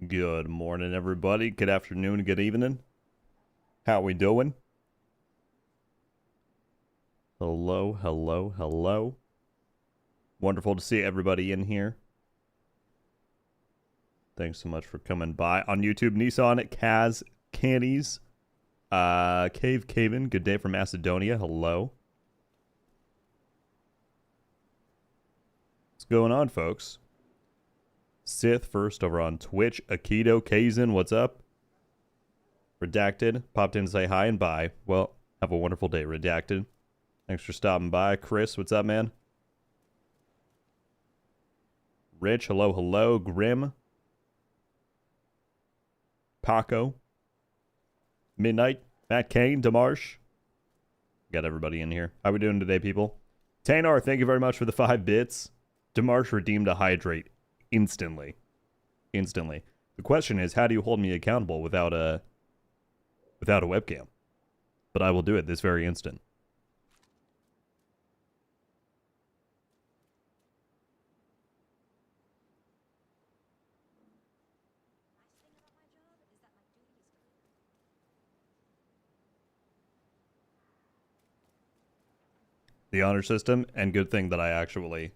Good morning, everybody. Good afternoon, good evening. How we doing? Hello, hello, hello. Wonderful to see everybody in here. Thanks so much for coming by. On YouTube, Nissan, Kaz, Candies, Cave Caven, good day from Macedonia. Hello. What's going on, folks? Sith first over on Twitch. Aikido, Kazin, what's up? Redacted, popped in to say hi and bye. Well, have a wonderful day, Redacted. Thanks for stopping by. Chris, what's up, man? Rich, hello, hello. Grim. Paco. Midnight. Matt Kane, Demarsh. Got everybody in here. How we doing today, people? Tanar, thank you very much for the 5 bits. Demarsh redeemed a hydrate instantly. Instantly. The question is, how do you hold me accountable without a webcam? But I will do it this very instant. The honor system, and good thing that I actually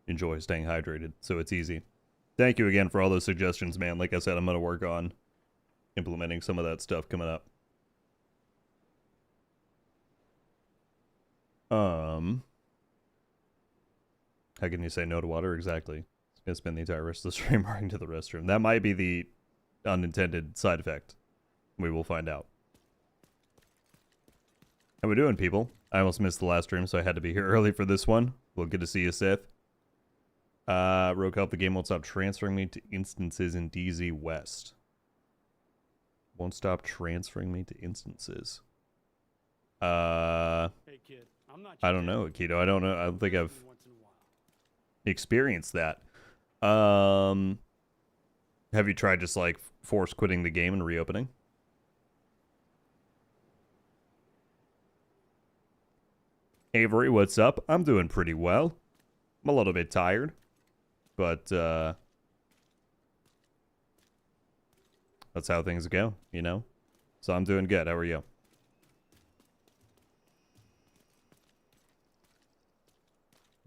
enjoy staying hydrated, so it's easy. Thank you again for all those suggestions, man. Like I said, I'm going to work on implementing some of that stuff coming up. How can you say no to water? Exactly. It's going to spend the entire rest of the stream running to the restroom. That might be the unintended side effect. We will find out. How we doing, people? I almost missed the last stream, so I had to be here early for this one. Well, good to see you, Sith. Rogue Help, the game won't stop transferring me to instances in DZ West. Won't stop transferring me to instances. Hey kid, I don't know, Aikido. I don't know. I don't think I've experienced that. Have you tried just like force quitting the game and reopening? Avery, what's up? I'm doing pretty well. I'm a little bit tired, but that's how things go, you know? So I'm doing good. How are you?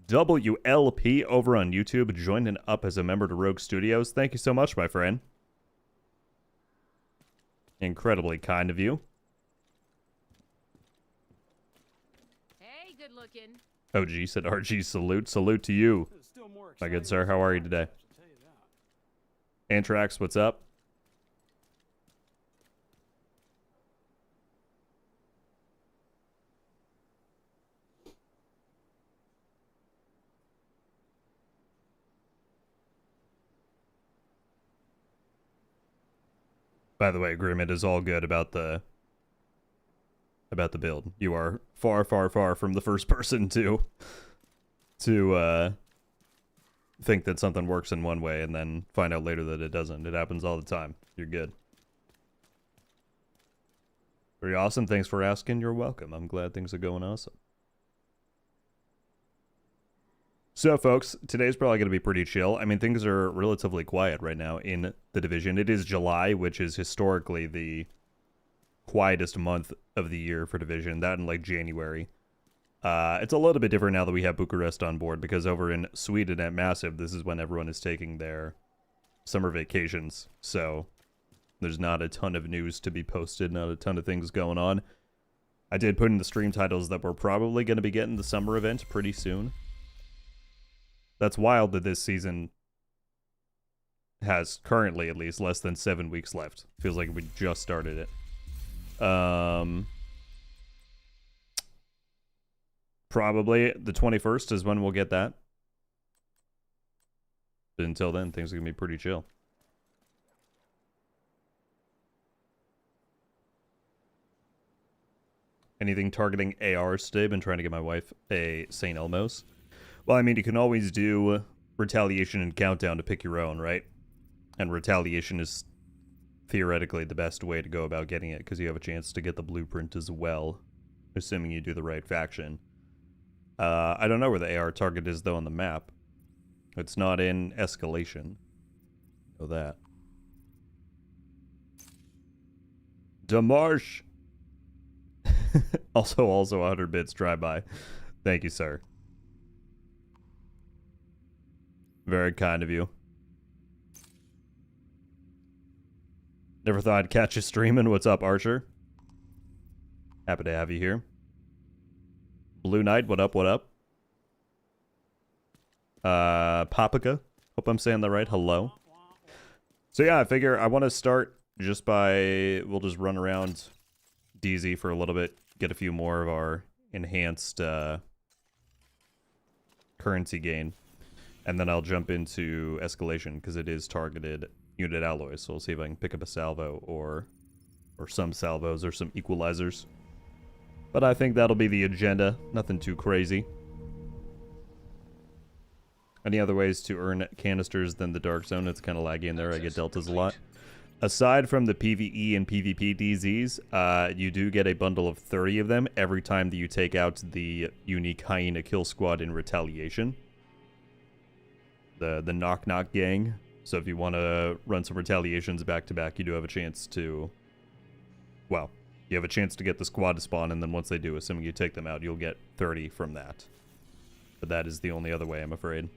WLP over on YouTube, joining up as a member to Rogue Studios. Thank you so much, my friend. Incredibly kind of you. Hey, good looking. OG said RG salute. Salute to you. My good sir, how are you today? Antrax, what's up? By the way, Grim, it is all good about the build. You are far, far, far from the first person to think that something works in one way and then find out later that it doesn't. It happens all the time. You're good. Very awesome. Thanks for asking. You're welcome. I'm glad things are going awesome. So, folks, today's probably going to be pretty chill. I mean, things are relatively quiet right now in the division. It is July, which is historically the quietest month of the year for division. That and, like, January. It's a little bit different now that we have Bucharest on board, because over in Sweden at Massive, this is when everyone is taking their summer vacations. So, there's not a ton of news to be posted, not a ton of things going on. I did put in the stream titles that we're probably going to be getting the summer event pretty soon. That's wild that this season has, currently at least, less than 7 weeks left. Feels like we just started it. Probably the 21st is when we'll get that. But until then, things are going to be pretty chill. Anything targeting ARs today? Been trying to get my wife a St. Elmo's. Well, I mean, you can always do retaliation and countdown to pick your own, right? And retaliation is theoretically the best way to go about getting it, because you have a chance to get the blueprint as well, assuming you do the right faction. I don't know where the AR target is, though, on the map. It's not in Escalation. Know that. Demarche. also 100 bits drive-by. Thank you, sir. Very kind of you. Never thought I'd catch you streaming. What's up, Archer? Happy to have you here. Blue Knight, what up, what up? Paprika, hope I'm saying that right. Hello. So yeah, I figure I want to start just by, we'll just run around DZ for a little bit, get a few more of our enhanced currency gain, and then I'll jump into Escalation because it is targeted unit alloys. So we'll see if I can pick up a salvo or some salvos or some equalizers. But I think that'll be the agenda. Nothing too crazy. Any other ways to earn canisters than the Dark Zone? It's kind of laggy in there. I get deltas a lot. Aside from the PvE and PvP DZs, you do get a bundle of 30 of them every time that you take out the unique Hyena Kill Squad in Retaliation. The Knock Knock Gang. So if you want to run some Retaliations back-to-back, you do have a chance to... Well, you have a chance to get the squad to spawn, and then once they do, assuming you take them out, you'll get 30 from that. But that is the only other way, I'm afraid.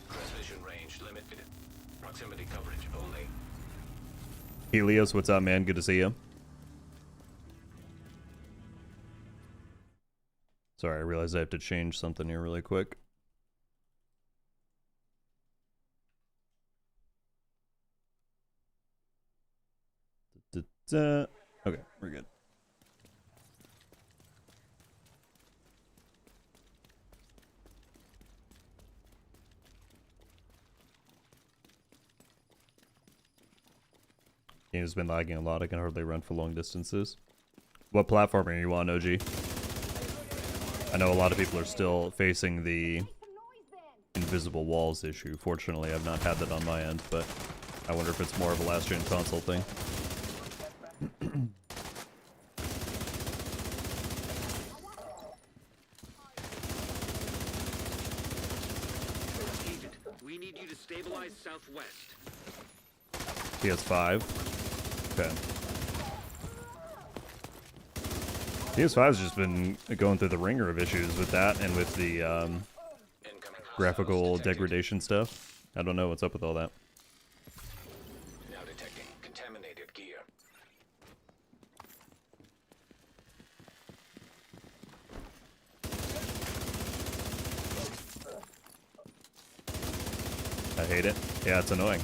Transmission range limited. Proximity coverage only. Helios, what's up, man? Good to see you. Sorry, I realized I have to change something here really quick. Okay, we're good. Game's been lagging a lot. I can hardly run for long distances. What platform are you on, OG? I know a lot of people are still facing the invisible walls issue. Fortunately, I've not had that on my end, but I wonder if it's more of a last-gen console thing. We need you to stabilize southwest. PS5. Okay. PS5's just been going through the ringer of issues with that and with the graphical degradation stuff. I don't know what's up with all that. Now detecting contaminated gear. I hate it. Yeah, it's annoying.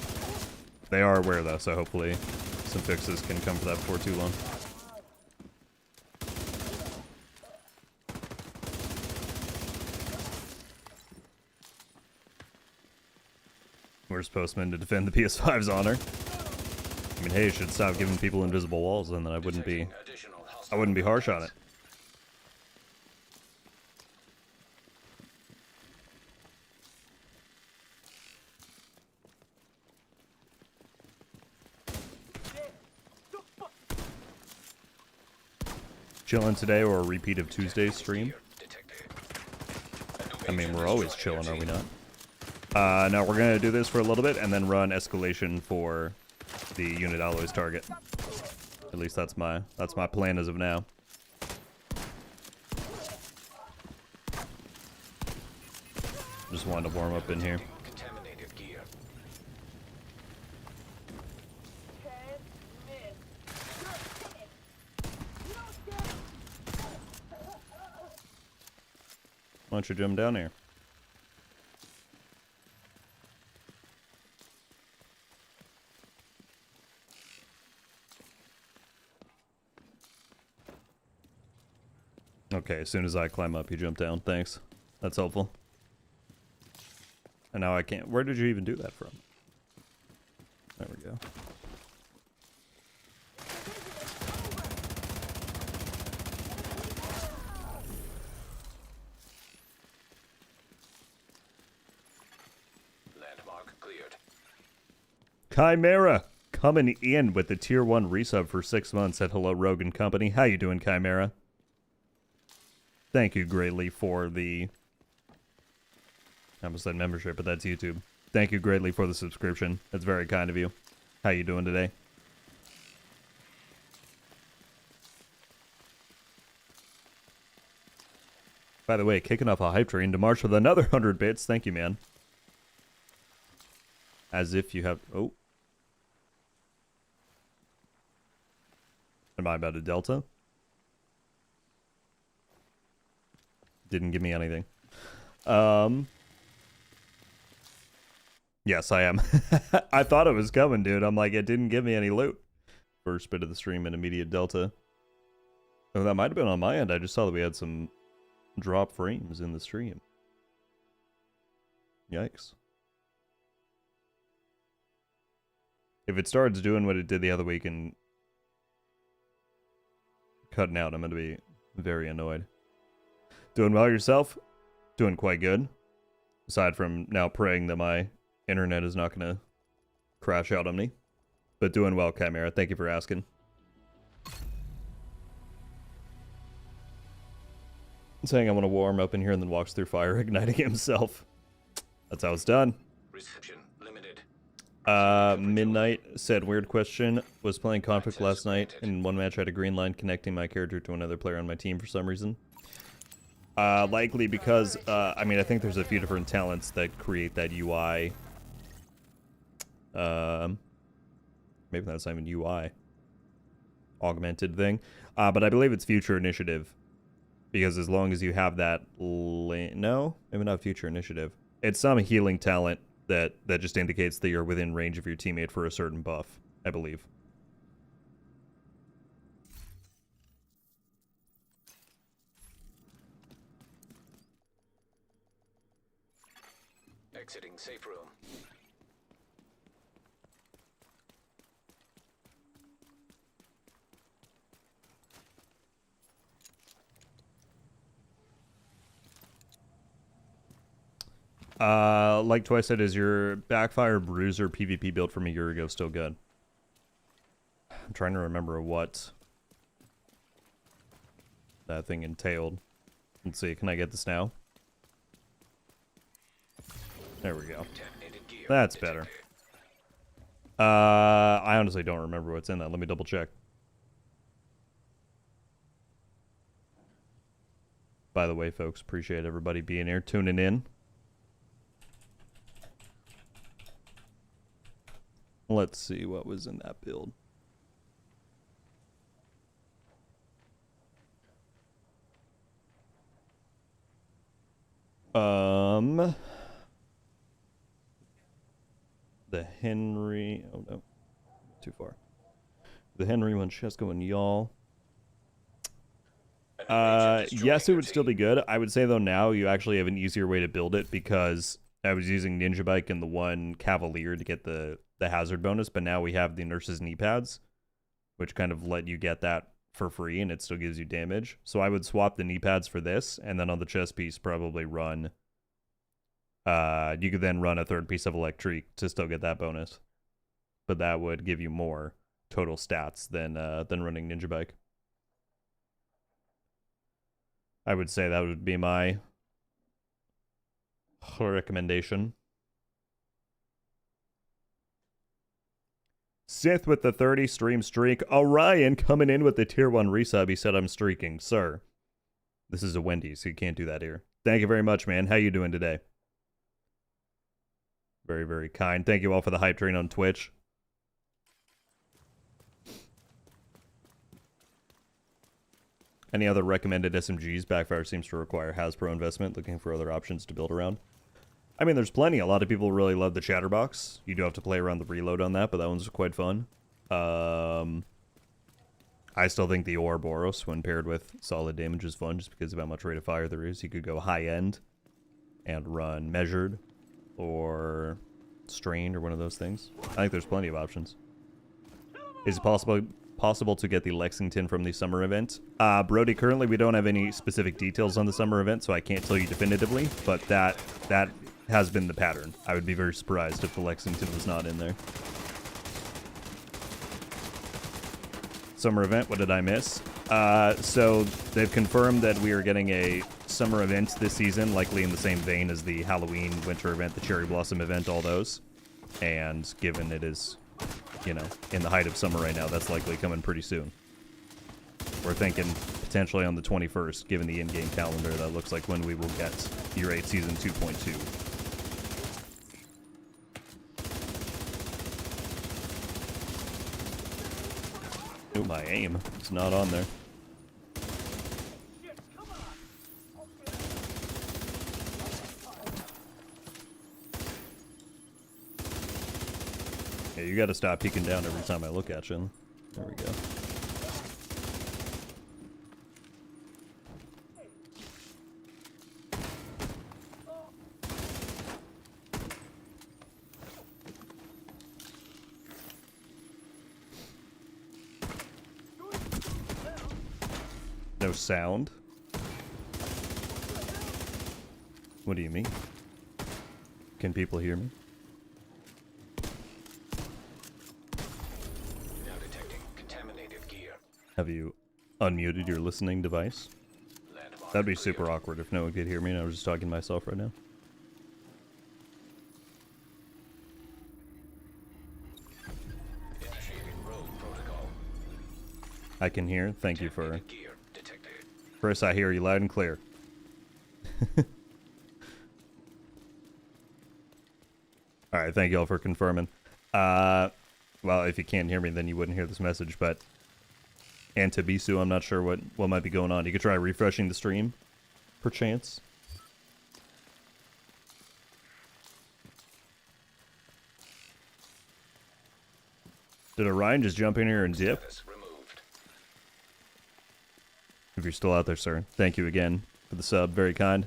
They are aware though, so hopefully some fixes can come for that before too long. Where's Postman to defend the PS5's honor? I mean, hey, you should stop giving people invisible walls, and then I wouldn't be harsh on it. Chilling today or a repeat of Tuesday's stream? I mean, we're always chilling, are we not? No, we're gonna do this for a little bit and then run Escalation for the unit alloys target. At least that's my plan as of now. Just wanted to warm up in here. Contaminated gear. Why don't you jump down here? Okay, as soon as I climb up, you jump down. Thanks. That's helpful. And now I can't... Where did you even do that from? There we go. Landmark cleared. Chimera coming in with the tier 1 resub for 6 months at Hello Rogan Company. How you doing, Chimera? Thank you greatly for the I almost said membership, but that's YouTube. Thank you greatly for the subscription. That's very kind of you. How you doing today? By the way, kicking off a hype train to march with another 100 bits. Thank you, man. As if you have... Oh. Am I about a delta? Didn't give me anything. Yes, I am. I thought it was coming, dude. I'm like, it didn't give me any loot. First bit of the stream and immediate delta. Oh, that might have been on my end. I just saw that we had some drop frames in the stream. Yikes. If it starts doing what it did the other week and cutting out, I'm going to be very annoyed. Doing well yourself? Doing quite good. Aside from now praying that my internet is not going to crash out on me. But doing well, Chimera. Thank you for asking. Saying I want to warm up in here and then walks through fire, igniting himself. That's how it's done. Reception limited. Midnight said, weird question. Was playing Conflict last night. In one match I had a green line connecting my character to another player on my team for some reason. Likely because, I mean, I think there's a few different talents that create that UI. Maybe that's not even UI. Augmented thing. But I believe it's future initiative. Because as long as you have that... No? Maybe not future initiative. It's some healing talent that just indicates that you're within range of your teammate for a certain buff, I believe. Exiting safe room. Like Twice said, is your Backfire Bruiser PvP build from a year ago still good? I'm trying to remember what that thing entailed. Let's see, can I get this now? There we go. That's better. I honestly don't remember what's in that. Let me double check. By the way, folks, appreciate everybody being here, tuning in. Let's see what was in that build. The Henry... Oh, no. Too far. The Henry, Manchesco, and Y'all. Yes, it would still be good. I would say, though, now you actually have an easier way to build it because I was using Ninja Bike and the one Cavalier to get the hazard bonus, but now we have the Nurse's knee pads, which kind of let you get that for free, and it still gives you damage. So I would swap the knee pads for this, and then on the chest piece, probably run... you could then run a third piece of Electric to still get that bonus. But that would give you more total stats than running Ninja Bike. I would say that would be my recommendation. Sith with the 30 stream streak. Orion coming in with the tier 1 resub. He said I'm streaking. Sir, this is a Wendy's, so you can't do that here. Thank you very much, man. How you doing today? Very, very kind. Thank you all for the hype train on Twitch. Any other recommended SMGs? Backfire seems to require Hasbro investment. Looking for other options to build around. I mean, there's plenty. A lot of people really love the Chatterbox. You do have to play around the reload on that, but that one's quite fun. I still think the Ouroboros, when paired with solid damage, is fun just because of how much rate of fire there is. You could go high-end and run measured or strained or one of those things. I think there's plenty of options. Is it possible to get the Lexington from the summer event? Brody, currently we don't have any specific details on the summer event, so I can't tell you definitively, but that has been the pattern. I would be very surprised if the Lexington was not in there. Summer event, what did I miss? So they've confirmed that we are getting a summer event this season, likely in the same vein as the Halloween winter event, the Cherry Blossom event, all those. And given it is, you know, in the height of summer right now, that's likely coming pretty soon. We're thinking potentially on the 21st, given the in-game calendar, that looks like when we will get Year 8 Season 2.2. Ooh, my aim. It's not on there. Yeah, you gotta stop peeking down every time I look at you. There we go. No sound? What do you mean? Can people hear me? Now detecting contaminated gear. Have you unmuted your listening device? Landmark That'd be clear. super awkward if no one could hear me and I was just talking to myself right now. Initiating rogue protocol. I can hear. Thank you for... Contaminated gear detected. Chris, I hear you loud and clear. Alright, thank you all for confirming. Well, if you can't hear me, then you wouldn't hear this message, but... And Tabisu, I'm not sure what might be going on. You could try refreshing the stream, perchance. Did Orion just jump in here and dip? Status removed. If you're still out there, sir. Thank you again for the sub. Very kind.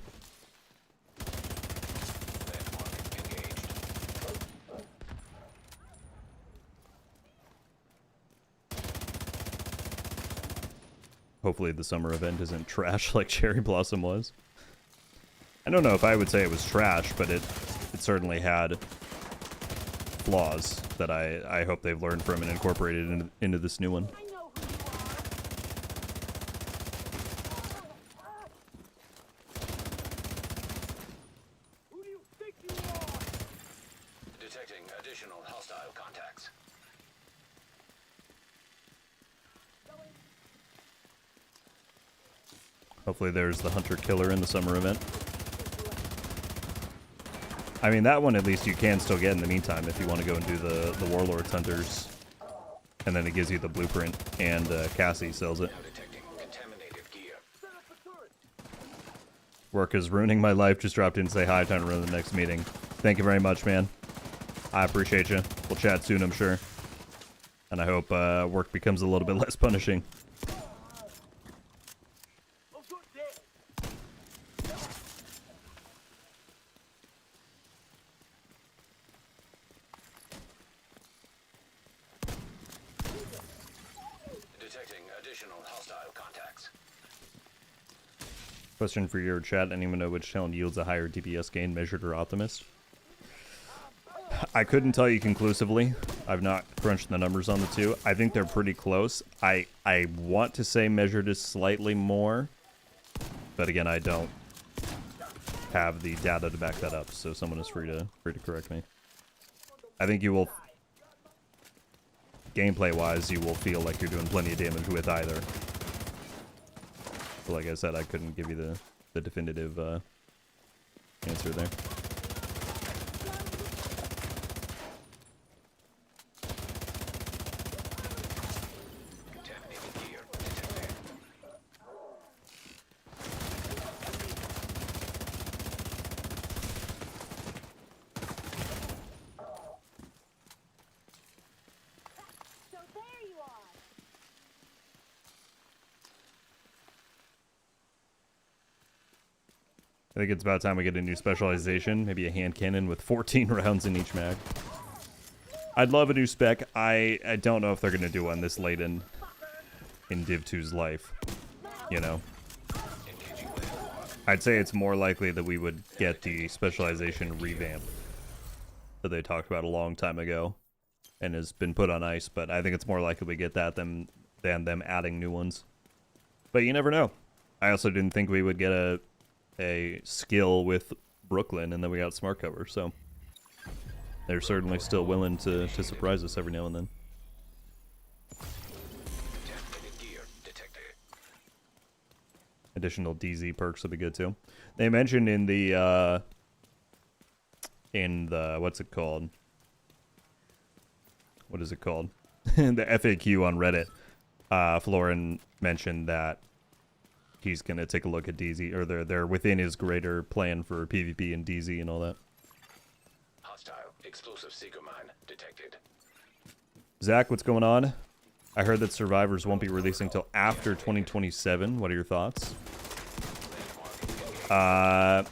Landmark engaged. Hopefully the summer event isn't trash like Cherry Blossom was. I don't know if I would say it was trash, but it certainly had flaws that I hope they've learned from and incorporated into this new one. I know who you are. Who do you think you are? Detecting additional hostile contacts. Hopefully there's the hunter-killer in the summer event. I mean, that one at least you can still get in the meantime if you want to go and do the Warlords Hunters. And then it gives you the blueprint, and Cassie sells it. Now detecting contaminated gear. Work is ruining my life. Just dropped in to say hi. Time to run to the next meeting. Thank you very much, man. I appreciate you. We'll chat soon, I'm sure. And I hope work becomes a little bit less punishing. Detecting additional hostile contacts. Question for your chat. Anyone know which talent yields a higher DPS gain, Measured or Optimist? I couldn't tell you conclusively. I've not crunched the numbers on the two. I think they're pretty close. I want to say Measured is slightly more. But again, I don't have the data to back that up, so someone is free to correct me. I think you will... Gameplay-wise, you will feel like you're doing plenty of damage with either. But like I said, I couldn't give you the definitive answer there. Contaminated gear detected. So there you are. I think it's about time we get a new specialization. Maybe a hand cannon with 14 rounds in each mag. I'd love a new spec. I don't know if they're going to do one this late in Div 2's life. You know? Engaging landmark. I'd say it's more likely that we would get the specialization revamp that they talked about a long time ago and has been put on ice, but I think it's more likely we get that than them adding new ones. But you never know. I also didn't think we would get a a skill with Brooklyn, and then we got smart cover. So they're certainly still willing to surprise us every now and then. Contaminated gear detected. Additional DZ perks would be good too. They mentioned in the what's it called? What is it called? The FAQ on Reddit. Florin mentioned that he's gonna take a look at DZ, or they're within his greater plan for PvP and DZ and all that. Hostile explosive seeker mine detected. Zach, what's going on? I heard that Survivors won't be releasing till after 2027. What are your thoughts? Well,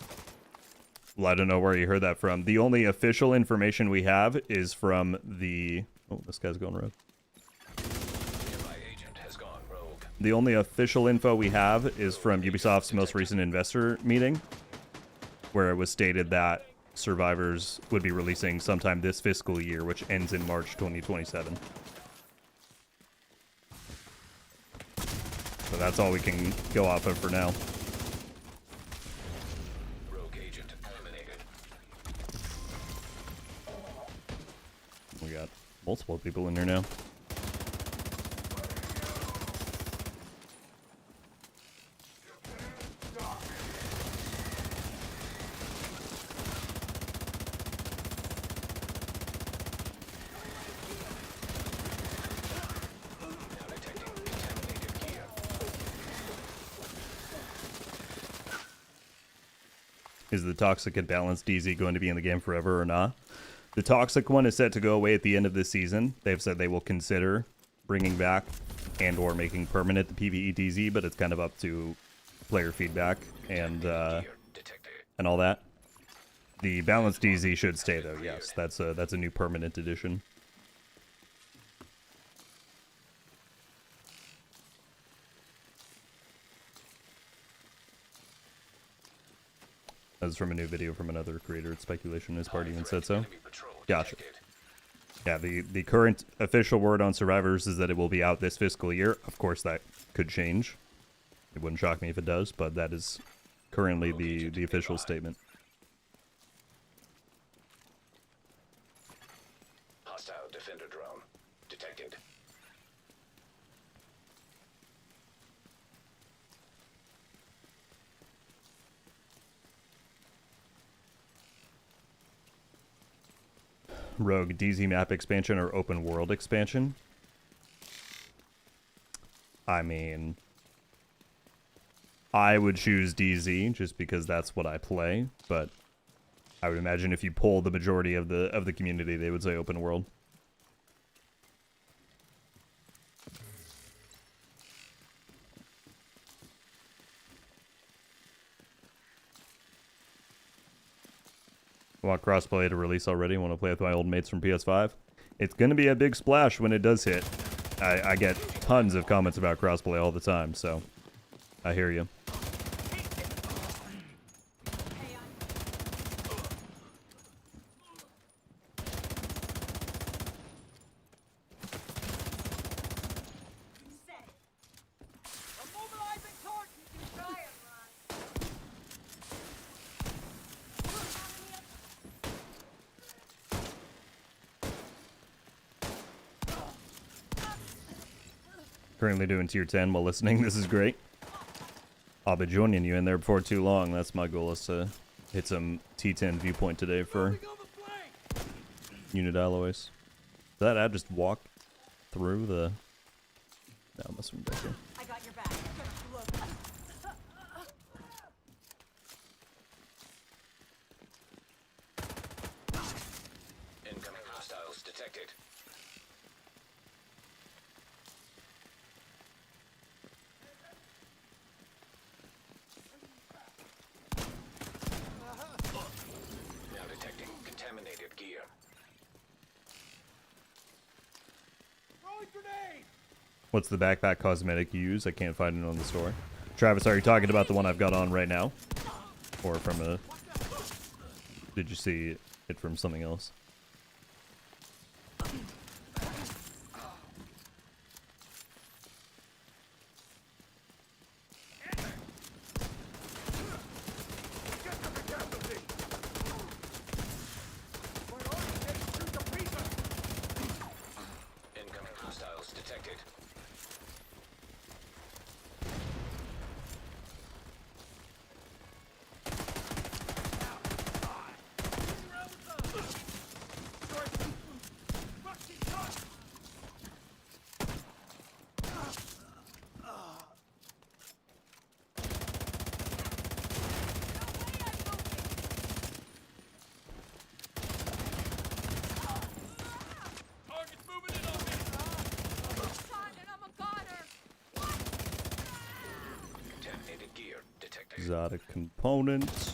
I don't know where you heard that from. The only official information we have is from the... Oh, this guy's going rogue. Nearby agent has gone rogue. The only official info we have is from Ubisoft's most recent investor meeting, where it was stated that Survivors would be releasing sometime this fiscal year, which ends in March 2027. So that's all we can go off of for now. Rogue agent eliminated. We got multiple people in here now. Now detecting contaminated gear. Is the toxic and balanced DZ going to be in the game forever or not? The toxic one is set to go away at the end of this season. They've said they will consider bringing back and or making permanent the PvE DZ, but it's kind of up to player feedback and Gear detected. all that. The balanced DZ should stay though. Yes, that's a new permanent addition. That was from a new video from another creator. It's speculation. His party even said so. Enemy patrol Gotcha. detected. Yeah, the current official word on Survivors is that it will be out this fiscal year. Of course, that could change. It wouldn't shock me if it does, but that is currently the official statement. Hostile defender drone detected. Rogue DZ map expansion or open world expansion? I mean, I would choose DZ just because that's what I play, but I would imagine if you poll the majority of the community, they would say open world. Want crossplay to release already? Want to play with my old mates from PS5? It's going to be a big splash when it does hit. I get tons of comments about crossplay all the time, so I hear you. I'm mobilizing torch. You can try it, Ron. Currently doing tier 10 while listening. This is great. I'll be joining you in there before too long. That's my goal, is to hit some T10 viewpoint today for unit alloys. Did that ad just walk through the... No, it must have been back here. I got your back. Look. Incoming hostiles detected. Now detecting contaminated gear. Throwing grenade. What's the backpack cosmetic you use? I can't find it on the store. Travis, are you talking about the one I've got on right now? Or from a... Did you see it from something else? Exotic components.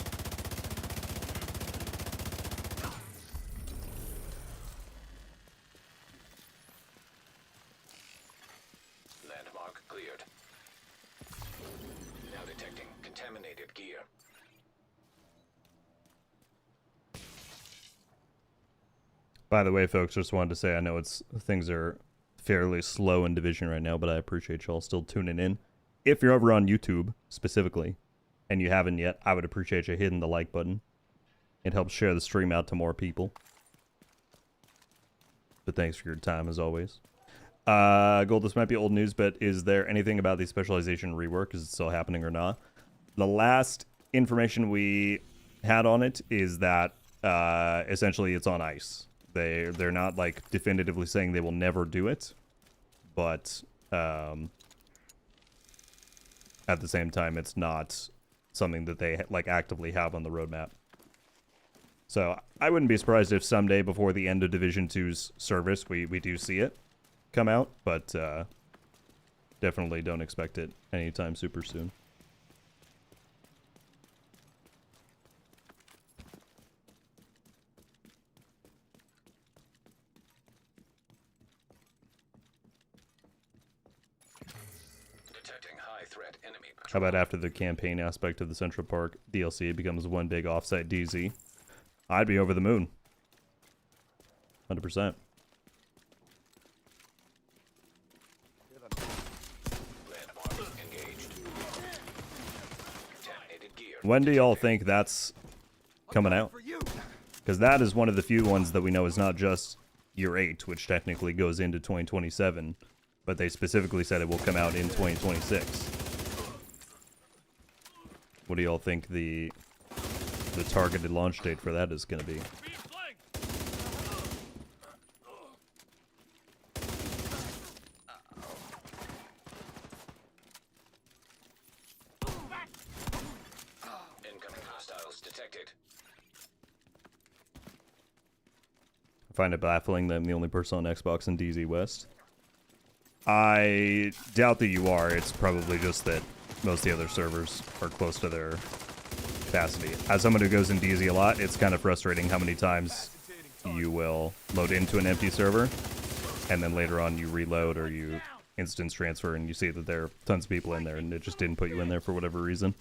Landmark cleared. Now detecting contaminated gear. By the way, folks, just wanted to say I know things are fairly slow in Division right now, but I appreciate y'all still tuning in. If you're over on YouTube specifically, and you haven't yet, I would appreciate you hitting the like button. It helps share the stream out to more people. But thanks for your time as always. Gold, this might be old news, but is there anything about the specialization rework? Is it still happening or not? The last information we had on it is that essentially it's on ice. They're not like definitively saying they will never do it, but at the same time, it's not something that they like actively have on the roadmap. So I wouldn't be surprised if someday before the end of Division 2's service, we do see it come out, but definitely don't expect it anytime super soon. Detecting high threat enemy How patrol. about after the campaign aspect of the Central Park DLC it becomes one big offsite DZ? I'd be over the moon. 100%. Landmark engaged. Contaminated gear. When do y'all think that's coming out? Because that is one of the few ones that we know is not just Year 8, which technically goes into 2027, but they specifically said it will come out in 2026. What do y'all think the targeted launch date for that is going to be? Incoming hostiles detected. I find it baffling that I'm the only person on Xbox in DZ West. I doubt that you are. It's probably just that most of the other servers are close to their capacity. As someone who goes in DZ a lot, it's kind of frustrating how many times you will load into an empty server, and then later on you reload or you instance transfer and you see that there are tons of people in there and it just didn't put you in there for whatever reason.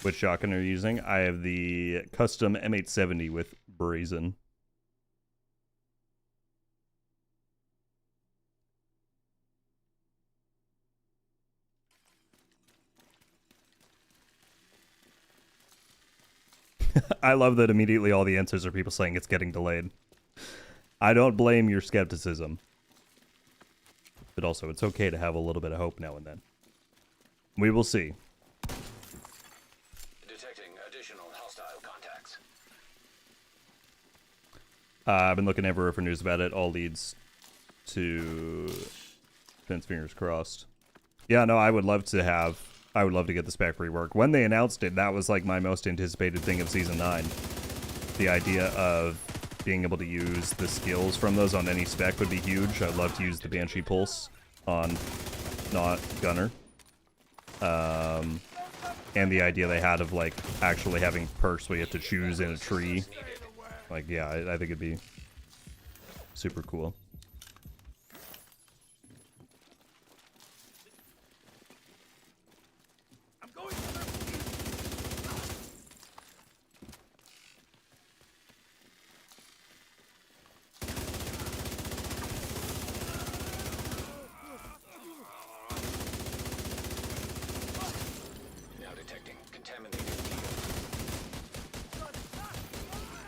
Which shotgun are you using? I have the custom M870 with Brazen. I love that immediately all the answers are people saying it's getting delayed. I don't blame your skepticism. But also, it's okay to have a little bit of hope now and then. We will see. Detecting additional hostile contacts. I've been looking everywhere for news about it. All leads to Fence fingers crossed. Yeah, no, I would love to get the spec rework. When they announced it, that was like my most anticipated thing of Season 9. The idea of being able to use the skills from those on any spec would be huge. I'd love to use the Banshee Pulse on not Gunner. And the idea they had of like actually having perks where you have to choose in a tree. Like, yeah, I think it'd be super cool. Now detecting contaminated gear.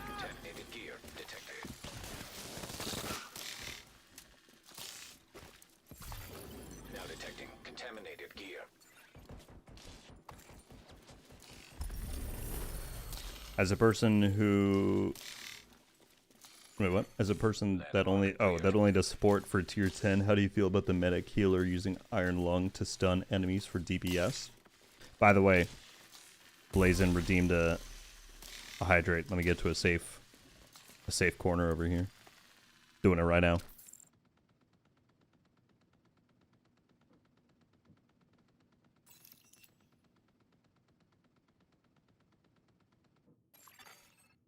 Contaminated gear detected. Now detecting contaminated gear. As a person who Wait, what? As a person that only does support for tier 10, how do you feel about the medic healer using Iron Lung to stun enemies for DPS? By the way, Blazin redeemed a hydrate. Let me get to a safe corner over here. Doing it right now.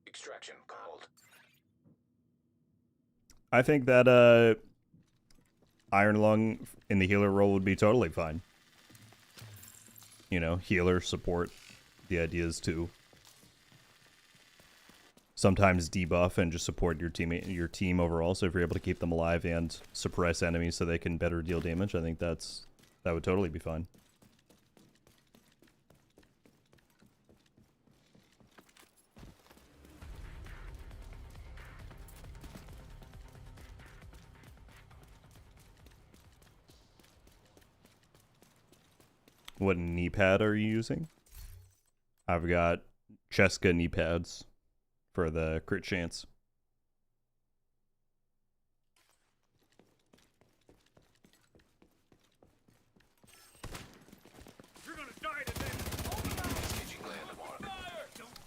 Extraction called. I think that Iron Lung in the healer role would be totally fine. You know, healer, support. The idea is to sometimes debuff and just support your team overall. So if you're able to keep them alive and suppress enemies so they can better deal damage, I think that would totally be fine. What knee pad are you using? I've got Cheska knee pads for the crit chance. You're gonna die today.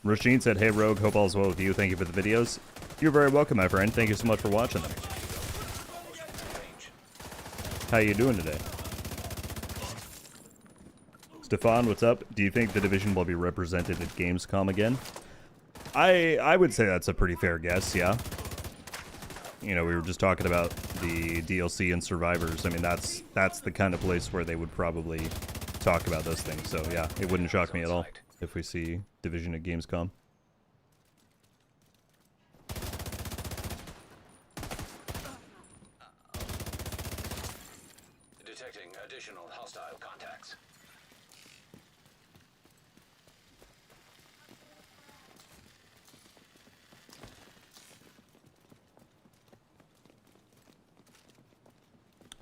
Rasheen said, "Hey Rogue, hope all's well with you. Thank you for the videos." You're very welcome, my friend. Thank you so much for watching them. How you doing today? Stefan, what's up? Do you think the Division will be represented at Gamescom again? I would say that's a pretty fair guess, yeah. You know, we were just talking about the DLC and Survivors. I mean, that's the kind of place where they would probably talk about those things. So yeah, it wouldn't shock me at all if we see Division at Gamescom. Detecting additional hostile contacts.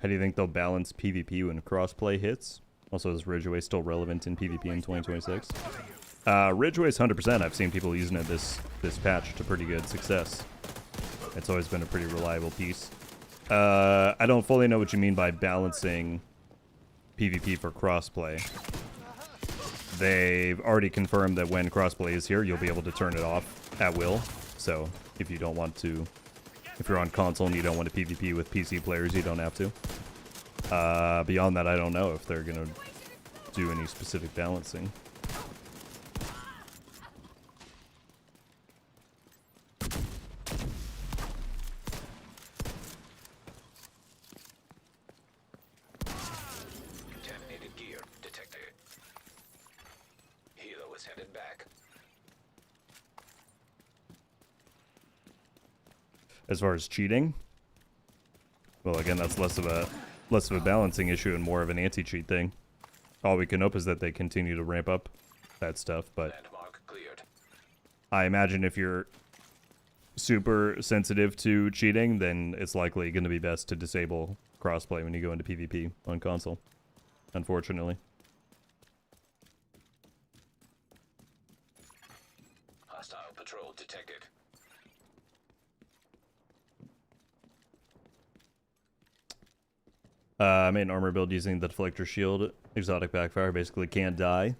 How do you think they'll balance PvP when crossplay hits? Also, is Ridgeway still relevant in PvP in 2026? Ridgeway's 100%. I've seen people using it this patch to pretty good success. It's always been a pretty reliable piece. I don't fully know what you mean by balancing PvP for crossplay. They've already confirmed that when crossplay is here, you'll be able to turn it off at will. So if you don't want to, if you're on console and you don't want to PvP with PC players, you don't have to. Beyond that, I don't know if they're going to do any specific balancing. Contaminated gear detected. Helo is headed back. As far as cheating, well, again, that's less of a balancing issue and more of an anti-cheat thing. All we can hope is that they continue to ramp up that stuff, but Landmark cleared. I imagine if you're super sensitive to cheating, then it's likely going to be best to disable crossplay when you go into PvP on console, unfortunately. Hostile patrol detected. I made an armor build using the deflector shield, exotic backfire, basically can't die.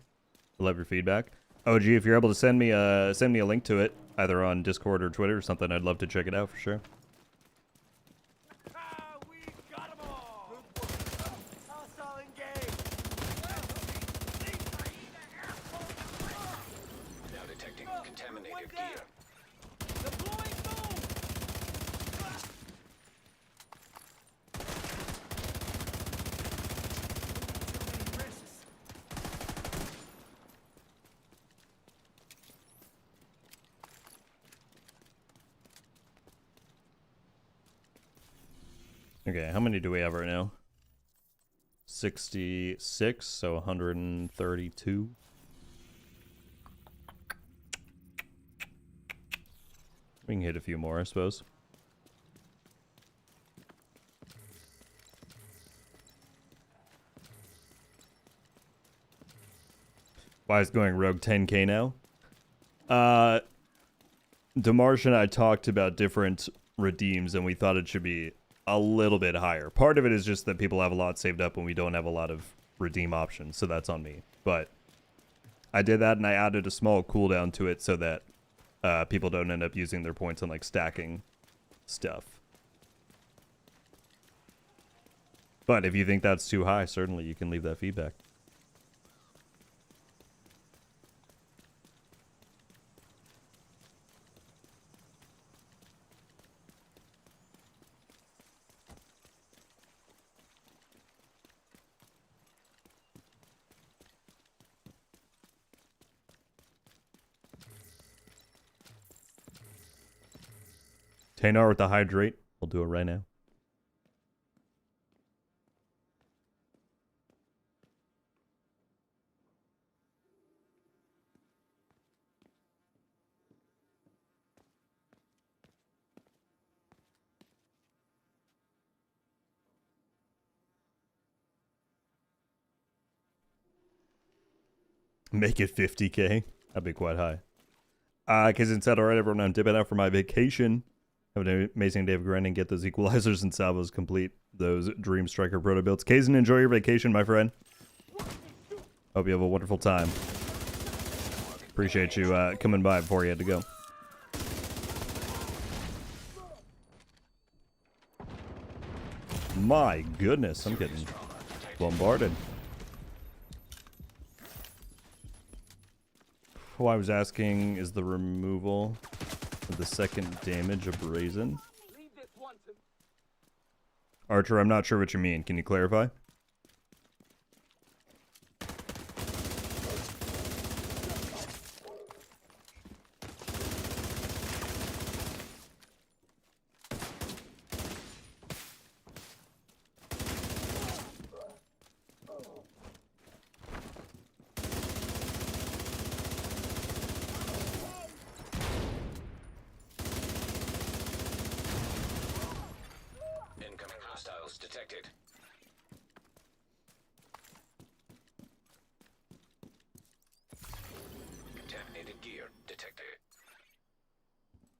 I love your feedback. OG, if you're able to send me a link to it, either on Discord or Twitter or something, I'd love to check it out for sure. Ah, we got 'em all. Hostile engaged. Now detecting contaminated One down. gear. Deploying boom. Risks. Okay, how many do we have right now? 66, so 132. We can hit a few more, I suppose. Why is going Rogue 10k now? Demarsh and I talked about different redeems, and we thought it should be a little bit higher. Part of it is just that people have a lot saved up and we don't have a lot of redeem options, so that's on me. But I did that, and I added a small cooldown to it so that people don't end up using their points on like stacking stuff. But if you think that's too high, certainly you can leave that feedback. Tanar with the hydrate. We'll do it right now. Make it 50k. That'd be quite high. Because instead, alright, everyone, I'm dipping out for my vacation. Have an amazing day of grinding. Get those equalizers and salvos complete. Those Dream Striker proto builds. Kazan, enjoy your vacation, my friend. Hope you have a wonderful time. Appreciate you coming by before you had to go. My goodness, I'm getting bombarded. Oh, I was asking, is the removal of the second damage a brazen? Archer, I'm not sure what you mean. Can you clarify? Incoming hostiles detected. Contaminated gear detected.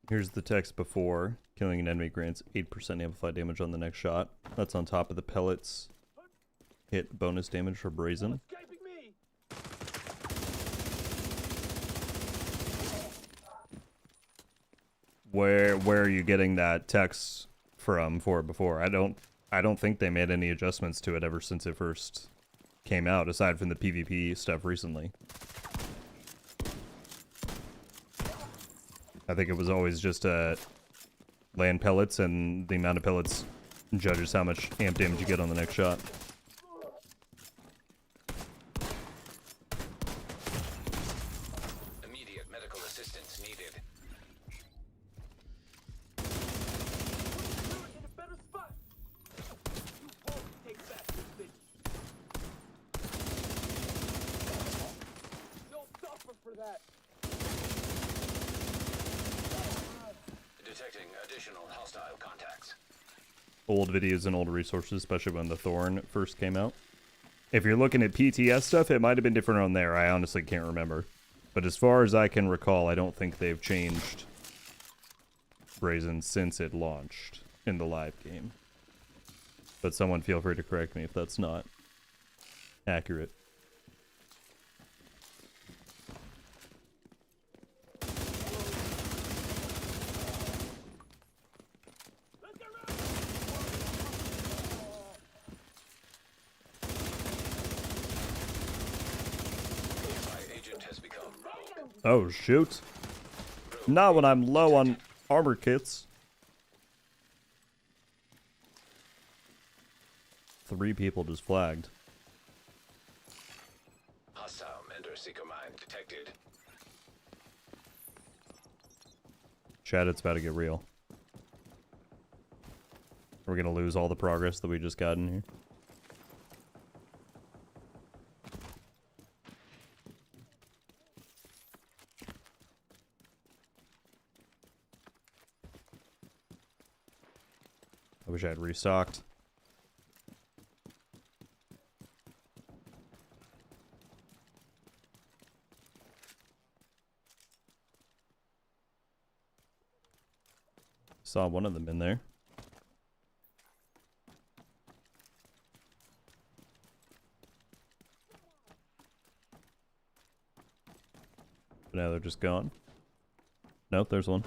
Here's the text before. Killing an enemy grants 8% amplified damage on the next shot. That's on top of the pellets. Hit bonus damage for brazen. Where are you getting that text from for before? I don't think they made any adjustments to it ever since it first came out, aside from the PvP stuff recently. I think it was always just land pellets, and the amount of pellets judges how much amp damage you get on the next shot. Immediate medical assistance needed. Detecting additional hostile contacts. Old videos and old resources, especially when the Thorn first came out. If you're looking at PTS stuff, it might have been different on there. I honestly can't remember. But as far as I can recall, I don't think they've changed Brazen since it launched in the live game. But someone feel free to correct me if that's not accurate. Oh, shoot. Not when I'm low on armor kits. 3 people just flagged. Hostile Mender Seeker mine detected. Chat, it's about to get real. We're gonna lose all the progress that we just got in here. I wish I had restocked. saw one of them in there. But now they're just gone. Nope, there's one.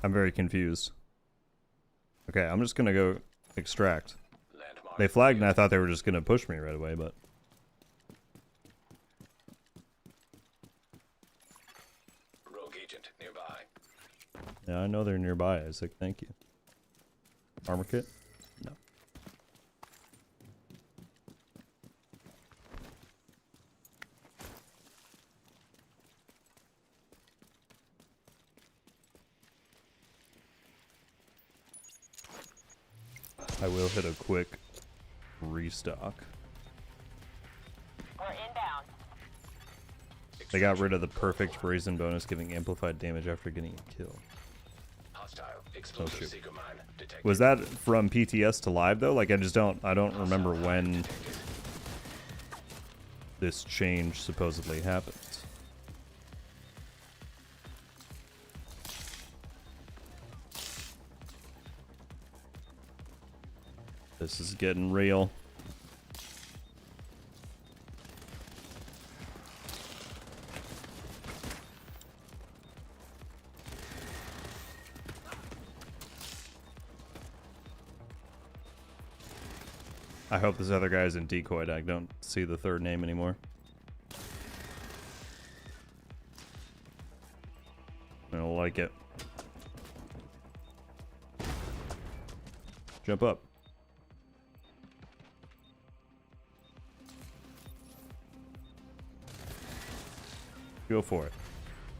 I'm very confused. Okay, I'm just gonna go extract. Landmark. They flagged and I thought they were just gonna push me right away, but... Rogue agent nearby. Yeah, I know they're nearby, Isaac. Thank you. Armor kit? No. I will hit a quick restock. We're inbound. They got rid of the perfect brazen bonus, giving amplified damage after getting a kill. Hostile explosive shoot. seeker mine detected. Was that from PTS to live though? Like I don't remember when this change supposedly happened. This is getting real. I hope this other guy's in decoyed. I don't see the third name anymore. I don't like it. Jump up. Go for it.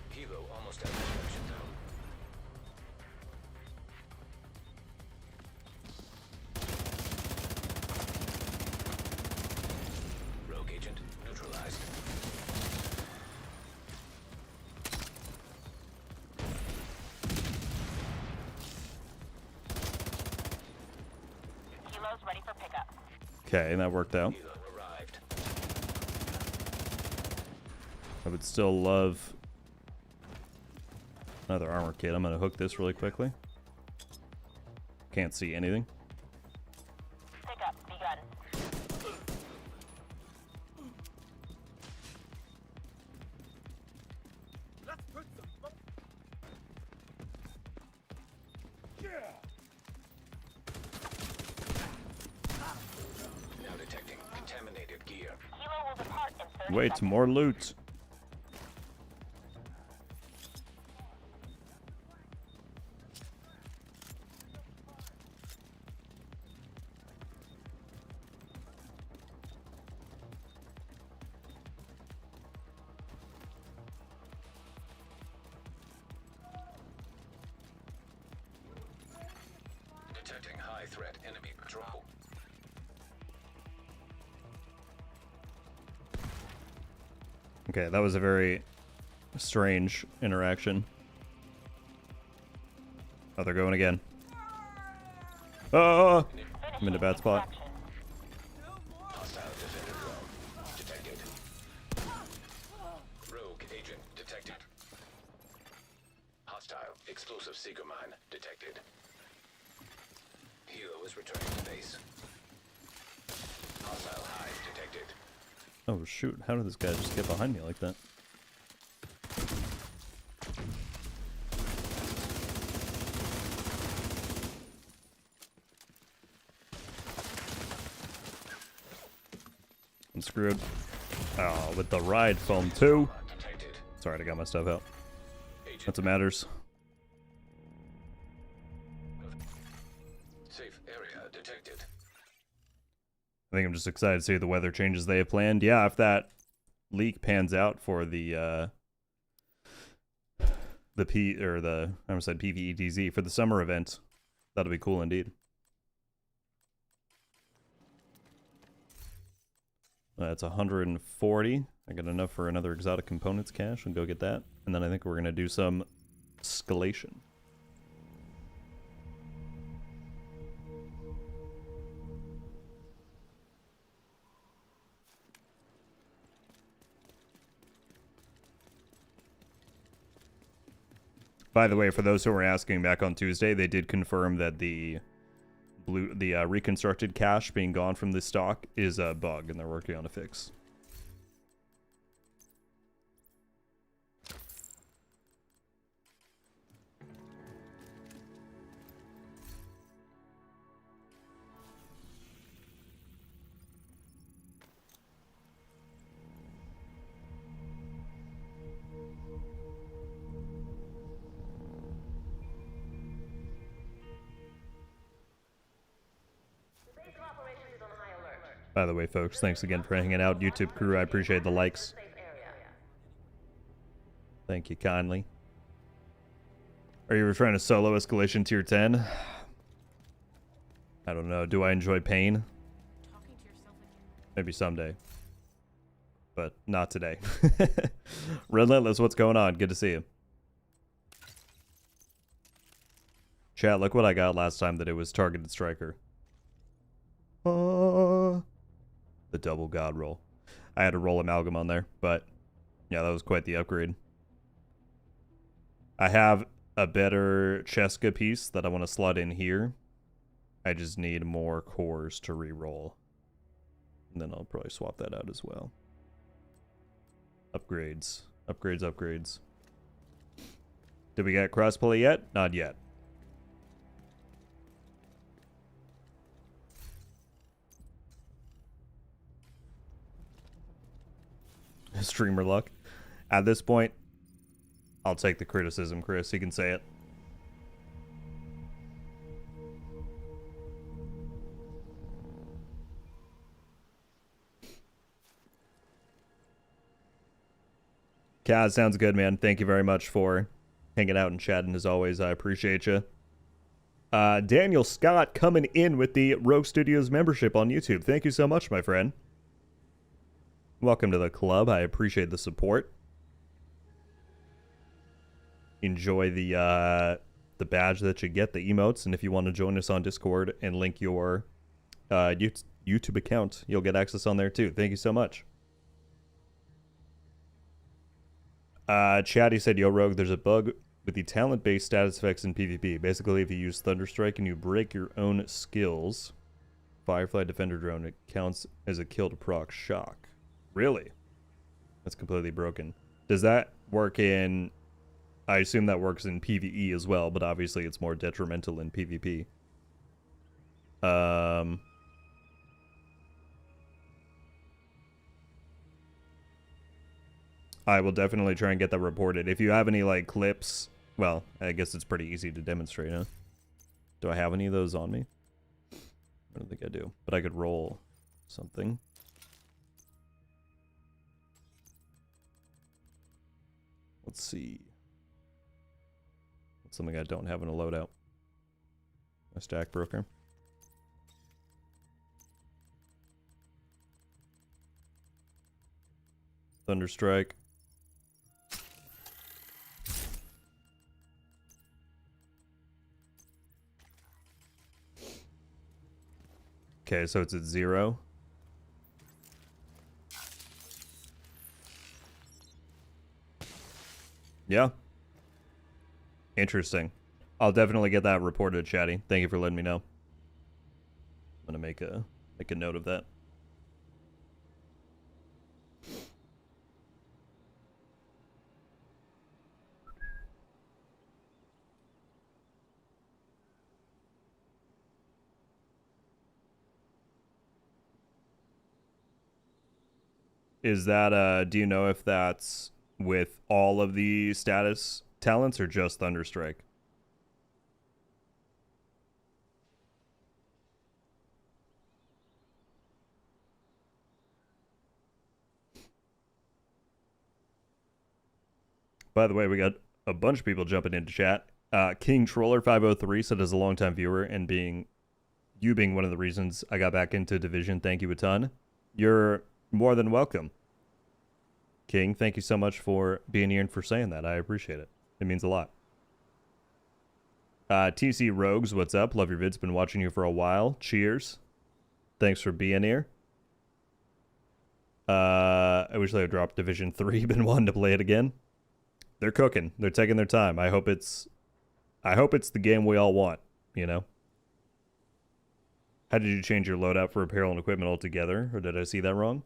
Hilo almost out of destruction zone. Rogue agent neutralized. Kilo's ready for pickup. Okay, that worked out. Hilo arrived. I would still love another armor kit. I'm gonna hook this really quickly. Can't see anything. Pickup begun. Now detecting contaminated gear. Kilo will depart in 30 Wait, seconds. more loot. Detecting high threat enemy patrol. Okay, that was a very strange interaction. Oh, they're going again. Oh, I'm in a bad spot. Extraction. Hostile defender drone detected. Rogue agent detected. Hostile explosive seeker mine detected. Hilo is returning to base. Hostile hive detected. Oh shoot, how did this guy just get behind me like that? I'm screwed. Oh, with the ride foam too. Detected. Sorry, I got my stuff out. Agent That's what matters. safe area detected. I think I'm just excited to see the weather changes they have planned. Yeah, if that leak pans out for the I almost said PVETZ for the summer event, that'll be cool indeed. That's 140. I got enough for another exotic components cache. I'll go get that. And then I think we're going to do some escalation. By the way, for those who were asking back on Tuesday, they did confirm that the reconstructed cache being gone from the stock is a bug, and they're working on a fix. By the way, folks, thanks again for hanging out. YouTube crew, I appreciate the likes. Thank you kindly. Are you trying to solo Escalation tier 10? I don't know. Do I enjoy pain? Maybe someday. But not today. Relentless, what's going on? Good to see you. Chat, look what I got last time that it was targeted striker. The double god roll. I had to roll amalgam on there, but yeah, that was quite the upgrade. I have a better Cheska piece that I want to slot in here. I just need more cores to re-roll. And then I'll probably swap that out as well. Upgrades. Upgrades, upgrades. Did we get crossplay yet? Not yet. Streamer luck. At this point, I'll take the criticism, Chris. You can say it. Kaz, sounds good, man. Thank you very much for hanging out and chatting as always. I appreciate you. Daniel Scott coming in with the Rogue Studios membership on YouTube. Thank you so much, my friend. Welcome to the club. I appreciate the support. Enjoy the badge that you get, the emotes, and if you want to join us on Discord and link your YouTube account, you'll get access on there too. Thank you so much. Chatty said, yo, Rogue, there's a bug with the talent-based status effects in PvP. Basically, if you use Thunderstrike and you break your own skills, Firefly Defender Drone, it counts as a kill to proc shock. Really? That's completely broken. Does that work in... I assume that works in PvE as well, but obviously it's more detrimental in PvP. I will definitely try and get that reported. If you have any, like, clips... Well, I guess it's pretty easy to demonstrate, huh? Do I have any of those on me? I don't think I do. But I could roll something. Let's see. What's something I don't have in a loadout? A stack broker. Thunderstrike. Okay, so it's at 0. Yeah. Interesting. I'll definitely get that reported, Chatty. Thank you for letting me know. I'm gonna make a note of that. Is that, do you know if that's with all of the status talents or just Thunderstrike? By the way, we got a bunch of people jumping into chat. King Troller 503 said, as a longtime viewer and you being one of the reasons I got back into Division, thank you a ton. You're More than welcome. King, thank you so much for being here and for saying that. I appreciate it. It means a lot. TC Rogues, what's up? Love your vids. Been watching you for a while. Cheers. Thanks for being here. I wish they had dropped Division 3. Been wanting to play it again. They're cooking. They're taking their time. I hope it's the game we all want, you know? How did you change your loadout for apparel and equipment altogether? Or did I see that wrong?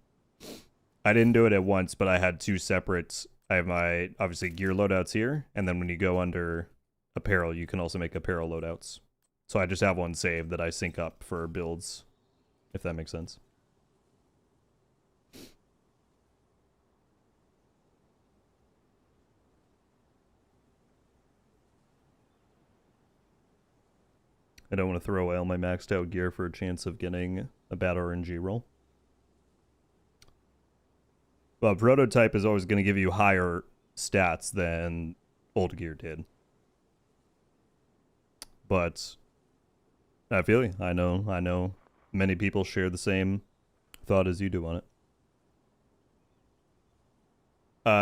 I didn't do it at once, but I had two separate. I have my, obviously, gear loadouts here. And then when you go under apparel, you can also make apparel loadouts. So I just have one saved that I sync up for builds, if that makes sense. I don't want to throw away all my maxed out gear for a chance of getting a bad RNG roll. Well, prototype is always going to give you higher stats than old gear did. But I feel you. I know many people share the same thought as you do on it.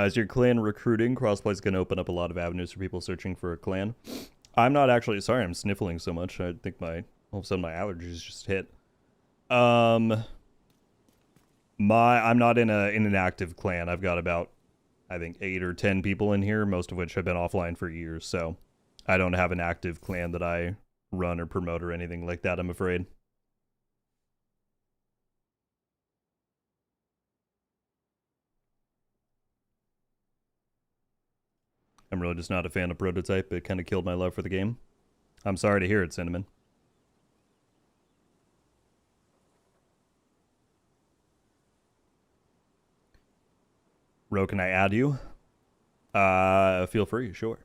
Is your clan recruiting? Crossplay is going to open up a lot of avenues for people searching for a clan. I'm not actually, sorry, I'm sniffling so much. I think all of a sudden my allergies just hit. I'm not in an active clan. I've got about, I think, 8 or 10 people in here, most of which have been offline for years. So I don't have an active clan that I run or promote or anything like that, I'm afraid. I'm really just not a fan of prototype. It kind of killed my love for the game. I'm sorry to hear it, Cinnamon. Ro, can I add you? Feel free, sure.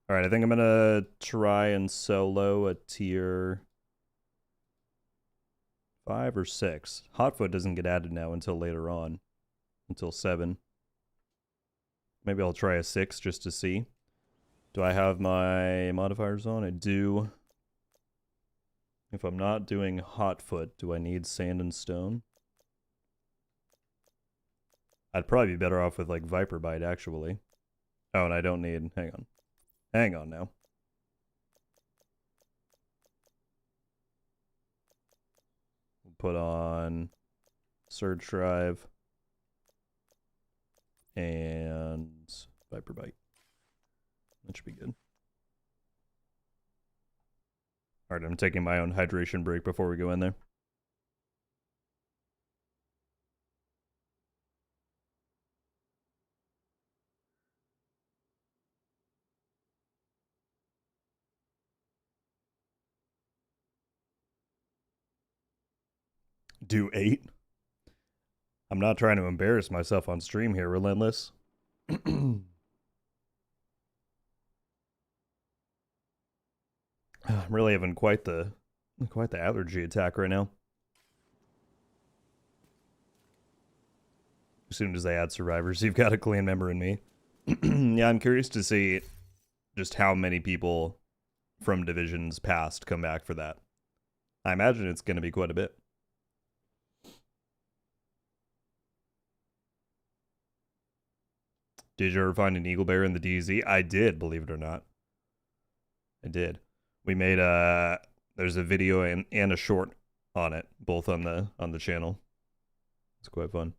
All right, I think I'm gonna try and solo a tier 5 or 6. Hotfoot doesn't get added now until later on, until 7. Maybe I'll try a 6 just to see. Do I have my modifiers on? I do. If I'm not doing Hotfoot, do I need Sand and Stone? I'd probably be better off with like Viper Bite, actually. Oh, and I don't need. Hang on. Hang on now. We'll put on Surge Drive and Viper Bite. That should be good. All right, I'm taking my own hydration break before we go in there. Do 8? I'm not trying to embarrass myself on stream here, Relentless. I'm really having quite the allergy attack right now. As soon as they add survivors, you've got a clan member in me. Yeah, I'm curious to see just how many people from divisions past come back for that. I imagine it's going to be quite a bit. Did you ever find an eagle bear in the DZ? I did, believe it or not. I did. We made there's a video and a short on it, both on the channel. It's quite fun.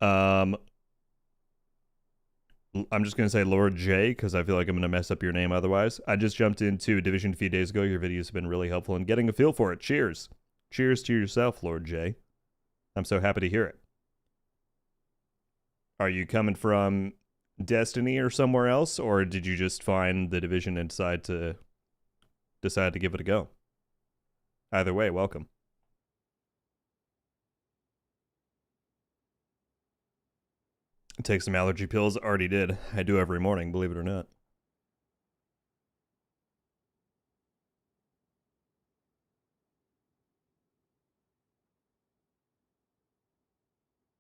I'm just gonna say Lord J because I feel like I'm gonna mess up your name otherwise. I just jumped into Division a few days ago. Your videos have been really helpful in getting a feel for it. Cheers. Cheers to yourself, Lord J. I'm so happy to hear it. Are you coming from Destiny or somewhere else, or did you just find the Division and decide to give it a go? Either way, welcome. Take some allergy pills. Already did. I do every morning, believe it or not.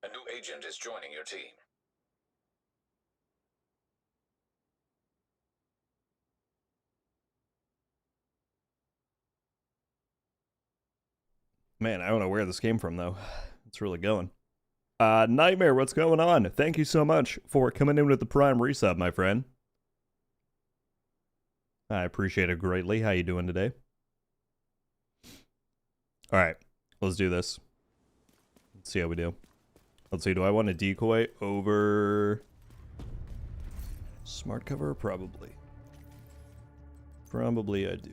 A new agent is joining your team. Man, I don't know where this came from, though. It's really going. Nightmare, what's going on? Thank you so much for coming in with the Prime resub, my friend. I appreciate it greatly. How you doing today? All right, let's do this. Let's see how we do. Let's see, do I want to decoy over smart cover? Probably. Probably I do.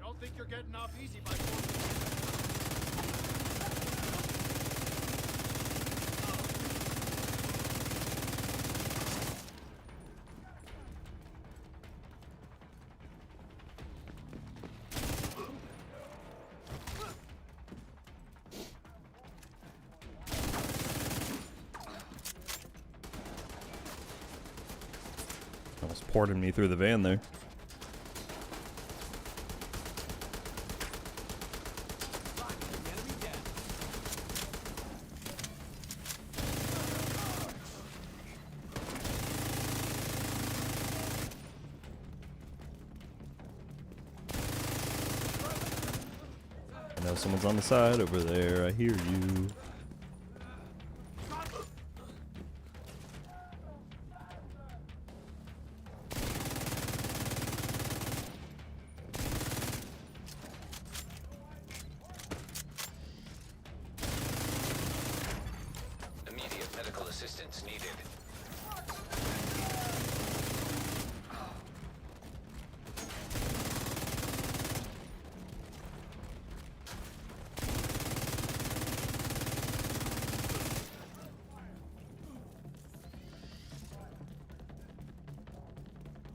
Don't think you're getting off easy by Almost ported me through the van there. I know someone's on the side over there. I hear you. Immediate medical assistance needed.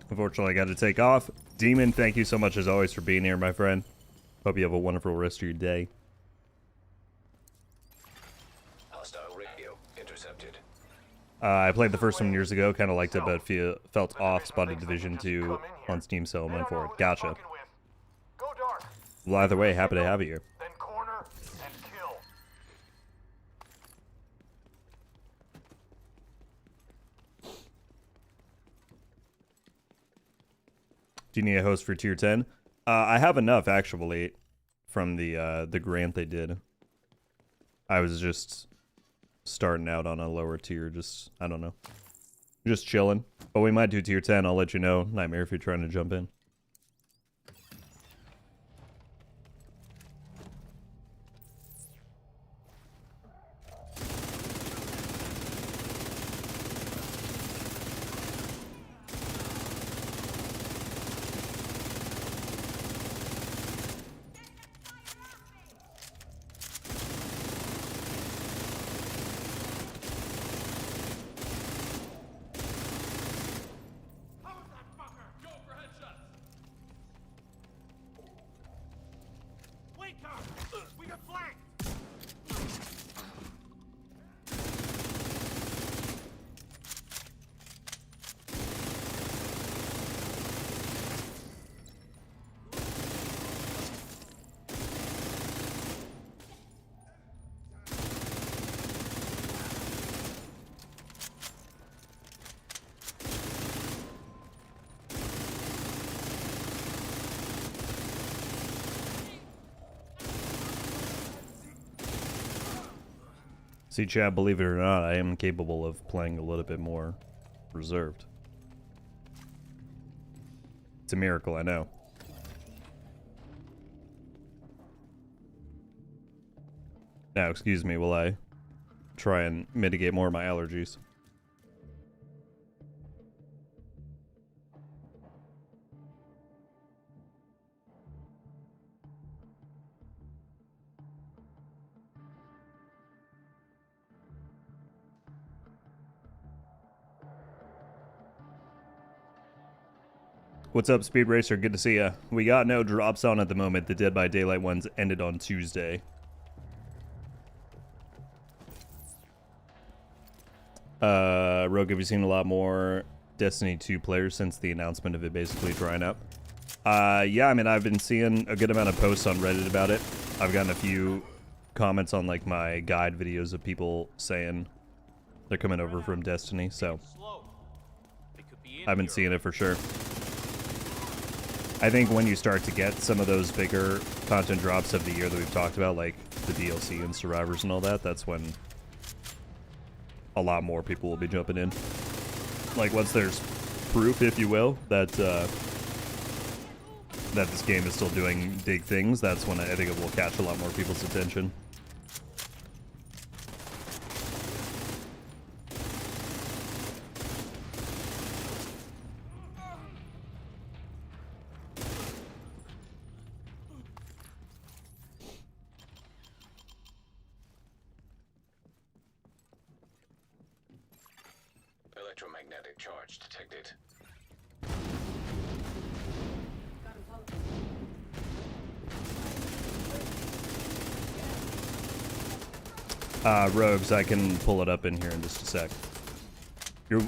Unfortunately, I got to take off. Demon, thank you so much as always for being here, my friend. Hope you have a wonderful rest of your day. Hostile radio intercepted. I played the first one years ago, kind of liked it, but felt off. Spotted Division 2 on Steam, so I went for it. Gotcha. Go dark, Well, either way, happy to have you here. then corner and kill. Do you need a host for tier 10? I have enough, actually, from the grant they did. I was just starting out on a lower tier, just, I don't know. Just chilling. But we might do tier 10, I'll let you know, Nightmare, if you're trying to jump in. Wait, Tom! We got flanked! See, Chad, believe it or not, I am capable of playing a little bit more reserved. It's a miracle, I know. Now, excuse me, while I try and mitigate more of my allergies. What's up, Speed Racer? Good to see ya. We got no drops on at the moment. The Dead by Daylight ones ended on Tuesday. Rogue, have you seen a lot more Destiny 2 players since the announcement of it basically drying up? Yeah, I mean, I've been seeing a good amount of posts on Reddit about it. I've gotten a few comments on, like, my guide videos of people saying They're coming over from Destiny, so Slow. They could be in I've been here. seeing it for sure. I think when you start to get some of those bigger content drops of the year that we've talked about, like the DLC and Survivors and all that, that's when a lot more people will be jumping in. Like once there's proof, if you will, that that this game is still doing big things, that's when I think it will catch a lot more people's attention. Electromagnetic charge detected. Rogues, I can pull it up in here in just a sec.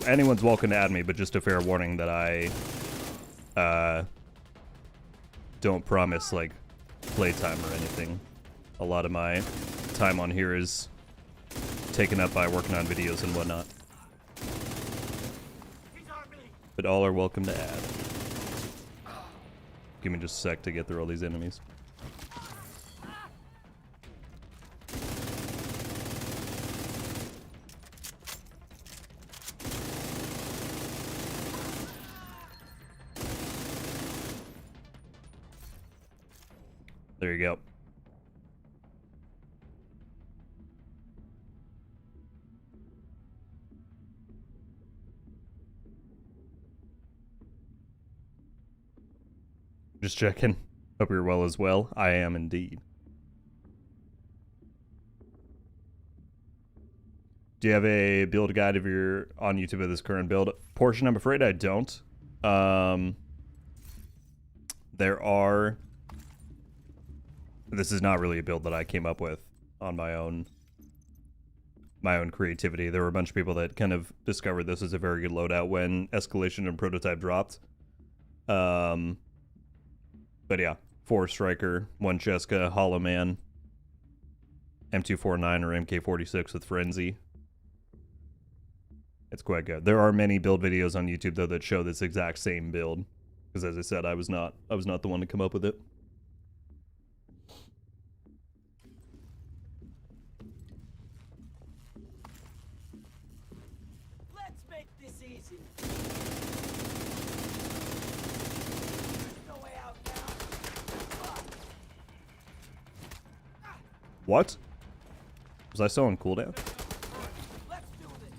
Anyone's welcome to add me, but just a fair warning that I don't promise like playtime or anything. A lot of my time on here is taken up by working on videos and whatnot. He's on me. But all are welcome to add. Give me just a sec to get through all these enemies. There you go. Just checking. Hope you're well as well. I am indeed. Do you have a build guide if you're on YouTube of this current build portion? I'm afraid I don't. There are... This is not really a build that I came up with on my own creativity. There were a bunch of people that kind of discovered this as a very good loadout when Escalation and Prototype dropped. But yeah, 4 Striker, 1 Cheska, Hollow Man, M249 or MK46 with Frenzy. It's quite good. There are many build videos on YouTube though that show this exact same build, because as I said, I was not the one to come up with it. Let's make this easy. No way out now. What? Was I still on cooldown? Let's do this.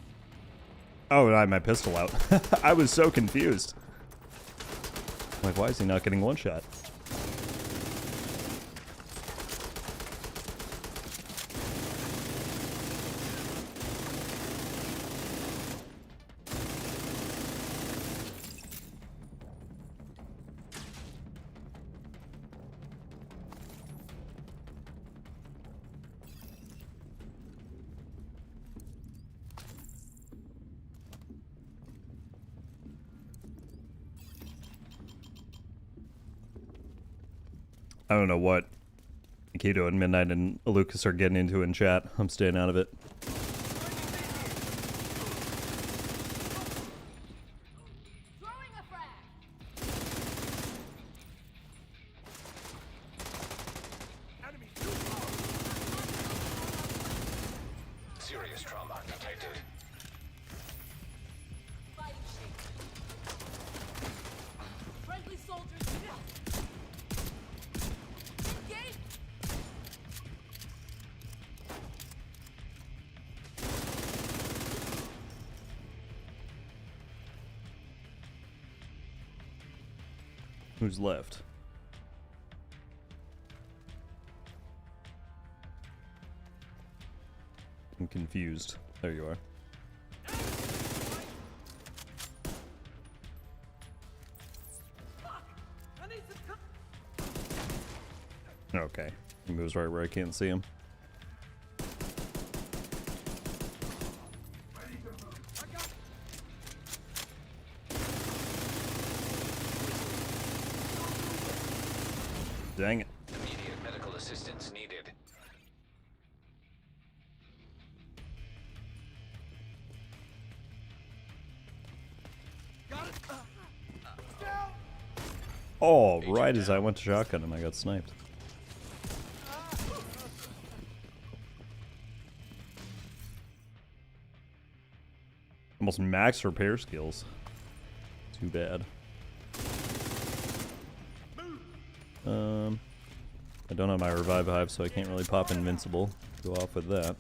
Oh, and I had my pistol out. I was so confused. I'm like, why is he not getting one shot? I don't know what Keto and Midnight and Lucas are getting into in chat. I'm staying out of it. Throwing a frag. Enemy too far. Serious trauma detected. Fighting shape. Friendly soldiers down. Engage. Who's left? I'm confused. There you are. I need some Okay. He moves right where I can't see him. Dang it. Immediate medical assistance needed. Oh, right as I went to shotgun him, I got sniped. Almost max repair skills. Too bad. I don't have my revive hive, so I can't really pop invincible. Go off with that.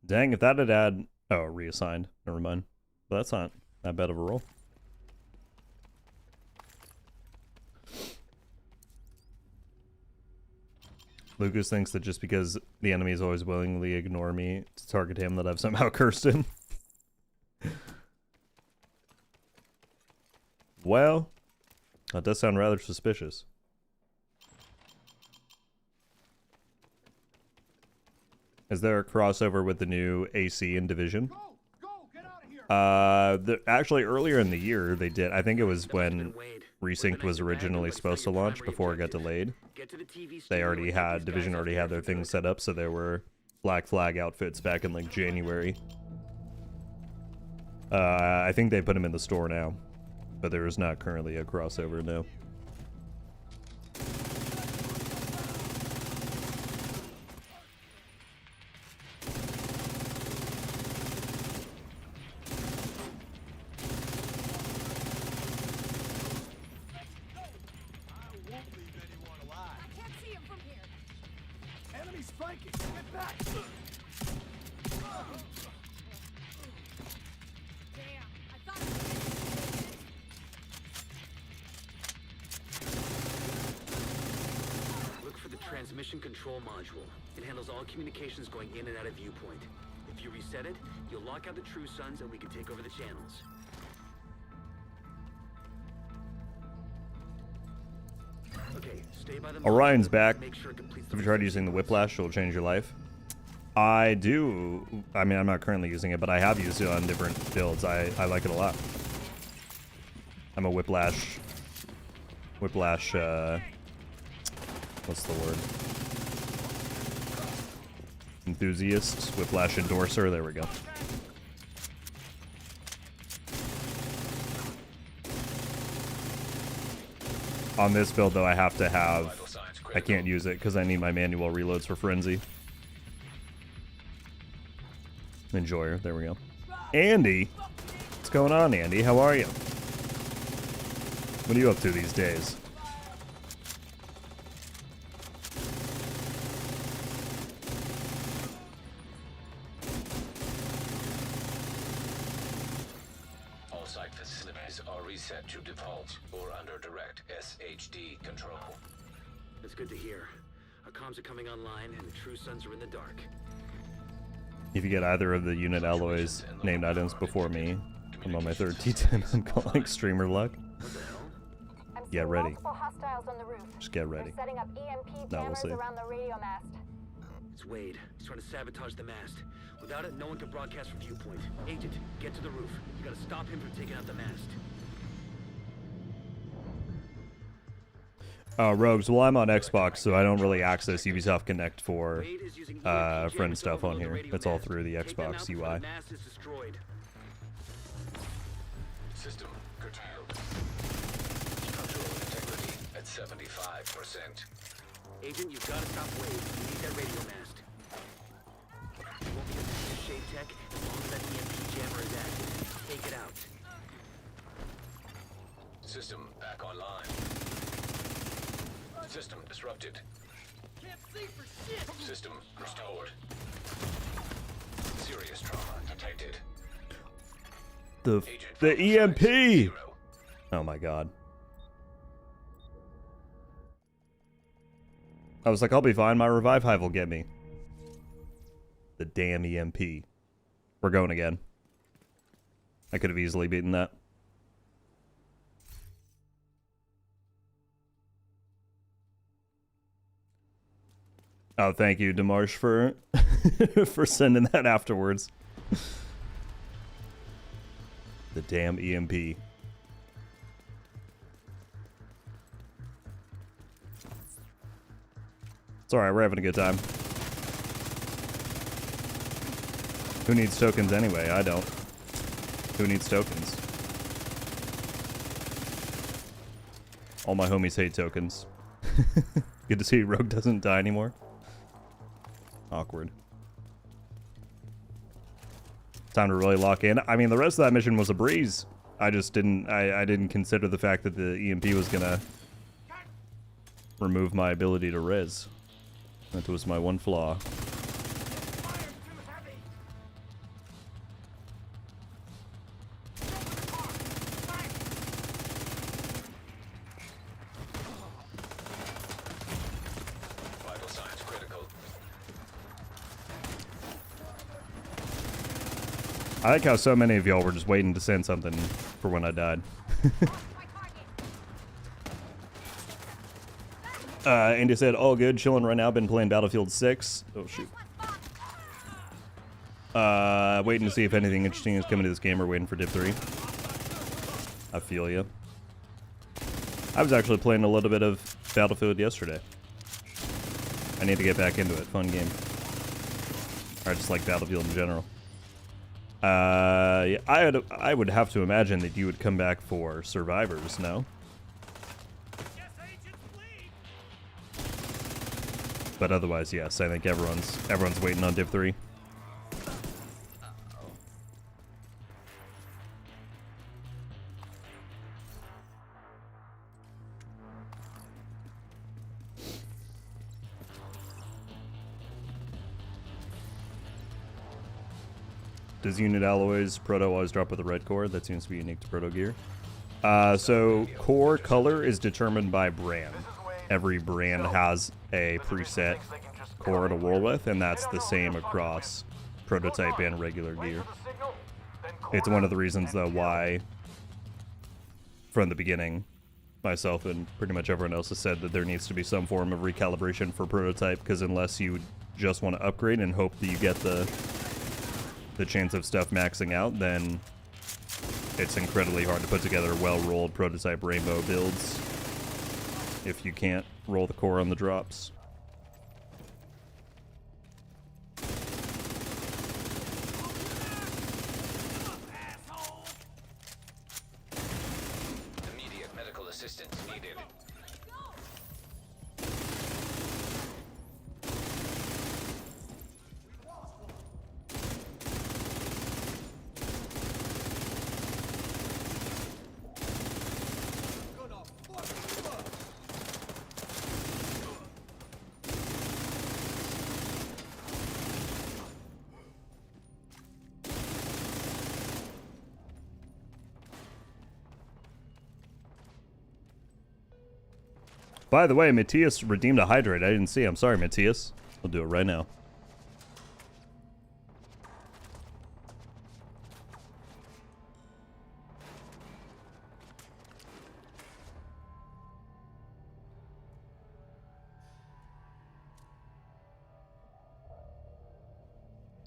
Dang, if that had had... Oh, reassigned. Never mind. But that's not that bad of a roll. Lucas thinks that just because the enemies always willingly ignore me to target him, that I've somehow cursed him. Well, that does sound rather suspicious. Is there a crossover with the new AC in Division? Go! Get out of here! Actually, earlier in the year, they did. I think it was when Resynced was originally supposed to launch before it got delayed. They already had, Division already had their things set up, so there were Black Flag outfits back in, like, January. I think they put them in the store now, but there is not currently a crossover now. Flanking! Get back! Damn, I thought Look for the transmission control module. It handles all communications going in and out of viewpoint. If you reset it, you'll lock out the True Sons and we can take over the channels. Okay, stay by the Orion's back. Make sure it completes the Have you tried using the Whiplash? It'll change your life. I do. I mean, I'm not currently using it, but I have used it on different builds. I like it a lot. I'm a Whiplash, what's the word? Enthusiast, Whiplash endorser, there we go. On this build, though, I have to have... I can't use it because I need my manual reloads for Frenzy. Enjoyer, there we go. Andy! What's going on, Andy? How are you? What are you up to these days? All site facilities are reset to default or under direct SHD control. That's good to hear. Our comms are coming online and the True Sons are in the dark. If you get either of the unit alloys named items before me, I'm on my third T10. I'm calling streamer luck. What the hell? I'm Get seeing ready. multiple hostiles on the roof. Just get ready. They're setting up EMP No, we'll jammers see. around the radio mast. It's Wade. He's trying to sabotage the mast. Without it, no one can broadcast from viewpoint. Agent, get to the roof. You gotta stop him from taking out the mast. Rogues, well, I'm on Xbox, so I don't really access Ubisoft Connect for Wade is using friend jammers to stuff on overload the here. radio It's all mast. through the Take them Xbox out before UI. the mast is destroyed. System curtailed. Structural integrity at 75%. Agent, you've gotta stop Wade. You need that radio mast. You won't be able to use shade tech as long as that EMP jammer is active. Take it out. System back online. System disrupted. Can't see for shit! System restored. Serious trauma detected. The Agent EMP! 0. Oh my god. I was like, I'll be fine. My revive hive will get me. The damn EMP. We're going again. I could have easily beaten that. Oh, thank you, Demarche, for for sending that afterwards. The damn EMP. It's alright, we're having a good time. Who needs tokens anyway? I don't. Who needs tokens? All my homies hate tokens. Good to see Rogue doesn't die anymore. Awkward. Time to really lock in. I mean, the rest of that mission was a breeze. I just didn't, I didn't consider the fact that the EMP was gonna remove my ability to res. That was my one flaw. Vital signs critical. I like how so many of y'all were just waiting to send something for when I died. Andy said, all good, chilling right now, been playing Battlefield 6. Oh, shoot. Waiting to see if anything interesting is coming to this game or waiting for Div 3. I feel ya. I was actually playing a little bit of Battlefield yesterday. I need to get back into it. Fun game. I just like Battlefield in general. Yeah, I would have to imagine that you would come back for Survivors, no? Yes, Agent, lead! But otherwise, yes, I think everyone's waiting on Div 3. Does unit alloys proto always drop with a red core? That seems to be unique to proto gear. So core color is determined by brand. Every brand has a preset core to roll with, and that's the same across prototype and regular gear. It's one of the reasons, though, why from the beginning, myself and pretty much everyone else has said that there needs to be some form of recalibration for prototype, because unless you just want to upgrade and hope that you get the chance of stuff maxing out, then it's incredibly hard to put together well-rolled prototype rainbow builds if you can't roll the core on the drops. Immediate medical assistance needed. By the way, Matthias redeemed a hydrate. I didn't see. I'm sorry, Matthias. I'll do it right now.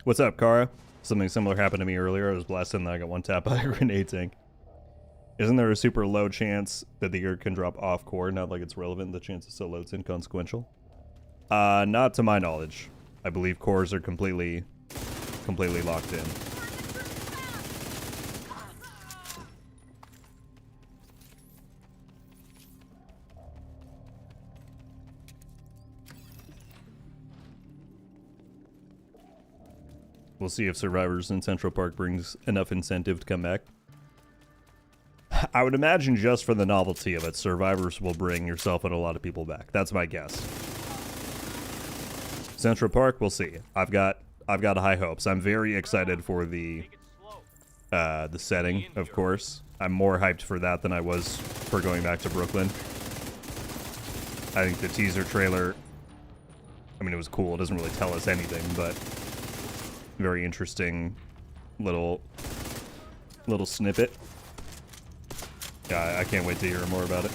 What's up, Kara? Something similar happened to me earlier. I was blasted and I got one tap by a grenade tank. Isn't there a super low chance that the gear can drop off core? Not like it's relevant. The chance is so low it's inconsequential. Not to my knowledge. I believe cores are completely locked in. We'll see if Survivors in Central Park brings enough incentive to come back. I would imagine just for the novelty of it, Survivors will bring yourself and a lot of people back. That's my guess. Central Park, we'll see. I've got high hopes. I'm very excited for the setting, of course. I'm more hyped for that than I was for going back to Brooklyn. I think the teaser trailer I mean, it was cool. It doesn't really tell us anything, but very interesting little snippet. Yeah, I can't wait to hear more about it.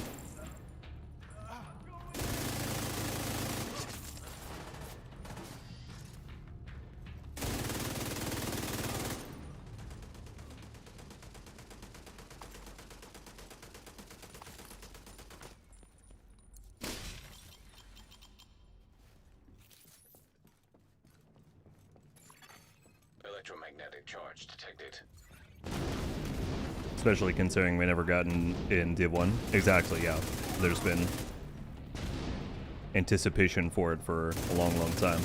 Electromagnetic charge detected. Especially considering we never gotten in Div 1. Exactly, yeah. There's been anticipation for it for a long, long time.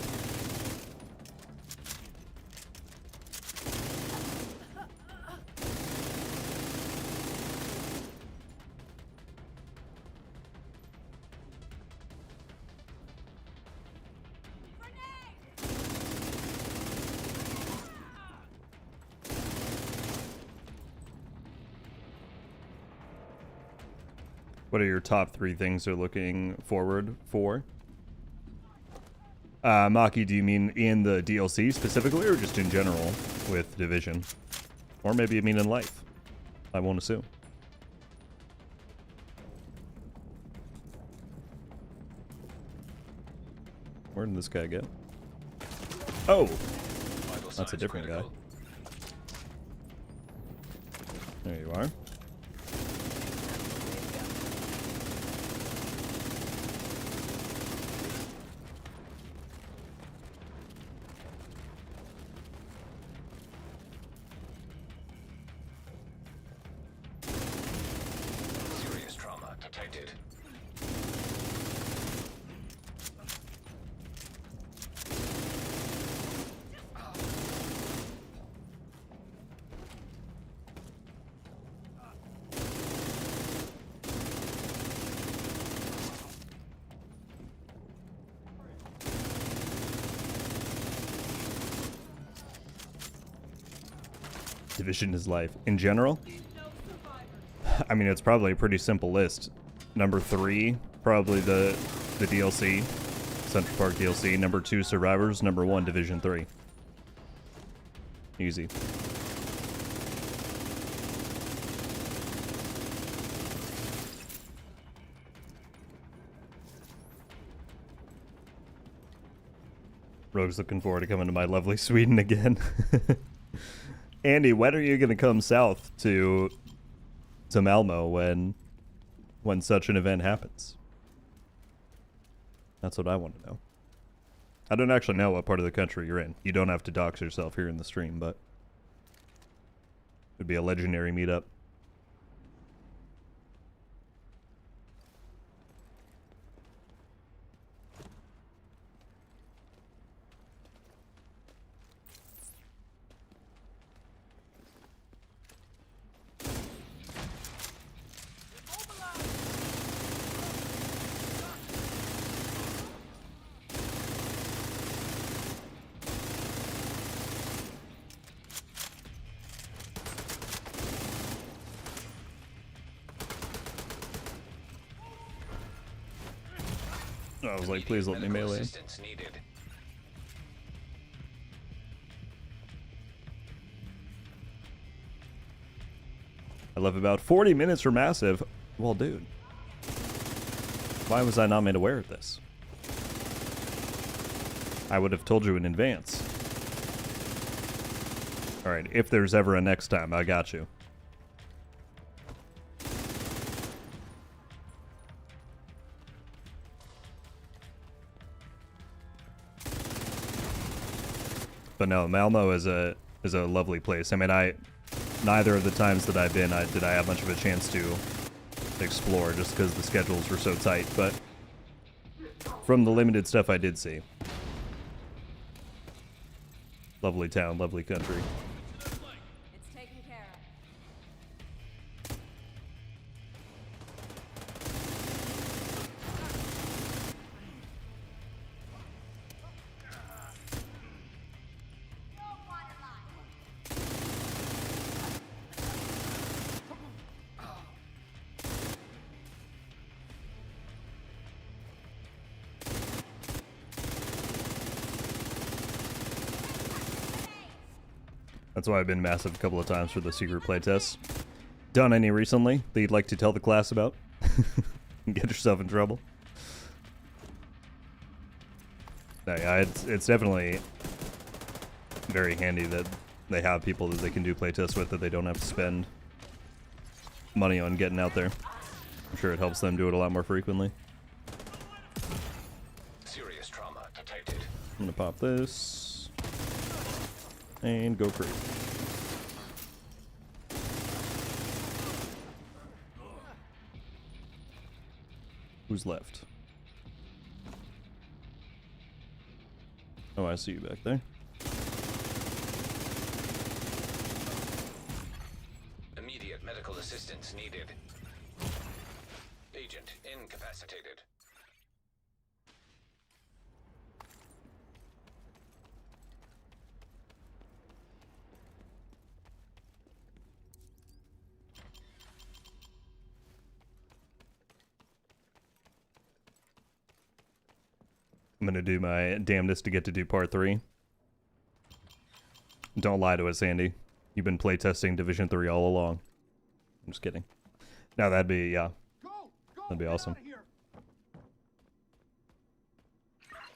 What are your top 3 things you're looking forward for? Maki, do you mean in the DLC specifically, or just in general with Division? Or maybe you mean in life? I won't assume. Where did this guy go? Oh! Vital That's a signs different guy. critical. There you are. Serious trauma detected. Division is life. In general? I mean, it's probably a pretty simple list. Number 3, probably the DLC. Central Park DLC. Number 2, Survivors. Number 1, Division 3. Easy. Rogue's looking forward to coming to my lovely Sweden again. Andy, when are you going to come south to Malmo when such an event happens? That's what I want to know. I don't actually know what part of the country you're in. You don't have to dox yourself here in the stream, but it'd be a legendary meetup. I was like, please let me Medical melee. assistance needed. I love about 40 minutes for massive. Well, dude. Why was I not made aware of this? I would have told you in advance. Alright, if there's ever a next time, I got you. But no, Malmo is a lovely place. I mean, neither of the times that I've been, did I have much of a chance to explore, just because the schedules were so tight. But from the limited stuff I did see, lovely town, lovely country. It's taken care of. That's why I've been massive a couple of times for the secret playtests. Done any recently that you'd like to tell the class about? Get yourself in trouble. No, yeah, it's definitely very handy that they have people that they can do playtests with, that they don't have to spend money on getting out there. I'm sure it helps them do it a lot more frequently. Serious trauma detected. I'm gonna pop this and go crazy. Who's left? Oh, I see you back there. Immediate medical assistance needed. Agent incapacitated. I'm gonna do my damnedest to get to do part 3. Don't lie to us, Andy. You've been playtesting Division 3 all along. I'm just kidding. No, that'd be, yeah. That'd be awesome.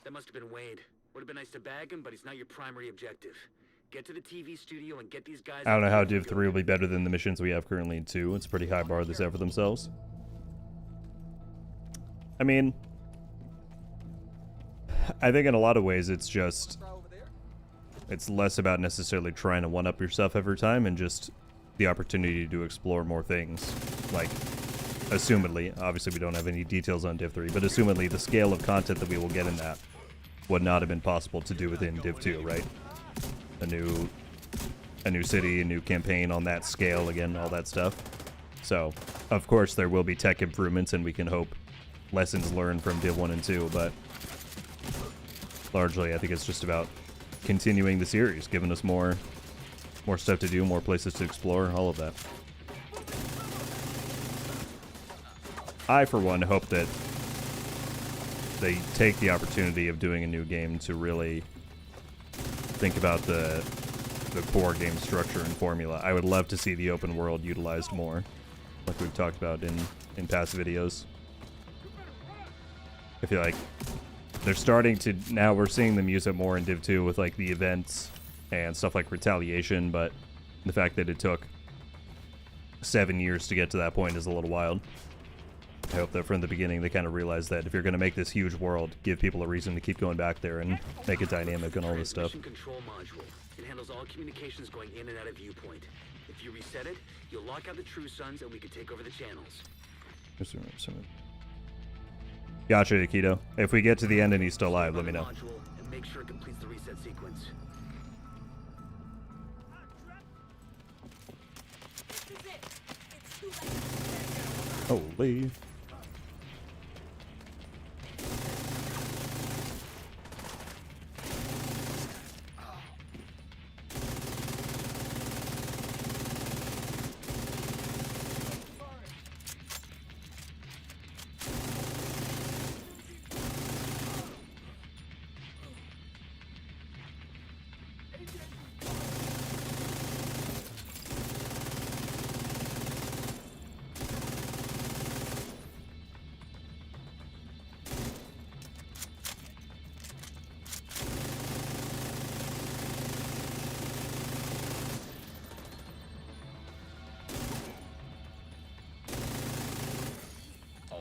That must have been Wade. Would have been nice to bag him, but he's not your primary objective. Get to the TV studio and get these guys... I don't know how Div 3 will be better than the missions we have currently in 2. It's a pretty high bar they set for themselves. I mean, I think in a lot of ways it's just... It's less about necessarily trying to one-up yourself every time and just the opportunity to explore more things. Like, assumedly, obviously we don't have any details on Div 3, but assumedly the scale of content that we will get in that would not have been possible to do within Div 2, right? A new city, a new campaign on that scale, again, all that stuff. So, of course there will be tech improvements and we can hope lessons learned from Div 1 and 2, but largely I think it's just about continuing the series, giving us more stuff to do, more places to explore, all of that. I, for one, hope that they take the opportunity of doing a new game to really think about the core game structure and formula. I would love to see the open world utilized more, like we've talked about in past videos. I feel like they're starting to, now we're seeing them use it more in Div 2 with like the events and stuff like Retaliation, but the fact that it took 7 years to get to that point is a little wild. I hope that from the beginning they kind of realize that if you're going to make this huge world, give people a reason to keep going back there and make it dynamic and all this stuff. Control module. It handles all communications going in and out of viewpoint. If you reset it, you'll lock out the True Sons and we can take over the channels. Gotcha, Akito. If we get to the end and he's still alive, let me know. And make sure it completes the reset sequence. Holy.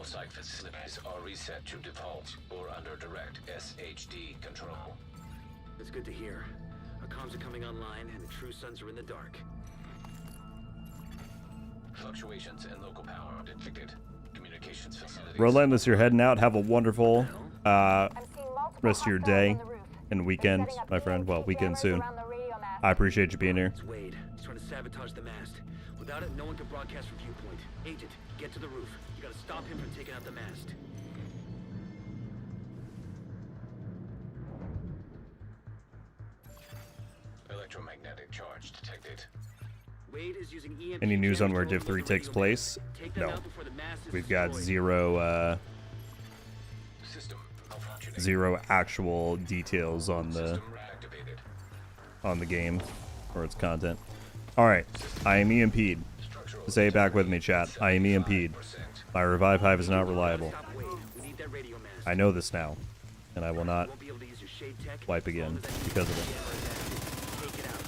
Site facilities are reset to default or under direct SHD control. It's good to hear. Our comms are coming online and the True Sons are in the dark. Fluctuations in local power detected. Communications facilities. Relentless, you're heading out. Have a wonderful I'm seeing multiple rest of your hostiles day on the roof. and weekend, Setting up my friend. Well, EMP weekend jammers soon. around the radio mast. I appreciate you being here. It's Wade. He's trying to sabotage the mast. Without it, no one can broadcast from viewpoint. Agent, get to the roof. You gotta stop him from taking out the mast. Electromagnetic charge detected. Wade is using EMP Any news on jammers where to Div 3 overload the takes radio place? mast. Take them No. out before the mast is We've got destroyed. System malfunctioning. zero actual details on System reactivated. the game. or its content. Alright, I am EMP'd. Say it back with me, chat. I am EMP'd. My revive hive is not reliable. Stop wave. We need that radio mast. I know this now, and I will not Won't be able to use your shade tech wipe as long again as that because of EMP it. jammer is active. Take it out.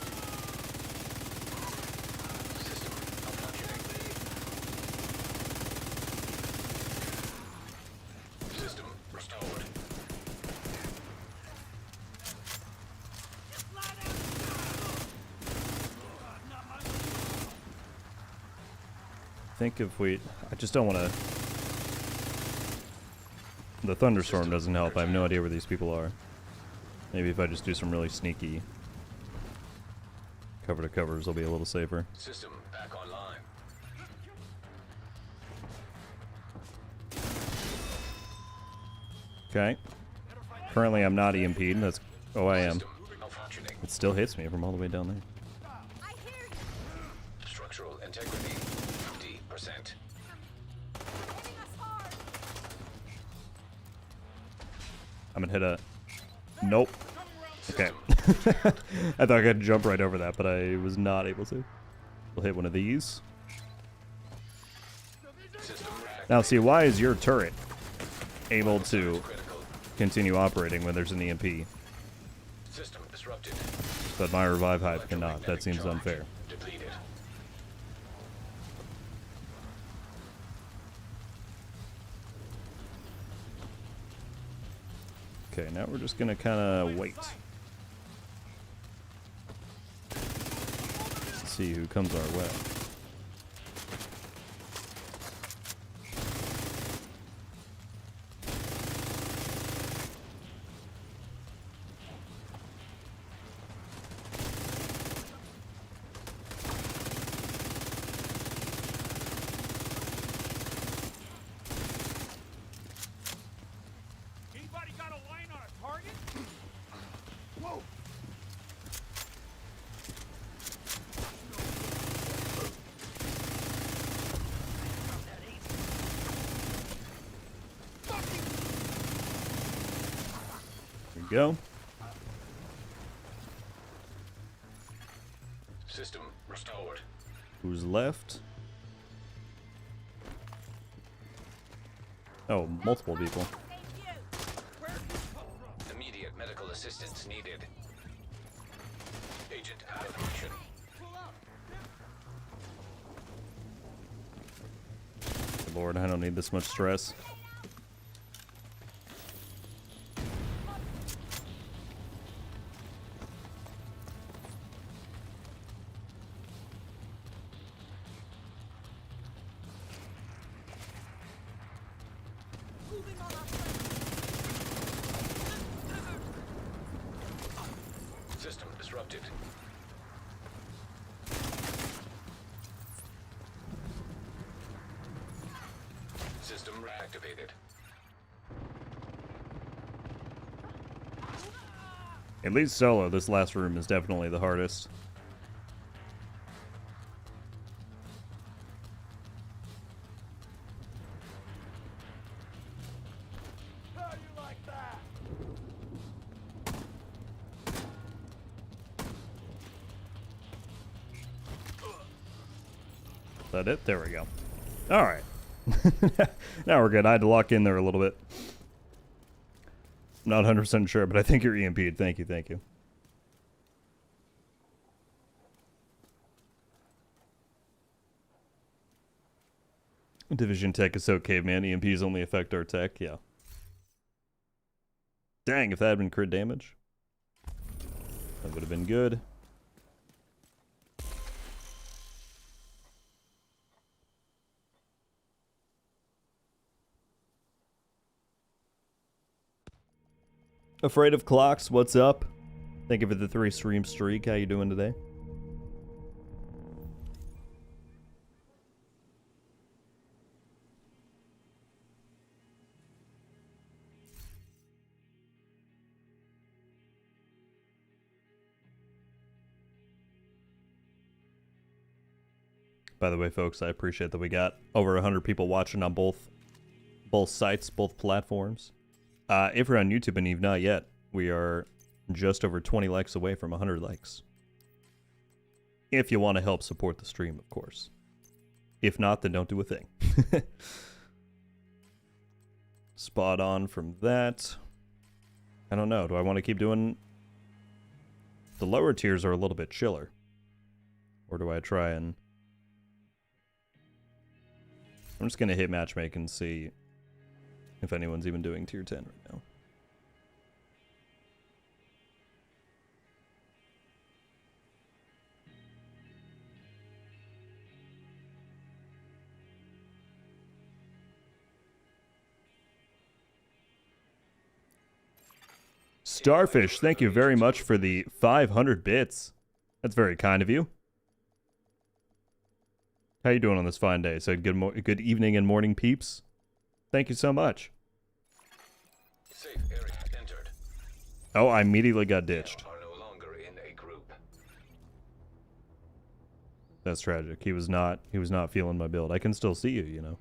System malfunctioning. System restored. I think if we... I just don't want to... The thunderstorm doesn't help. I have no idea where these people are. Maybe if I just do some really sneaky cover to covers, I'll be a little safer. System back online. Okay. Currently I'm not EMP'd. That's... Oh, I am. System malfunctioning. It still hits me from all the way down there. I hear you. Structural integrity 50%. Hitting us hard. I'm gonna hit a... Nope. Okay. System I thought I could jump right over that, but I was not able to. We'll hit one of these. system Now, see, why is your turret able to critical. continue operating when there's an EMP, System disrupted. but my revive hive cannot? That seems Charge unfair. Depleted. Okay, now we're just gonna kind of wait. See who comes our way. Anybody got a line on a target? Whoa! There we go. System restored. Who's left? Oh, multiple people. Thank you. Where'd you come from? Immediate medical assistance needed. Agent out of mission. Pull up! Lord, I don't need this much stress. Moving on our System disrupted. System reactivated. At least solo, this last room is definitely the hardest. How you like that? Is that it? There we go. Alright. Now we're good. I had to lock in there a little bit. I'm not 100% sure, but I think you're EMP'd. Thank you, thank you. Division tech is so caveman. EMPs only affect our tech. Yeah. Dang, if that had been crit damage, that would have been good. Afraid of clocks, what's up? Thank you for the 3 stream streak. How you doing today? By the way, folks, I appreciate that we got over 100 people watching on both sites, both platforms. If you're on YouTube and you've not yet, we are just over 20 likes away from 100 likes. If you want to help support the stream, of course. If not, then don't do a thing. Spot on from that. I don't know. Do I want to keep doing... The lower tiers are a little bit chiller. Or do I try and... I'm just going to hit matchmake and see if anyone's even doing tier 10 right now. Starfish, thank you very much for the 500 bits. That's very kind of you. How you doing on this fine day? So good evening and morning, peeps. Thank you so much. Safe area entered. Oh, I immediately got ditched. Are no longer in a group. That's tragic. He was not feeling my build. I can still see you, you know.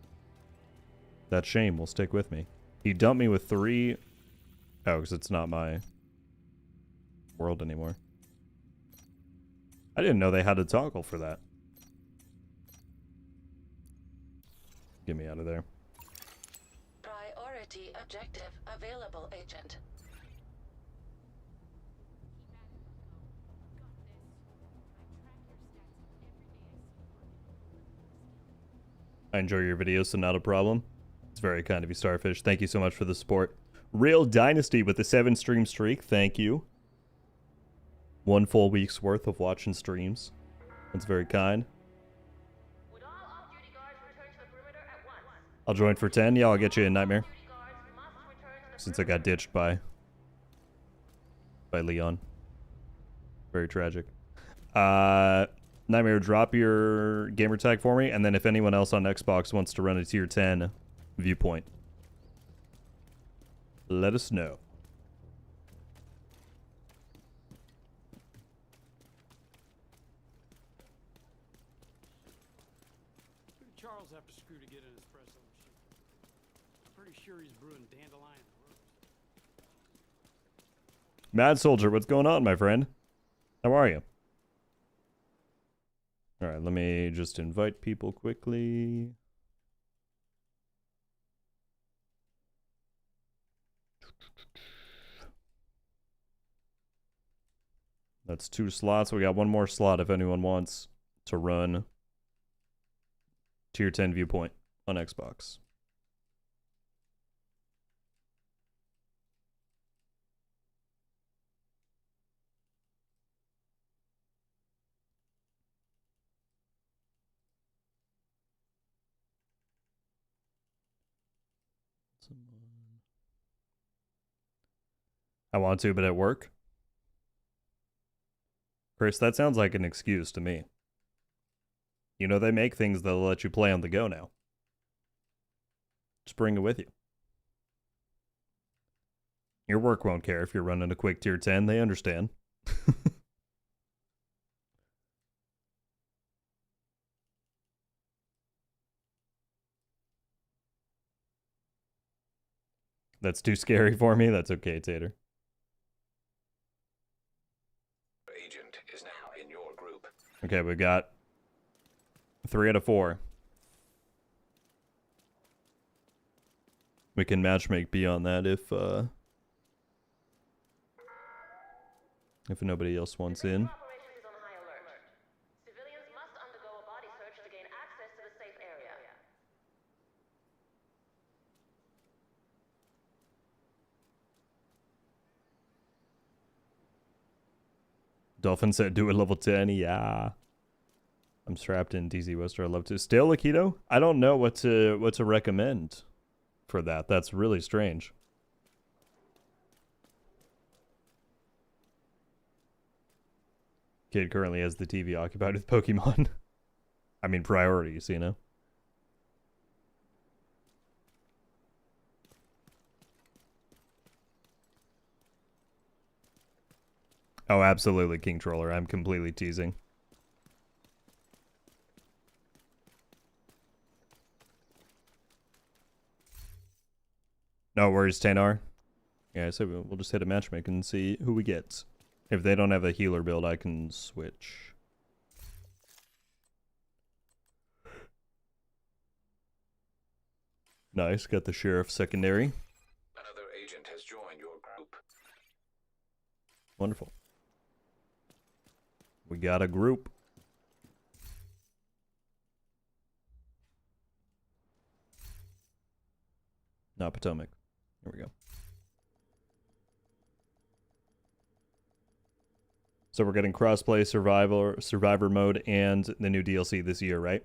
That shame will stick with me. He dumped me with 3... Oh, because it's not my world anymore. I didn't know they had a toggle for that. Get me out of there. Priority objective available, Agent. I enjoy your videos, so not a problem. It's very kind of you, Starfish. Thank you so much for the support. Real Dynasty with the 7 stream streak. Thank you. 1 full week's worth of watching streams. That's very kind. Would all off-duty guards return to the perimeter at once? I'll join for 10. Yeah, I'll get you in Nightmare. Off-duty guards must return to the Since I got ditched by Leon. Very tragic. Nightmare, drop your gamer tag for me, and then if anyone else on Xbox wants to run a tier 10 viewpoint, let us know. Who did Charles have to screw to get an espresso machine? I'm pretty sure he's brewing dandelion rose. Mad Soldier, what's going on, my friend? How are you? Alright, let me just invite people quickly. That's 2 slots. We got 1 more slot if anyone wants to run tier 10 viewpoint on Xbox. I want to, but at work. Chris, that sounds like an excuse to me. You know, they make things that'll let you play on the go now. Just bring it with you. Your work won't care if you're running a quick tier 10. They understand. That's too scary for me. That's okay, Tater. Agent is now in your group. Okay, we've got 3 out of 4. We can matchmake beyond that if nobody else wants in. Operations is on high alert. Civilians must undergo a body search to gain access to the safe area. Dolphin said do it level 10. Yeah. I'm strapped in DZ Wester. I love to. Still, Akito? I don't know what to recommend for that. That's really strange. Kid currently has the TV occupied with Pokemon. I mean, priorities, you know? Oh, absolutely, King Troller. I'm completely teasing. No worries, Tanar. Yeah, so we'll just hit a matchmaking and see who we get. If they don't have a healer build, I can switch. Nice, got the sheriff secondary. Another agent has joined your group. Wonderful. We got a group. Not Potomac. Here we go. So we're getting crossplay survivor mode and the new DLC this year, right?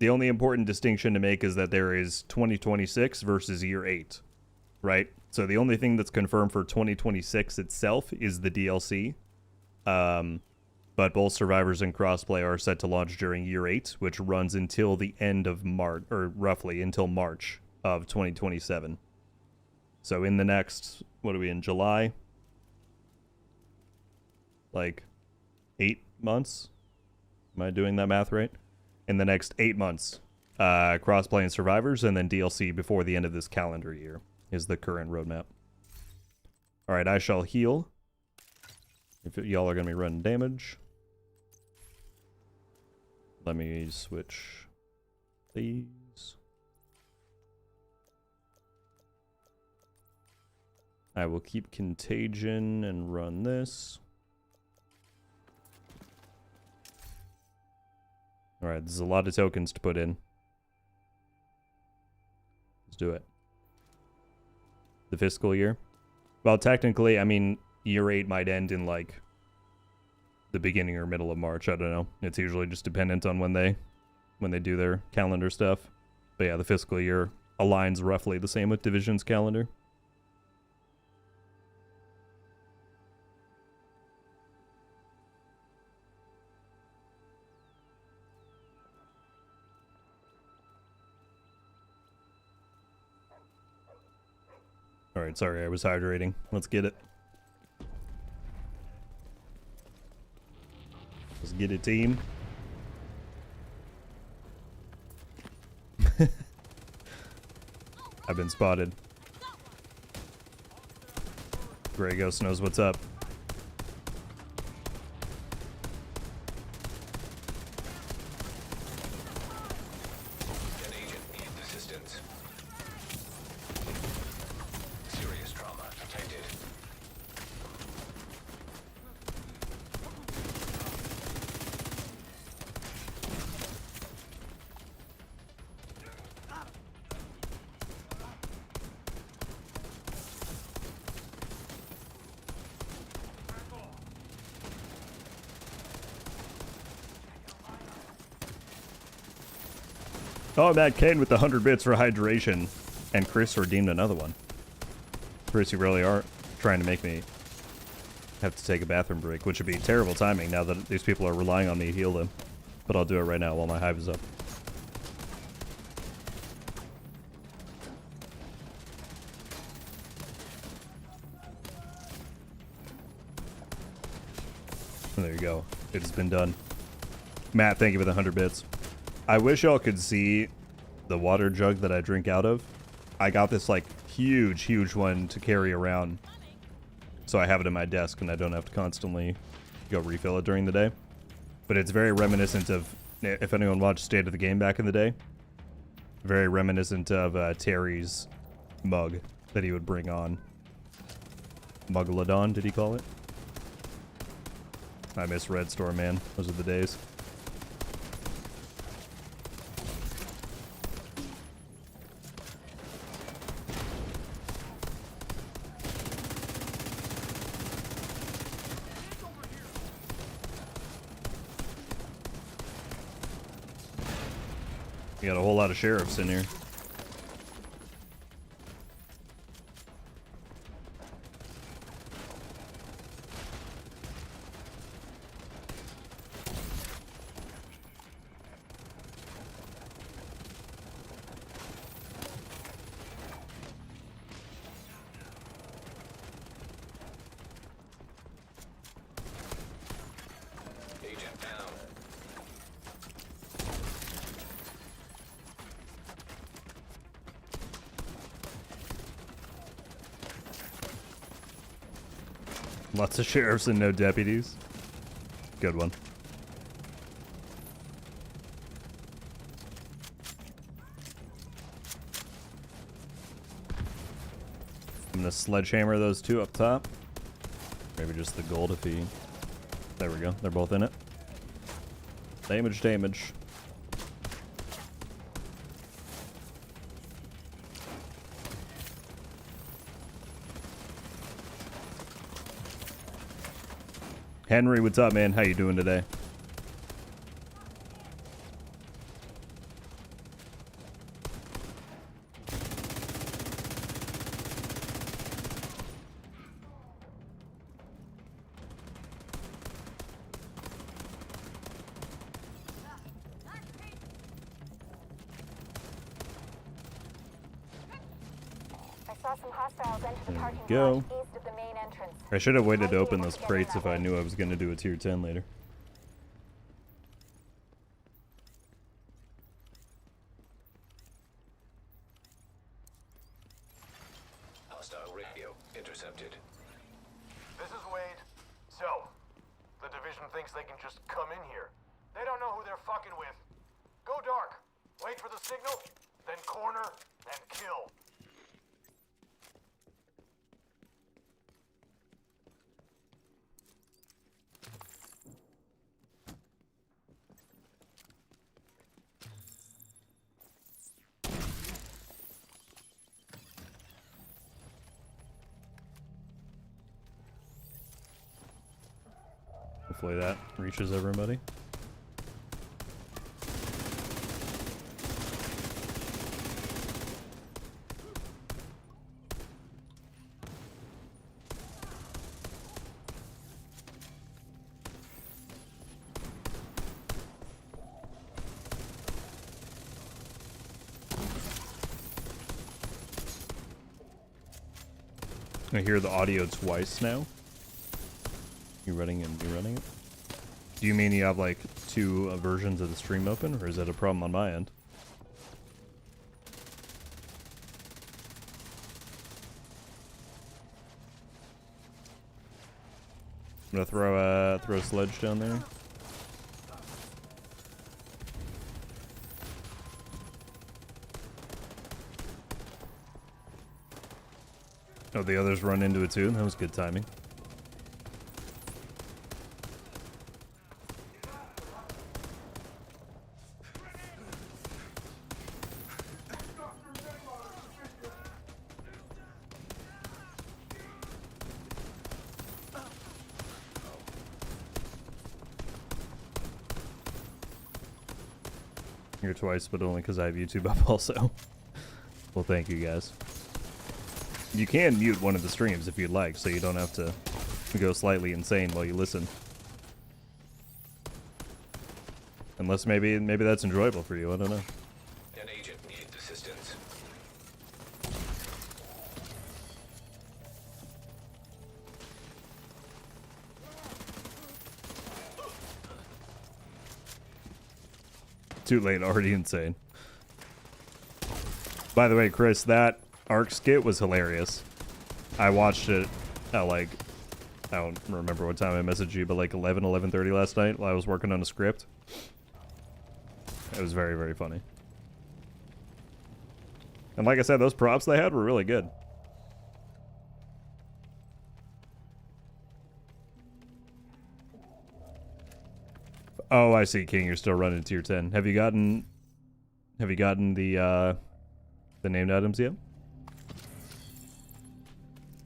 The only important distinction to make is that there is 2026 versus year 8, right? So the only thing that's confirmed for 2026 itself is the DLC. But both survivors and crossplay are set to launch during year 8, which runs until the end of March, or roughly until March of 2027. So in the next, what are we in, July? Like 8 months? Am I doing that math right? In the next 8 months, crossplay and survivors, and then DLC before the end of this calendar year is the current roadmap. All right, I shall heal. If y'all are going to be running damage. Let me switch these. I will keep Contagion and run this. Alright, there's a lot of tokens to put in. Let's do it. The fiscal year? Well, technically, I mean, year 8 might end in, like, the beginning or middle of March. I don't know. It's usually just dependent on when they do their calendar stuff. But yeah, the fiscal year aligns roughly the same with Division's calendar. Alright, sorry, I was hydrating. Let's get it. Let's get it, team. I've been spotted. Grey Ghost knows what's up. An agent needs assistance. Serious trauma detected. Oh, Matt Kane with the 100 bits for hydration. And Chris redeemed another one. Chris, you really are trying to make me have to take a bathroom break, which would be terrible timing now that these people are relying on me to heal them. But I'll do it right now while my hive is up. And there you go. It has been done. Matt, thank you for the 100 bits. I wish y'all could see the water jug that I drink out of. I got this, like, huge one to carry around. So I have it in my desk and I don't have to constantly go refill it during the day. But it's very reminiscent of, if anyone watched State of the Game back in the day, very reminiscent of Terry's mug that he would bring on. Mugalodon, did he call it? I miss Red Store, man. Those are the days. You got a whole lot of sheriffs in here. Agent down. Lots of sheriffs and no deputies. Good one. gonna sledgehammer those two up top. Maybe just the gold if he... There we go. They're both in it. Damage, damage. Henry, what's up, man? How you doing today? I saw some hostiles enter the parking go. lot east of the main entrance. I should have waited to open those crates if I knew I was going to do a tier 10 later. Hostile radio intercepted. This is Wade. So, the division thinks they can just come in here. They don't know who they're fucking with. Go dark. Wait for the signal, then corner, and kill. Hopefully that reaches everybody. I hear the audio twice now. You running it? You running it? Do you mean you have like two versions of the stream open, or is that a problem on my end? I'm gonna throw a sledge down there. Oh, the others run into it too. That was good timing. Here twice, but only because I have YouTube up also. Well, thank you guys. You can mute one of the streams if you'd like, so you don't have to go slightly insane while you listen. Unless maybe that's enjoyable for you, I don't know. An agent needs assistance. Too late, already insane. By the way, Chris, that Arc skit was hilarious. I watched it at like, I don't remember what time I messaged you, but like 11:30 last night while I was working on a script. It was very, very funny. And like I said, those props they had were really good. Oh, I see, King. You're still running tier 10. Have you gotten the named items yet?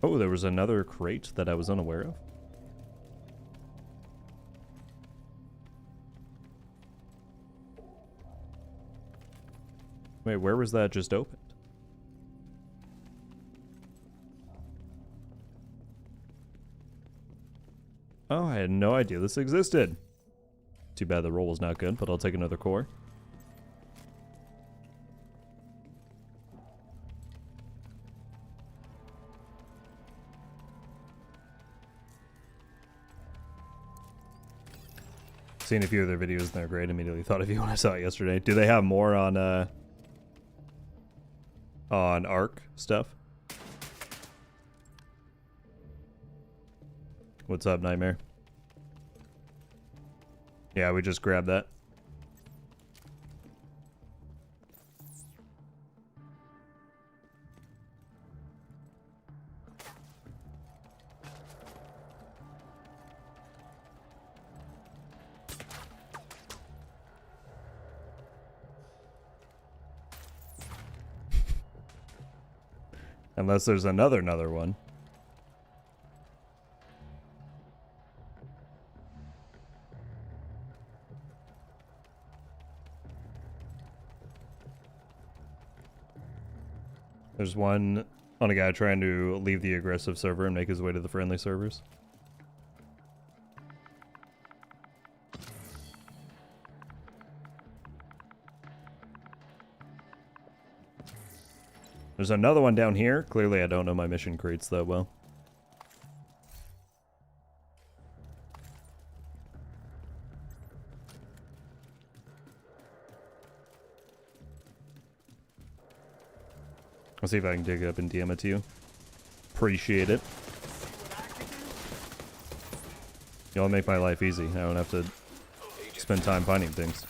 Oh, there was another crate that I was unaware of. Wait, where was that just opened? Oh, I had no idea this existed. Too bad the roll was not good, but I'll take another core. Seen a few of their videos and they're great. Immediately thought of you when I saw it yesterday. Do they have more on Arc stuff? What's up, Nightmare? Yeah, we just grabbed that. Unless there's another one. There's one on a guy trying to leave the aggressive server and make his way to the friendly servers. There's another one down here. Clearly I don't know my mission crates that well. I'll see if I can dig it up and DM it to you. Appreciate it. Y'all make my life easy. I don't have to spend time finding things.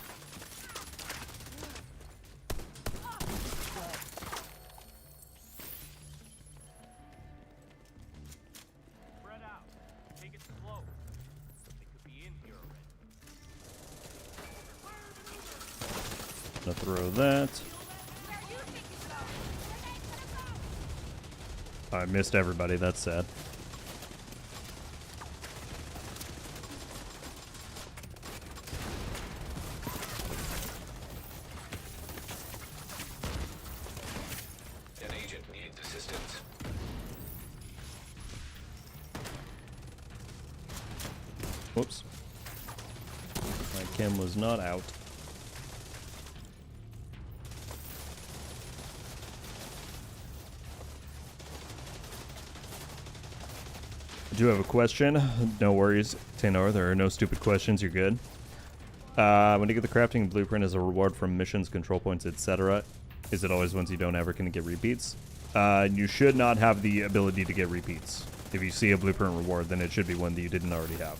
Spread out. Take it slow. They could be in here already. Gonna throw that. I missed everybody. That's sad. An agent needs assistance. Whoops. My chem was not out. I do have a question. No worries, Tenor. There are no stupid questions. You're good. When you get the crafting blueprint as a reward from missions, control points, etc., is it always ones you don't ever gonna get repeats? You should not have the ability to get repeats. If you see a blueprint reward, then it should be one that you didn't already have.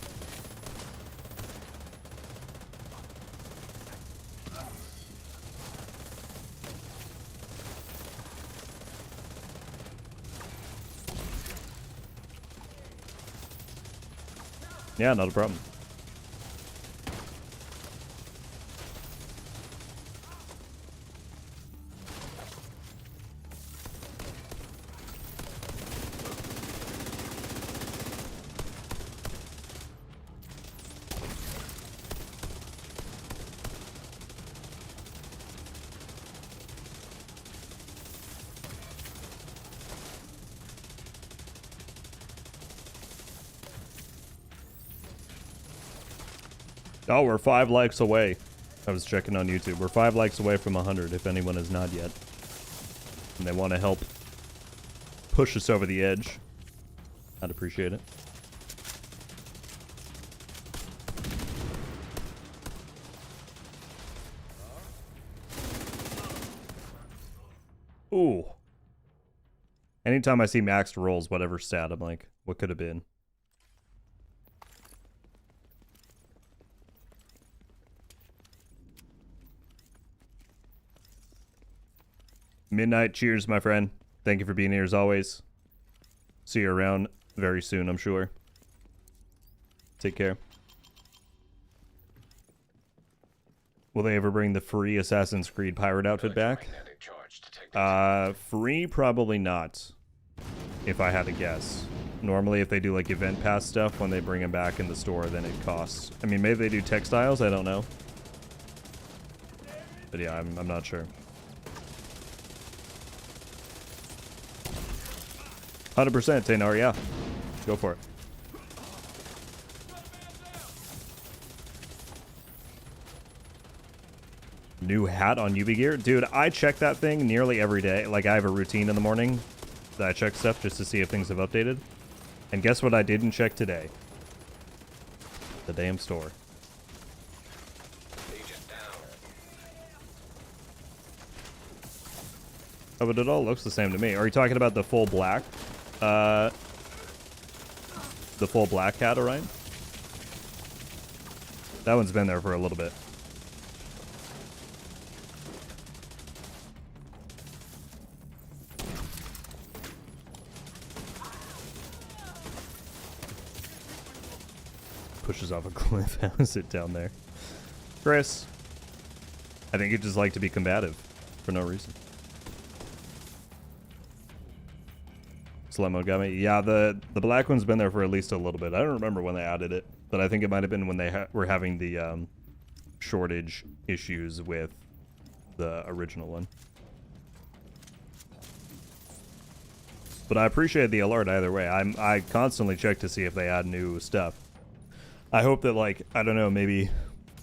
Yeah, not a problem. Oh, we're 5 likes away. I was checking on YouTube. We're 5 likes away from 100, if anyone is not yet. And they want to help push us over the edge. I'd appreciate it. Ooh. Anytime I see maxed rolls, whatever stat, I'm like, what could have been? Midnight, cheers, my friend. Thank you for being here as always. See you around very soon, I'm sure. Take care. Will they ever bring the free Assassin's Creed pirate outfit back? Free? Probably not. If I had to guess. Normally, if they do like event pass stuff, when they bring them back in the store, then it costs. I mean, maybe they do textiles, I don't know. But yeah, I'm not sure. 100%, Taynor, yeah. Go for it. New hat on UV gear? Dude, I check that thing nearly every day. Like, I have a routine in the morning that I check stuff just to see if things have updated. And guess what I didn't check today? The damn store. Oh, but it all looks the same to me. Are you talking about the full black? The full black hat, Orion? That one's been there for a little bit. Pushes off a cliff. How is it down there? Chris. I think you just like to be combative for no reason. Slow mode got me. Yeah, the black one's been there for at least a little bit. I don't remember when they added it, but I think it might have been when they were having the shortage issues with the original one. But I appreciate the alert either way. I constantly check to see if they add new stuff. I hope that, like, I don't know, maybe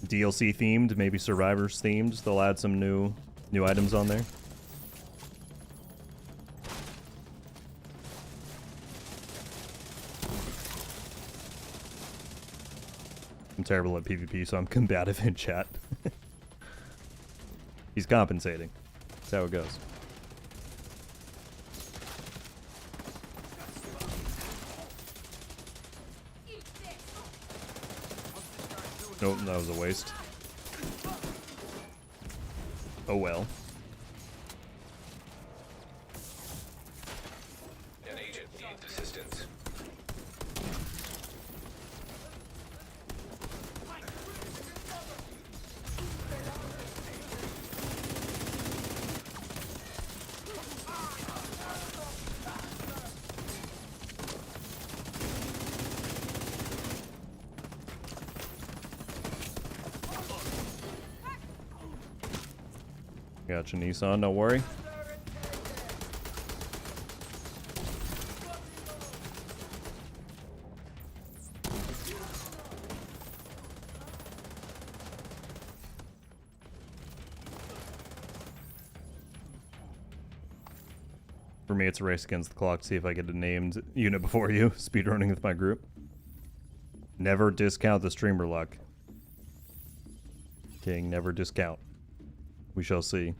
DLC themed, maybe Survivors themed, they'll add some new items on there. I'm terrible at PvP, so I'm combative in chat. He's compensating. That's how it goes. Nope, that was a waste. Oh well. An agent needs assistance. Gotcha, Nissan, don't worry. For me, it's a race against the clock to see if I get a named unit before you. Speedrunning with my group. Never discount the streamer luck. King, never discount. We shall see.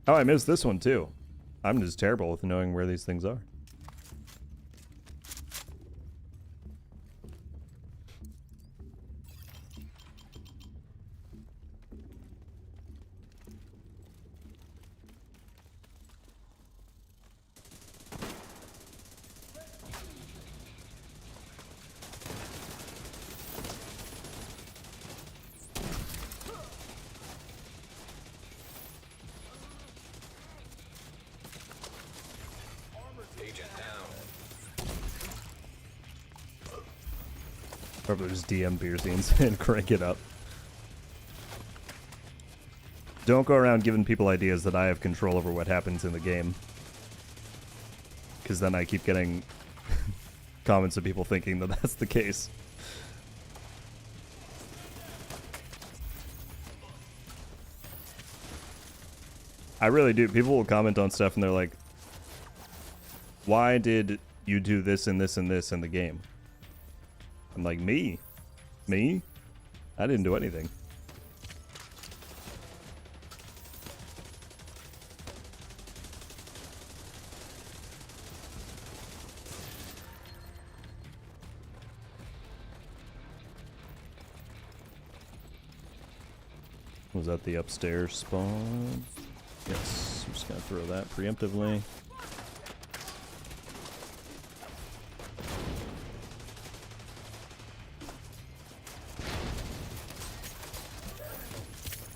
Oh, I missed this one too. I'm just terrible with knowing where these things are. Agent down. Probably just DM beer scenes and crank it up. Don't go around giving people ideas that I have control over what happens in the game. Because then I keep getting comments of people thinking that that's the case. I really do. People will comment on stuff and they're like, why did you do this and this and this in the game? I'm like, me? Me? I didn't do anything. Was that the upstairs spawn? Yes, I'm just gonna throw that preemptively.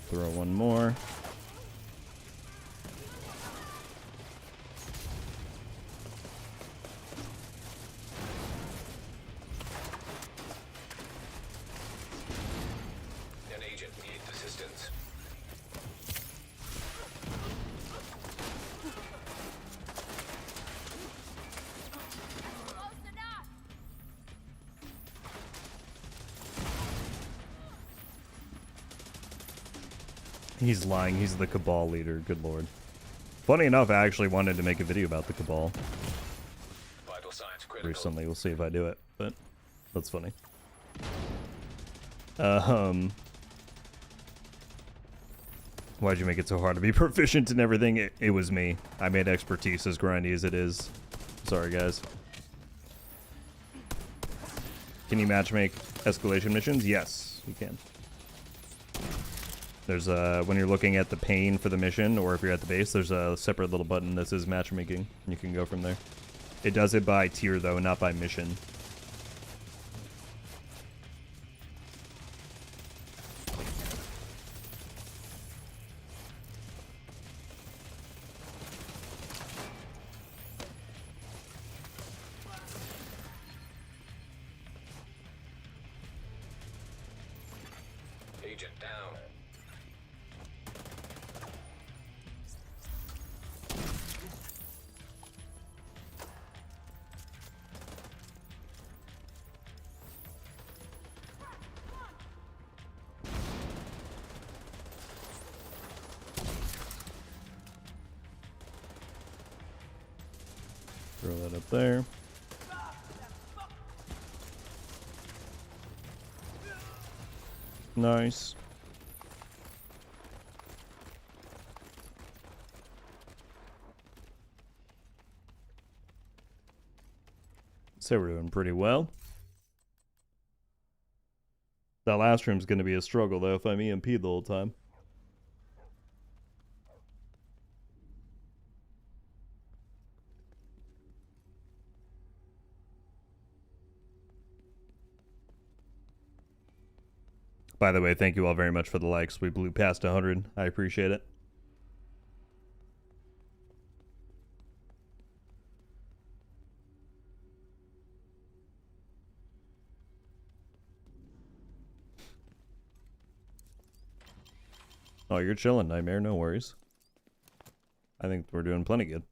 Throw one more. An agent needs assistance. He's lying. He's the Cabal leader. Good lord. Funny enough, I actually wanted to make a video about the Cabal Vital signs critical. recently. We'll see if I do it, but that's funny. Why'd you make it so hard to be proficient in everything? It was me. I made expertise as grindy as it is. Sorry, guys. Can you matchmake escalation missions? Yes, you can. There's when you're looking at the pane for the mission, or if you're at the base, there's a separate little button that says matchmaking, and you can go from there. It does it by tier, though, not by mission. Agent down. Throw that up there. Nice. So we're doing pretty well. That last room's going to be a struggle, though, if I'm EMP'd the whole time. By the way, thank you all very much for the likes. We blew past 100. I appreciate it. Oh, you're chilling, Nightmare. No worries. I think we're doing plenty good.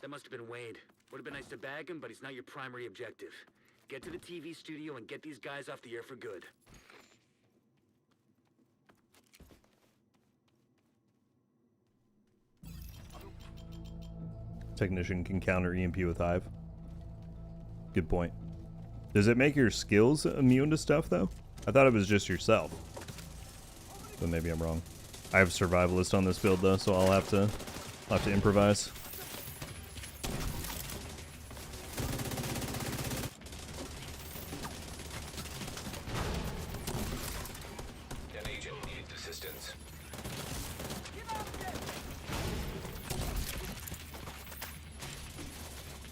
That must have been Wade. Would have been nice to bag him, but he's not your primary objective. Get to the TV studio and get these guys off the air for good. Technician can counter EMP with Hive. Good point. Does it make your skills immune to stuff, though? I thought it was just yourself. But maybe I'm wrong. I have Survivalist on this build, though, so I'll have to improvise. An agent needs assistance.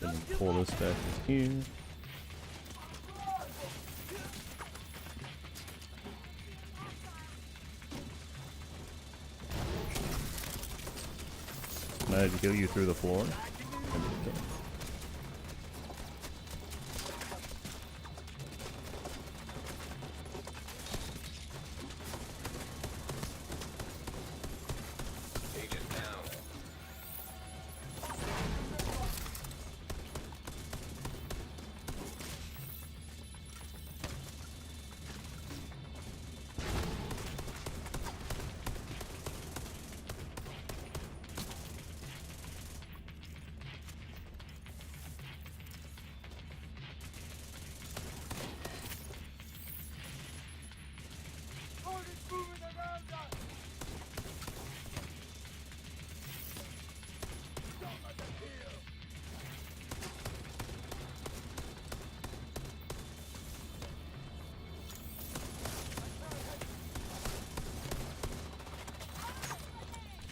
Then pull this back to here. I had to kill you through the floor. Agent down.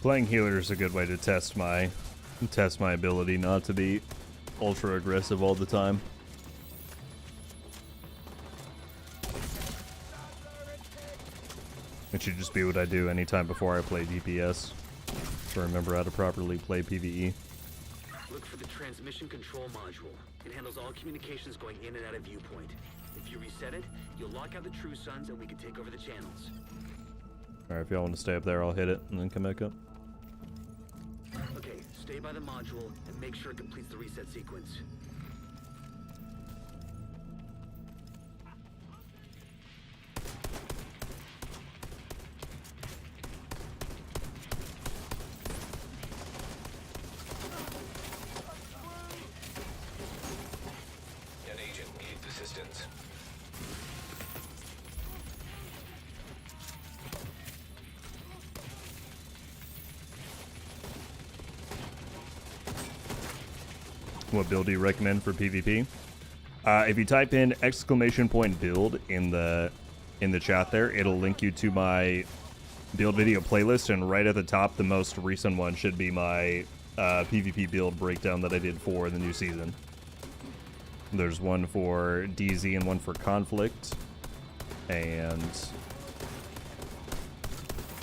Playing healer is a good way to test my ability not to be ultra aggressive all the time. It should just be what I do anytime before I play DPS to remember how to properly play PvE. Look for the transmission control module. It handles all communications going in and out of viewpoint. If you reset it, you'll lock out the True Sons and we can take over the channels. Alright, if y'all want to stay up there, I'll hit it and then come back up. Okay, stay by the module and make sure it completes the reset sequence. An agent needs assistance. What build do you recommend for PvP? If you type in !build in the chat there, it'll link you to my build video playlist, and right at the top, the most recent one should be my PvP build breakdown that I did for the new season. There's one for DZ and one for Conflict. And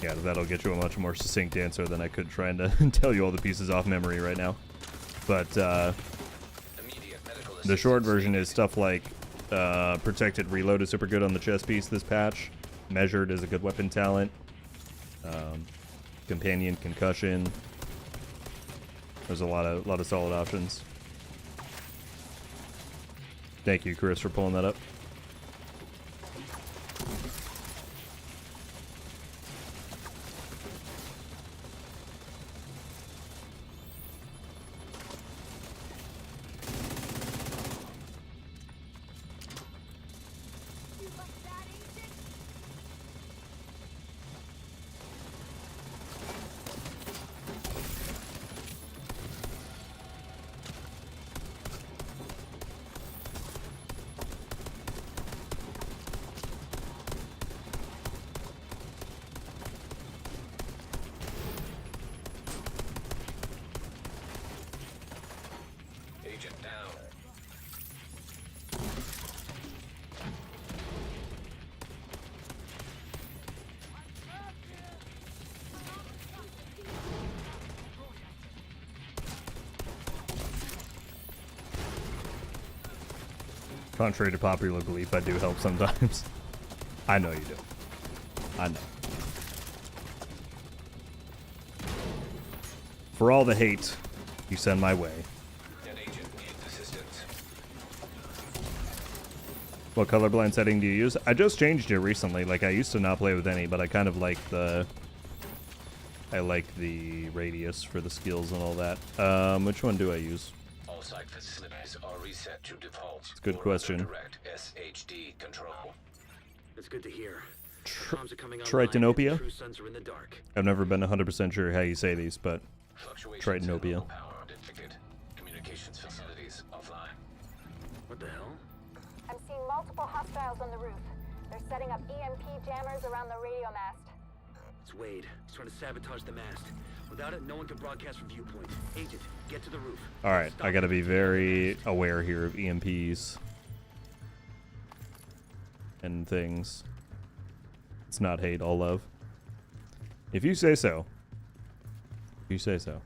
yeah, that'll get you a much more succinct answer than I could trying to tell you all the pieces off memory right now. But the short version is stuff like protected reload is super good on the chest piece this patch. Measured is a good weapon talent. Companion concussion. There's a lot of solid options. Thank you, Chris, for pulling that up. Agent down. Contrary to popular belief, I do help sometimes. I know you do. I know. For all the hate you send my way. An agent needs assistance. What colorblind setting do you use? I just changed it recently. Like, I used to not play with any, but I kind of like the... I like the radius for the skills and all that. Which one do I use? All site facilities are reset to default. It's a good or question. under direct SHD control. That's good to hear. Comms are coming online, Tritonopia? and the True Sons are in the dark. I've never been 100% sure how you say these, but Fluctuations in Tritonopia. local power detected. Communications facilities offline. What the hell? I'm seeing multiple hostiles on the roof. They're setting up EMP jammers around the radio mast. It's Wade. He's trying to sabotage the mast. Without it, no one can broadcast from viewpoint. Agent, get to the roof. alright, Stop I gotta it. be very aware here of EMPs and things. It's not hate, all love. If you say so. If you say so.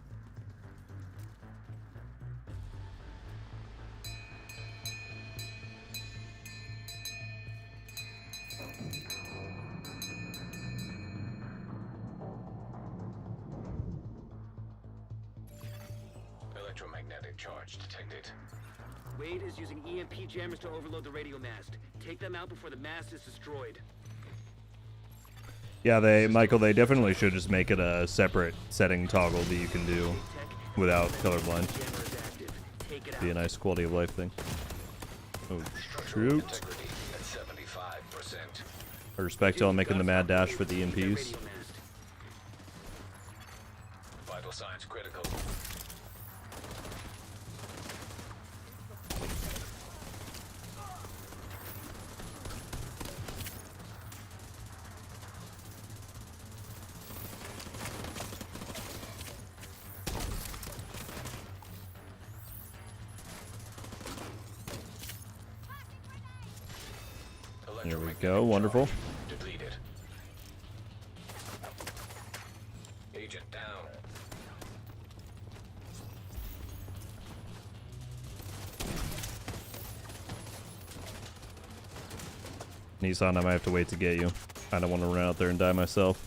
Electromagnetic charge detected. Wade is using EMP jammers to overload the radio mast. Take them out before the mast is destroyed. Yeah, Michael, they definitely should just make it a separate setting toggle that you can do without colorblind. Jammer is active. Take it out. Be a nice quality of life thing. Oh, shoot. Integrity at 75%. I respect y'all making the mad dash for the Need that EMPs. radio mast. Vital signs critical. There we go, wonderful. Depleted. Agent down. Nissan, I might have to wait to get you. I don't want to run out there and die myself.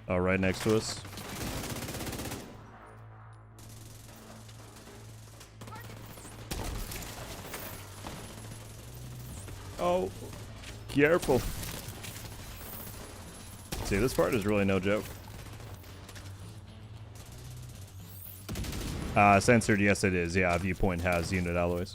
Oh, right next to us. Oh, careful. See, this part is really no joke. Censored, yes it is. Yeah, Viewpoint has unit alloys.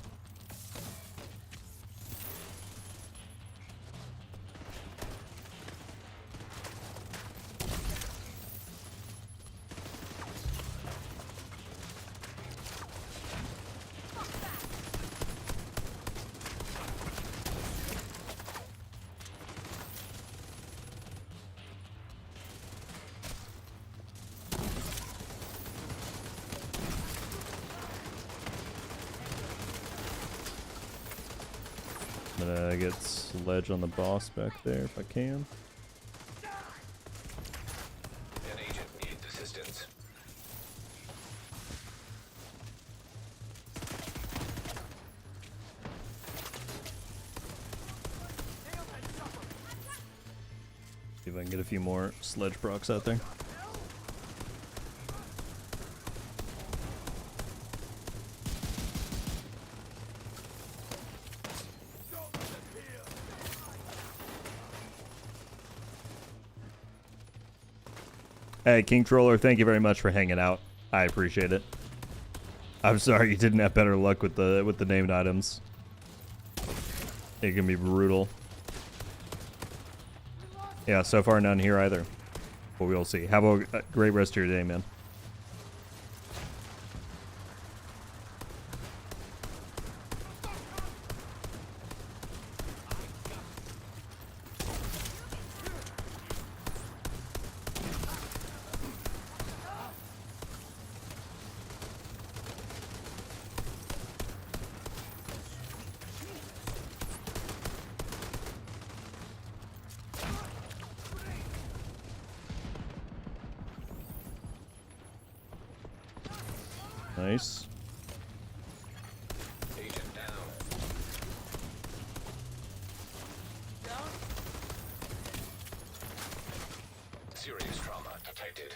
Get Sledge on the boss back there if I can. An agent needs assistance. See if I can get a few more Sledge procs out there. Hey, King Troller, thank you very much for hanging out. I appreciate it. I'm sorry you didn't have better luck with the named items. It can be brutal. Yeah, so far none here either. But we'll see. Have a great rest of your day, man. Nice. Agent down. Serious trauma detected.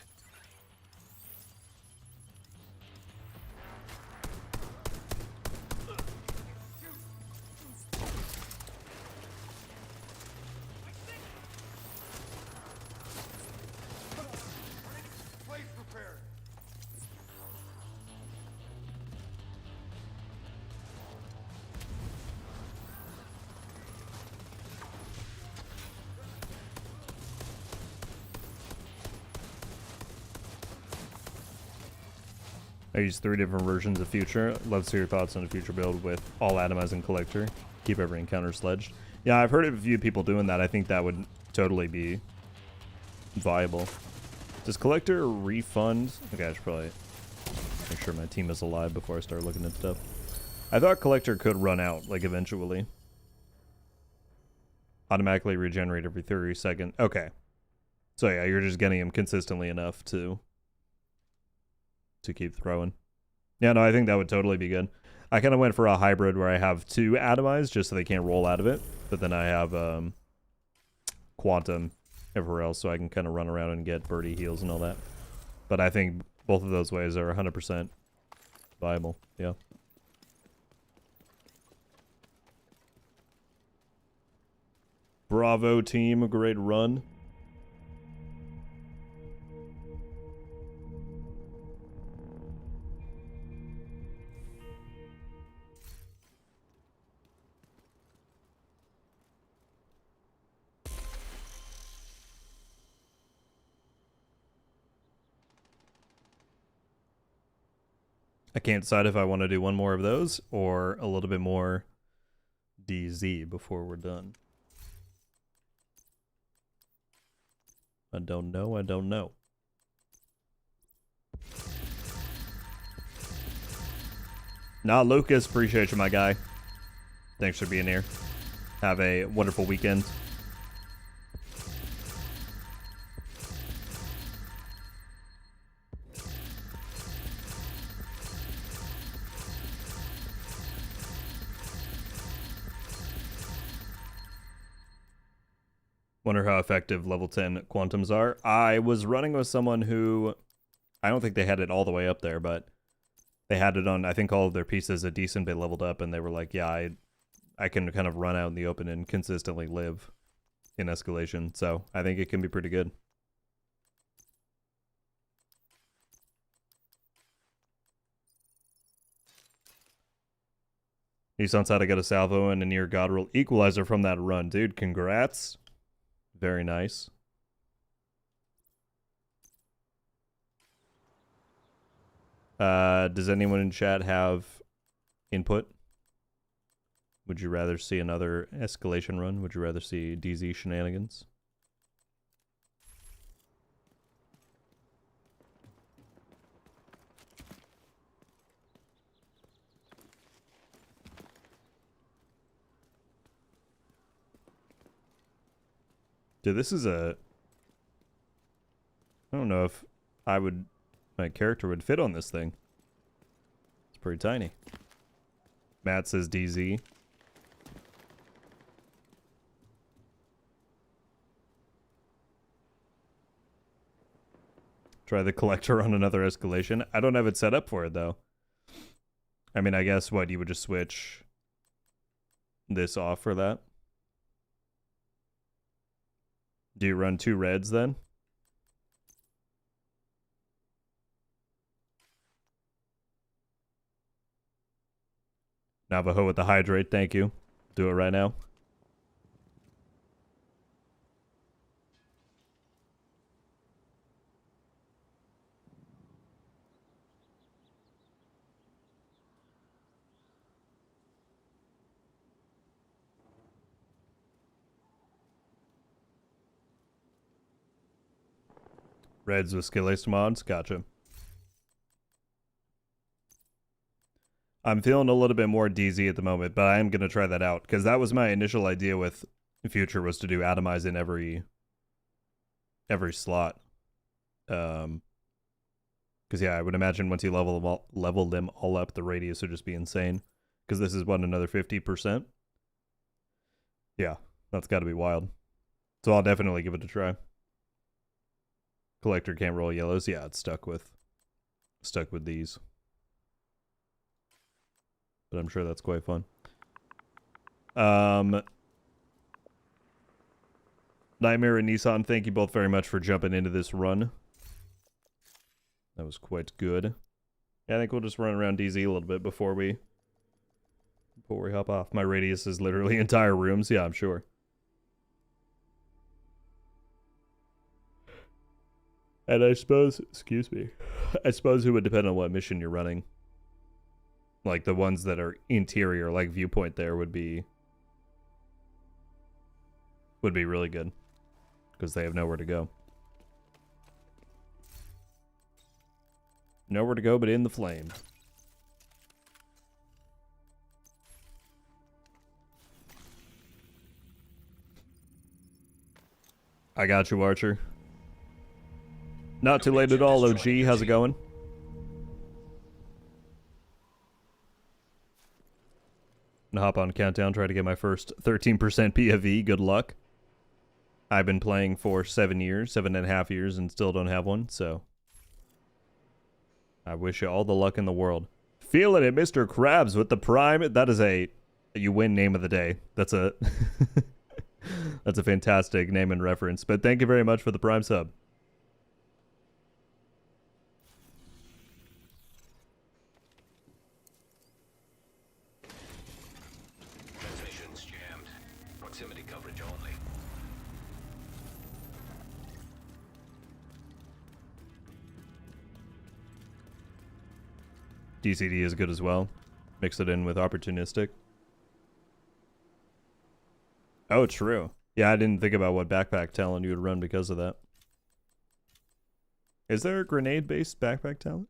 I use 3 different versions of Future. Love to hear your thoughts on a future build with all atomizing Collector. Keep every encounter sledged. Yeah, I've heard of a few people doing that. I think that would totally be viable. Does Collector refund? Okay, I should probably make sure my team is alive before I start looking at stuff. I thought Collector could run out, like, eventually. Automatically regenerate every 30 seconds. Okay. So yeah, you're just getting him consistently enough to keep throwing. Yeah, no, I think that would totally be good. I kind of went for a hybrid where I have 2 atomized just so they can't roll out of it, but then I have quantum everywhere else so I can kind of run around and get birdie heals and all that. But I think both of those ways are 100% viable. Yeah. Bravo team, great run. I can't decide if I want to do one more of those or a little bit more DZ before we're done. I don't know. I don't know. Nah, Lucas, appreciate you, my guy. Thanks for being here. Have a wonderful weekend. Wonder how effective level 10 quantums are. I was running with someone who, I don't think they had it all the way up there, but they had it on, I think, all of their pieces a decent bit leveled up, and they were like, yeah, I can kind of run out in the open and consistently live in Escalation, so I think it can be pretty good. Nissan's how to get a salvo and a near god roll equalizer from that run. Dude, congrats. Very nice. Does anyone in chat have input? Would you rather see another Escalation run? Would you rather see DZ shenanigans? Dude, this is a... I don't know if my character would fit on this thing. It's pretty tiny. Matt says DZ. Try the collector on another escalation. I don't have it set up for it, though. I mean, I guess, what, you would just switch this off for that? Do you run 2 reds, then? Navajo with the hydrate, thank you. Do it right now. Reds with Escalation mods, gotcha. I'm feeling a little bit more DZ at the moment, but I am going to try that out, because that was my initial idea with Future, was to do atomize in every slot. Because, yeah, I would imagine once you level them all up, the radius would just be insane. Because this is, what, another 50%? Yeah, that's got to be wild. So I'll definitely give it a try. Collector can't roll yellows. Yeah, it's stuck with these. But I'm sure that's quite fun. Nightmare and Nissan, thank you both very much for jumping into this run. That was quite good. Yeah, I think we'll just run around DZ a little bit before we hop off. My radius is literally entire rooms. Yeah, I'm sure. And I suppose, excuse me, I suppose it would depend on what mission you're running. Like the ones that are interior, like Viewpoint there would be really good. Because they have nowhere to go. Nowhere to go but in the flame. I got you, Archer. Not too late at all, OG. How's it going? Gonna hop on Countdown, try to get my first 13% PFE. Good luck. I've been playing for 7.5 years, and still don't have one, so I wish you all the luck in the world. Feeling it, Mr. Krabs with the Prime. That is a you win name of the day. That's a that's a fantastic name and reference. But thank you very much for the Prime sub. Transmissions jammed. Proximity coverage only. DCD is good as well. Mix it in with opportunistic. Oh, true. Yeah, I didn't think about what backpack talent you would run because of that. Is there a grenade-based backpack talent?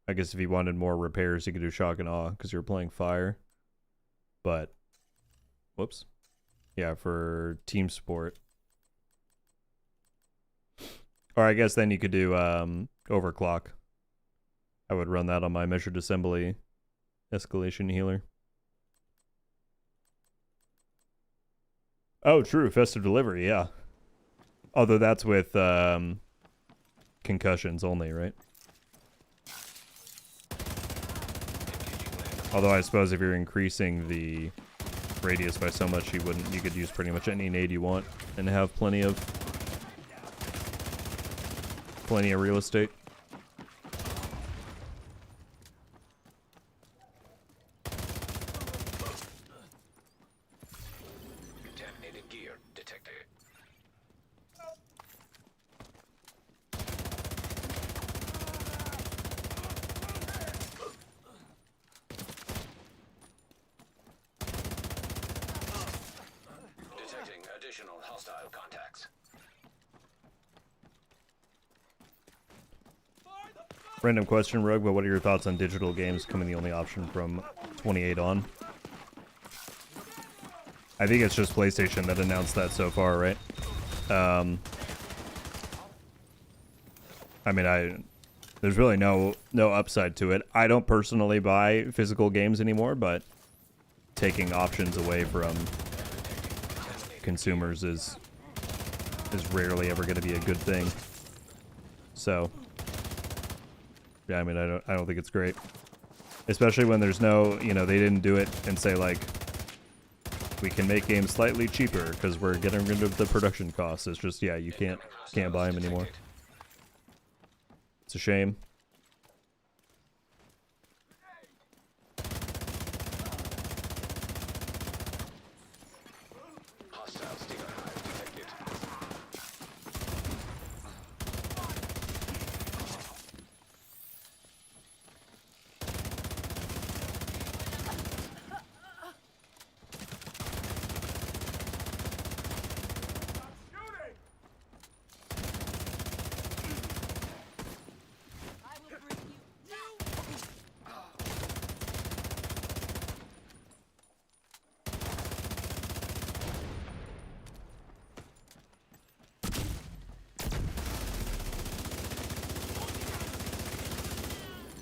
I guess if you wanted more repairs, you could do shock and awe because you're playing fire. But, whoops. Yeah, for team sport. Or I guess then you could do overclock. I would run that on my measured assembly escalation healer. Oh, true. Festive delivery, yeah. Although that's with concussions only, right? Although I suppose if you're increasing the radius by so much, you could use pretty much any nade you want and have plenty of real estate. Contaminated gear detected. Detecting additional hostile contacts. Random question, Rogue, but what are your thoughts on digital games becoming the only option from 28 on? I think it's just PlayStation that announced that so far, right? I mean, there's really no upside to it. I don't personally buy physical games anymore, but taking options away from consumers is rarely ever going to be a good thing. So, yeah, I mean, I don't think it's great, especially when there's no, you know, they didn't do it and say like, we can make games slightly cheaper because we're getting rid of the production costs. It's just, yeah, you can't buy them anymore. It's a shame. Hostile stinger hive detected.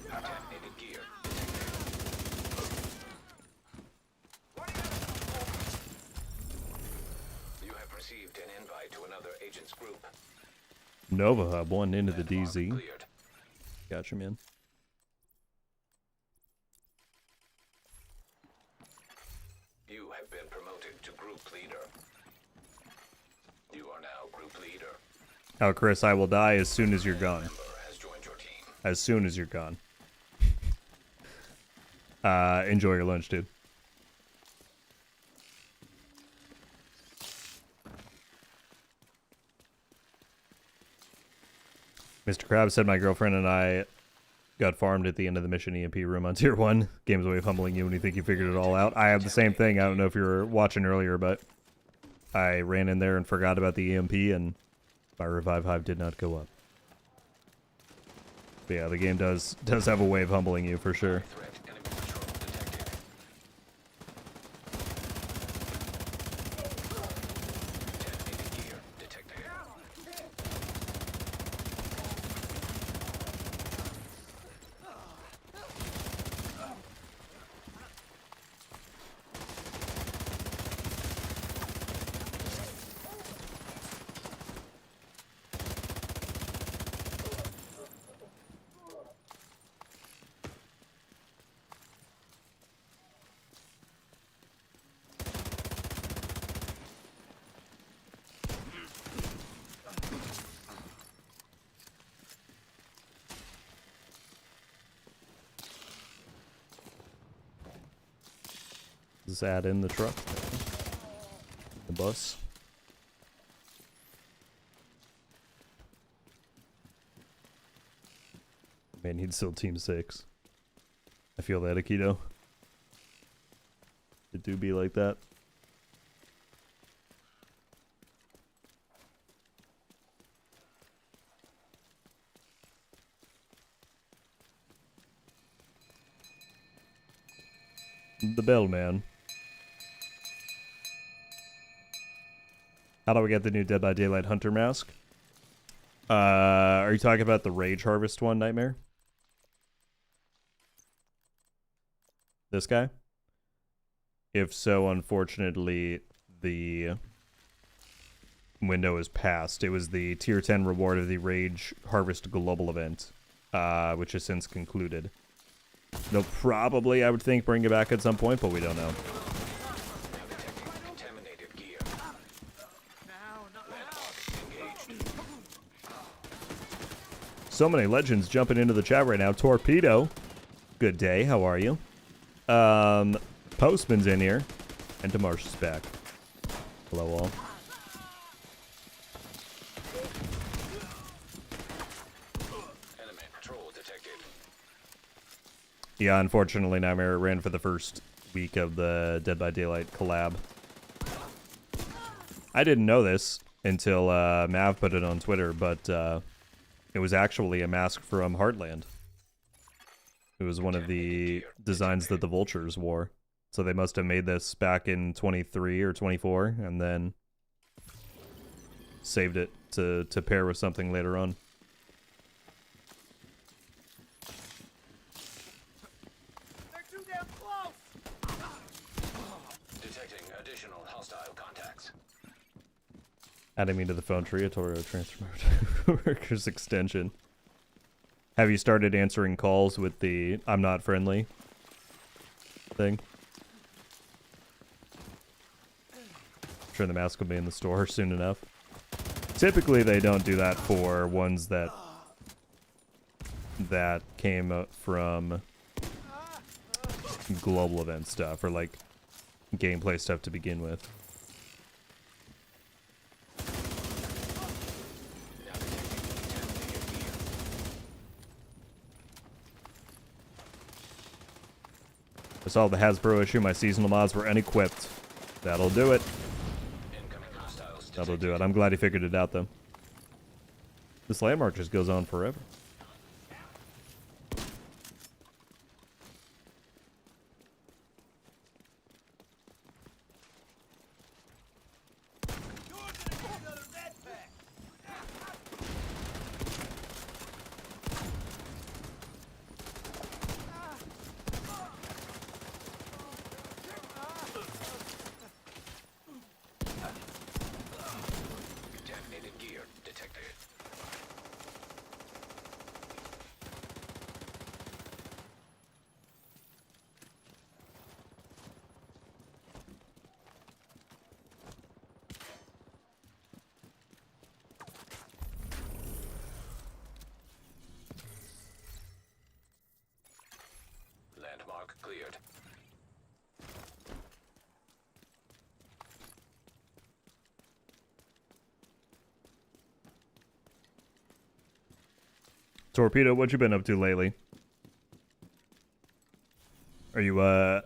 Contaminated gear detected. You have received an invite to another agent's group. Nova Hub 1 into the DZ. Cleared. Gotcha, man. You have been promoted to group leader. You are now group leader. Oh, Chris, I will die as soon as you're gone. Member has joined your team. As soon as you're gone. Enjoy your lunch, dude. Mr. Krabs said my girlfriend and I got farmed at the end of the mission EMP room on tier 1. Game's a way of humbling you when you think you figured it all out. I have the same thing. I don't know if you were watching earlier, but I ran in there and forgot about the EMP and my revive hive did not go up. But yeah, the game does have a way of humbling you for sure. Threat enemy patrol detected. Contaminated gear detected. Just add in the truck. The bus. Man, he'd still team 6. I feel that, Akito. It do be like that. The bellman. How do we get the new Dead by Daylight Hunter mask? Are you talking about the Rage Harvest one, Nightmare? This guy? If so, unfortunately, the window is passed. It was the tier 10 reward of the Rage Harvest Global event, which has since concluded. They'll probably, I would think, bring it back at some point, but we don't know. Contaminated gear. Landmark engaged. So many legends jumping into the chat right now. Torpedo. Good day. How are you? Postman's in here. And Demarsh is back. Hello, all. Enemy patrol detected. Yeah, unfortunately, Nightmare ran for the first week of the Dead by Daylight collab. I didn't know this until Mav put it on Twitter, but it was actually a mask from Heartland. It was one of the designs that the Vultures wore. So they must have made this back in 23 or 24 and then saved it to pair with something later on. They're too damn close! Detecting additional hostile contacts. Adding me to the phone tree, a Toro transfer workers extension. Have you started answering calls with the I'm not friendly thing? I'm sure the mask will be in the store soon enough. Typically they don't do that for ones that came from global event stuff or like gameplay stuff to begin with. I saw the Hasbro issue, my seasonal mods were unequipped. That'll do it. Incoming hostiles That'll detected. do it. I'm glad he figured it out, though. This landmark just goes on forever. Contaminated gear detected. Landmark cleared. Torpedo, what you been up to lately? Are you a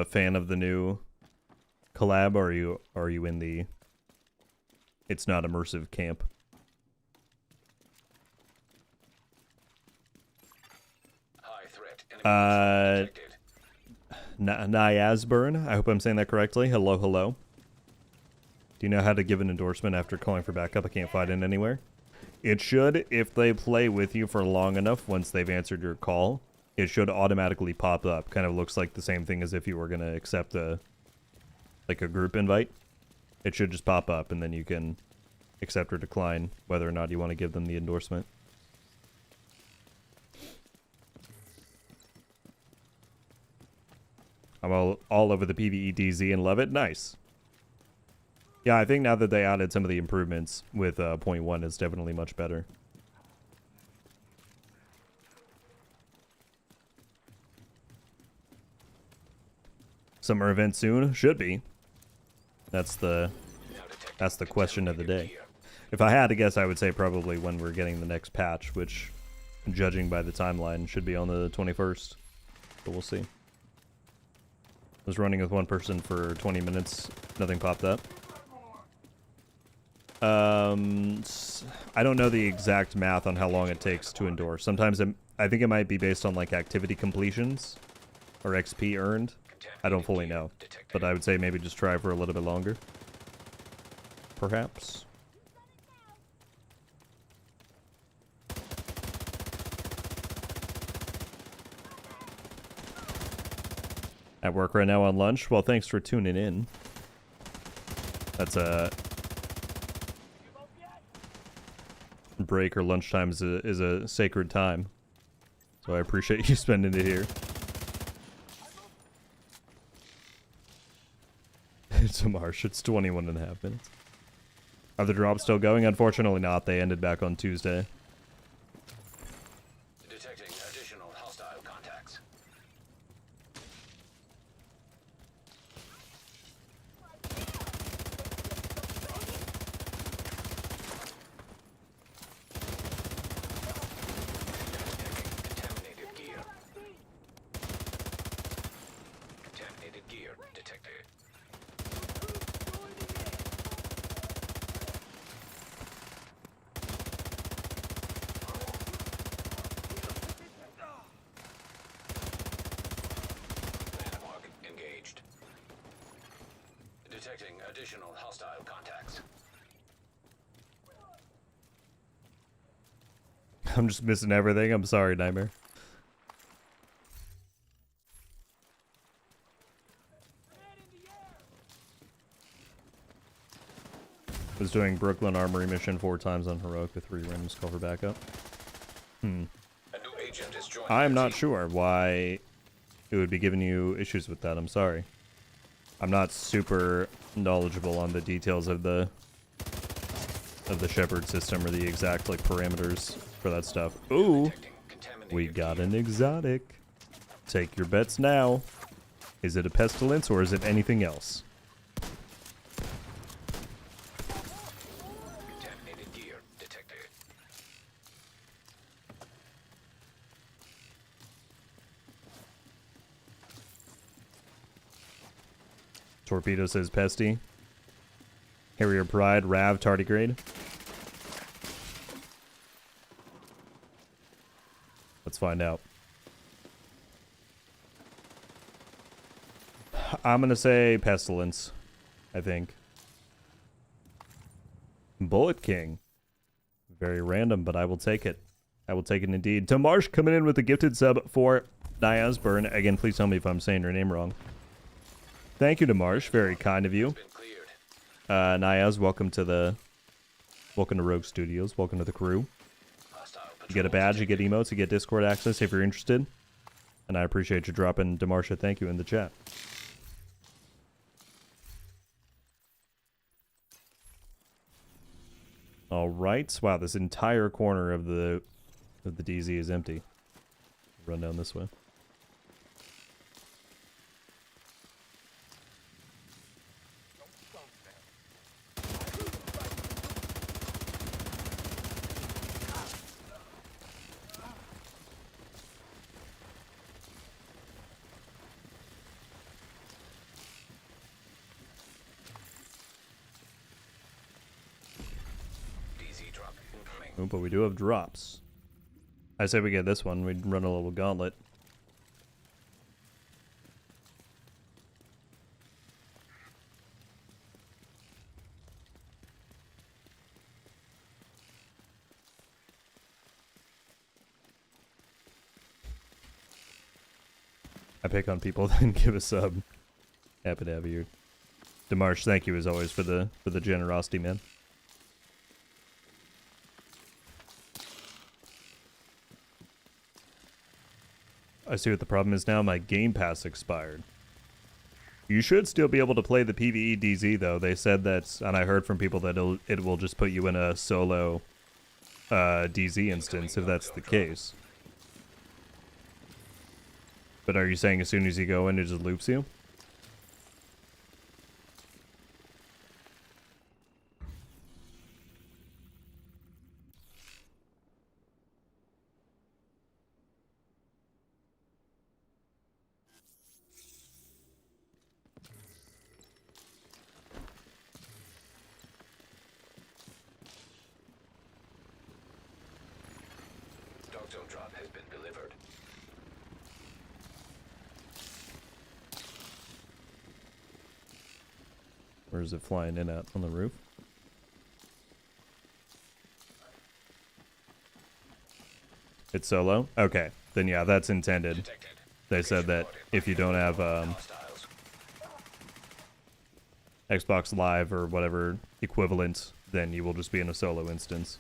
fan of the new collab, or are you in the it's not immersive camp? High threat. Enemy detected. Niasburn, I hope I'm saying that correctly. Hello, hello. Do you know how to give an endorsement after calling for backup? I can't find it anywhere. It should, if they play with you for long enough, once they've answered your call, it should automatically pop up. Kind of looks like the same thing as if you were going to accept a group invite. It should just pop up, and then you can accept or decline whether or not you want to give them the endorsement. I'm all over the PvE DZ and love it. Nice. Yeah, I think now that they added some of the improvements with 0.1, it's definitely much better. Summer event soon? Should be. That's the question of the day. If I had to guess, I would say probably when we're getting the next patch, which, judging by the timeline, should be on the 21st. But we'll see. Was running with one person for 20 minutes. Nothing popped up. I don't know the exact math on how long it takes to endorse. Sometimes I think it might be based on like activity completions or XP earned. I don't fully know, but I would say maybe just try for a little bit longer. Perhaps. At work right now on lunch? Well, thanks for tuning in. That's a break or lunchtime is a sacred time. So I appreciate you spending it here. It's a marsh. It's 21 and a half minutes. Are the drops still going? Unfortunately not. They ended back on Tuesday. Detecting additional hostile contacts. Contaminated gear. Contaminated gear detected. additional hostile contacts. I'm just missing everything. I'm sorry, Nightmare. Was doing Brooklyn Armory mission 4 times on Heroic with 3 randoms call for backup. A new agent is joining I'm your not team. sure why it would be giving you issues with that. I'm sorry. I'm not super knowledgeable on the details of the Shepard system or the exact like parameters for that stuff. Ooh, Detecting contaminated we got gear. an exotic. Take your bets now. Is it a pestilence or is it anything else? Contaminated gear detected. Torpedo says Pesty. Harrier Pride, Rav, Tardigrade. Let's find out. I'm gonna say Pestilence, I think. Bullet King. Very random, but I will take it. I will take it indeed. Tomarsh coming in with a gifted sub for Niasburn. Again, please tell me if I'm saying your name wrong. Thank you, Tomarsh. Very kind of you. Been cleared. Niaz, welcome to Rogue Studios. Welcome to the crew. Hostile You get a patrol badge, you get detected. emotes, you get Discord access if you're interested. And I appreciate you dropping Demarsha thank you in the chat. All right. Wow, this entire corner of the DZ is empty. Run down this way. DZ drop incoming. Oh, but we do have drops. I say we get this one. We'd run a little gauntlet. I pick on people, then give a sub. Happy to have you. Demarsh, thank you as always for the generosity, man. I see what the problem is now. My Game Pass expired. You should still be able to play the PvE DZ though. They said that, and I heard from people that it will just put you in a solo DZ instance if that's the case. But are you saying as soon as you go in, it just loops you? Dog zone drop has been delivered. Where is it flying in at? On the roof? It's solo? Okay. Then yeah, that's intended. Detected. They said that if you don't have Hostiles. Xbox Live or whatever equivalent, then you will just be in a solo instance.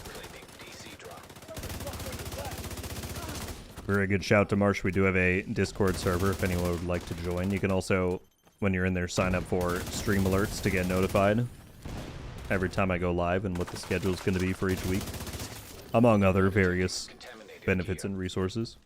Claiming DC drop. Very good shout to Marsh. We do have a Discord server if anyone would like to join. You can also, when you're in there, sign up for stream alerts to get notified every time I go live and what the schedule is going to be for each week, among other various Contaminated benefits gear. and resources.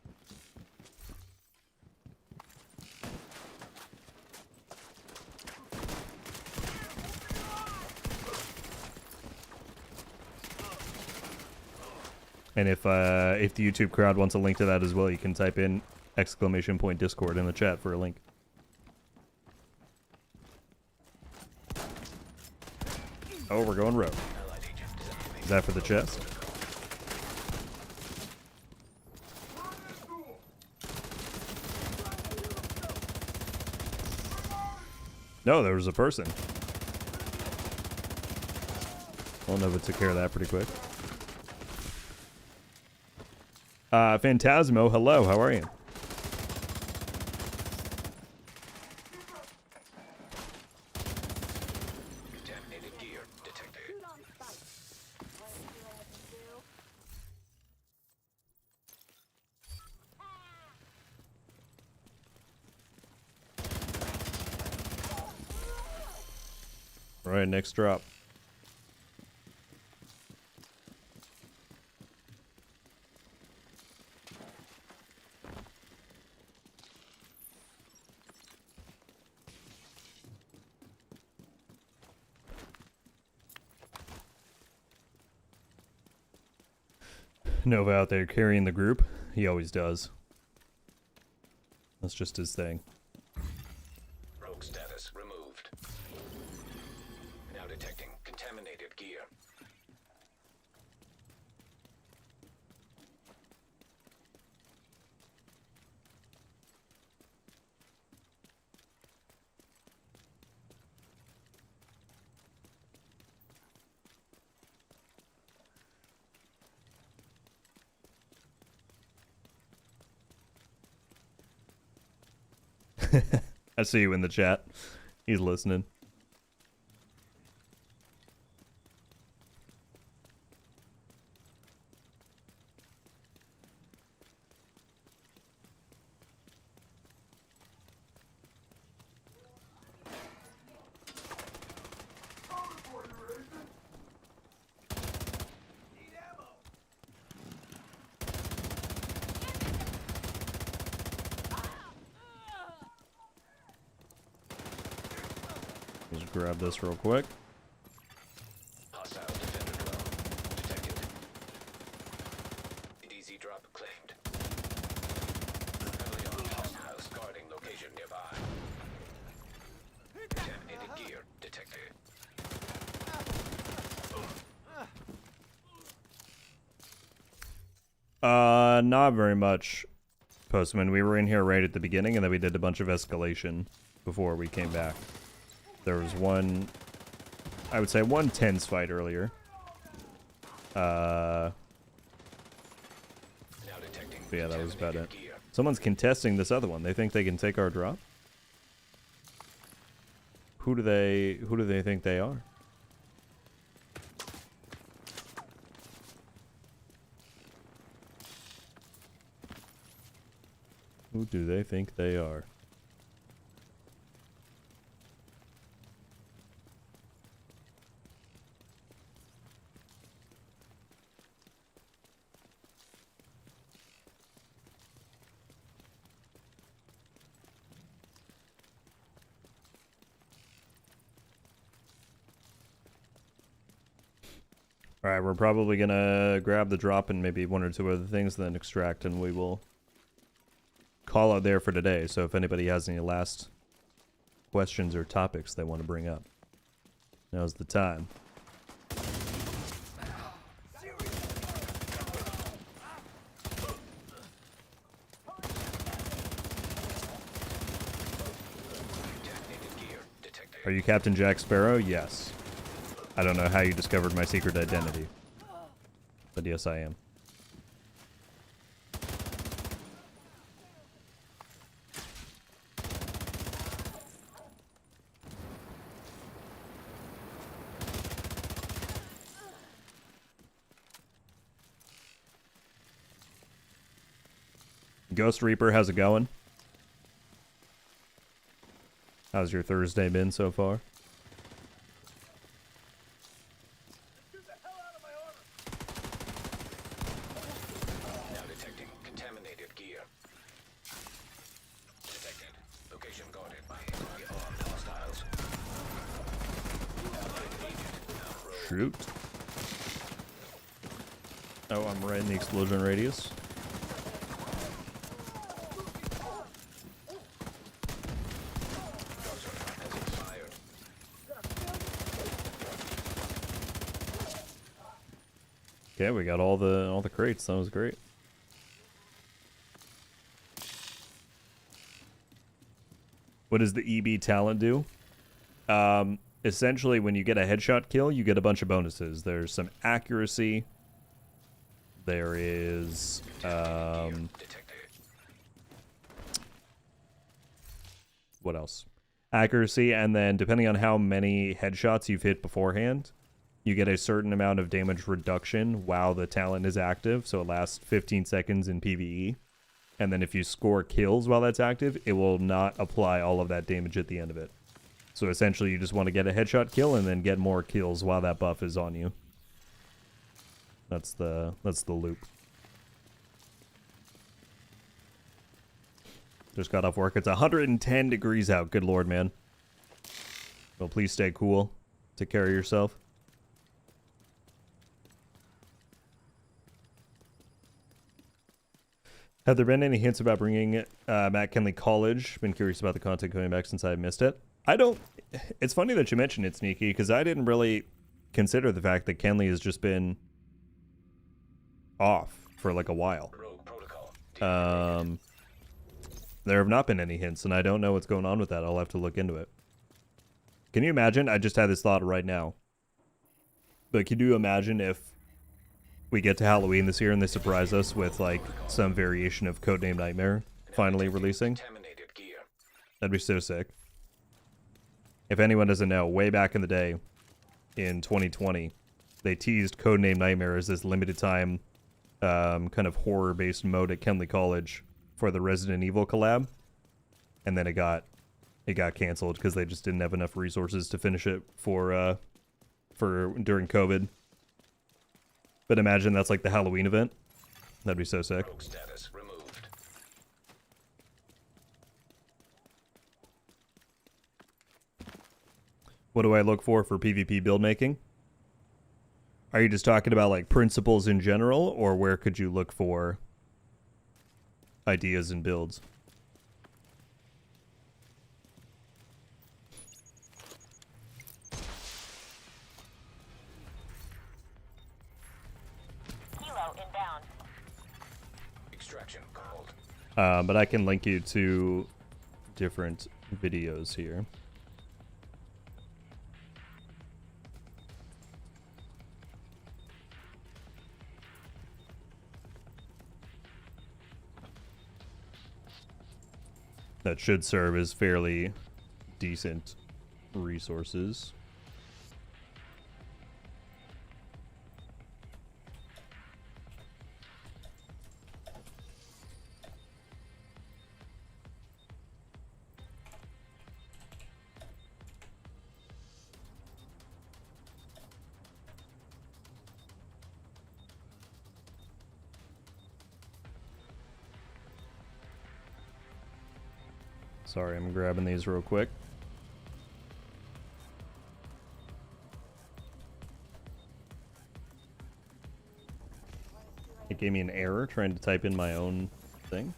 And if the YouTube crowd wants a link to that as well, you can type in !Discord in the chat for a link. Oh, we're going rogue. Allied agent is activated. Is that for the chest? No, there was a person. Well, Nova took care of that pretty quick. Phantasmo, hello, how are you? Contaminated gear detected. Alright, next drop. Nova out there carrying the group. He always does. That's just his thing. Rogue status removed. Now detecting contaminated gear. I see you in the chat. He's listening. Just grab this real quick. Hostile defender drone detected. DZ drop claimed. Heavily armed hostiles guarding location nearby. Contaminated gear detected. Not very much, Postman. We were in here right at the beginning, and then we did a bunch of escalation before we came back. There was one, I would say one tense fight earlier. But Now detecting yeah, that was about it. contaminated gear. Someone's contesting this other one. They think they can take our drop? Who do they think they are? Who do they think they are? Alright, we're probably gonna grab the drop and maybe one or two other things, then extract, and we will call out there for today. So if anybody has any last questions or topics they want to bring up, now's the time. Contaminated gear detected. Are you Captain Jack Sparrow? Yes. I don't know how you discovered my secret identity, but yes, I am. Ghost Reaper, how's it going? How's your Thursday been so far? Now detecting contaminated gear. Detected. Location guarded by armed hostiles. Allied agent now rogue. Shoot. Oh, I'm right in the explosion radius. Has expired. Okay, we got all the crates. That was great. What does the EB talent do? Essentially, when you get a headshot kill, you get a bunch of bonuses. There's some accuracy. There is what else? Accuracy, and then depending on how many headshots you've hit beforehand, you get a certain amount of damage reduction while the talent is active, so it lasts 15 seconds in PvE. And then if you score kills while that's active, it will not apply all of that damage at the end of it. So essentially, you just want to get a headshot kill and then get more kills while that buff is on you. That's the loop. Just got off work. It's 110 degrees out. Good lord, man. Well, please stay cool. Take care of yourself. Have there been any hints about bringing Matt Kenley College? Been curious about the content coming back since I missed it. I don't... It's funny that you mentioned it, Sneaky, because I didn't really consider the fact that Kenley has just been off for like a while. There have not been any hints, and I don't know what's going on with that. I'll have to look into it. Can you imagine? I just had this thought right now. But can you imagine if we get to Halloween this year and they surprise us with like some variation of Codename Nightmare finally releasing? That'd be so sick. If anyone doesn't know, way back in the day, in 2020, they teased Codename Nightmare as this limited time kind of horror-based mode at Kenley College for the Resident Evil collab, and then it got canceled because they just didn't have enough resources to finish it for during COVID. But imagine that's like the Halloween event. That'd be so sick. Status removed. What do I look for PvP build making? Are you just talking about like principles in general, or where could you look for ideas and builds? Kilo inbound. Extraction called. But I can link you to different videos here. That should serve as fairly decent resources. Sorry, I'm grabbing these real quick. It gave me an error trying to type in my own thing.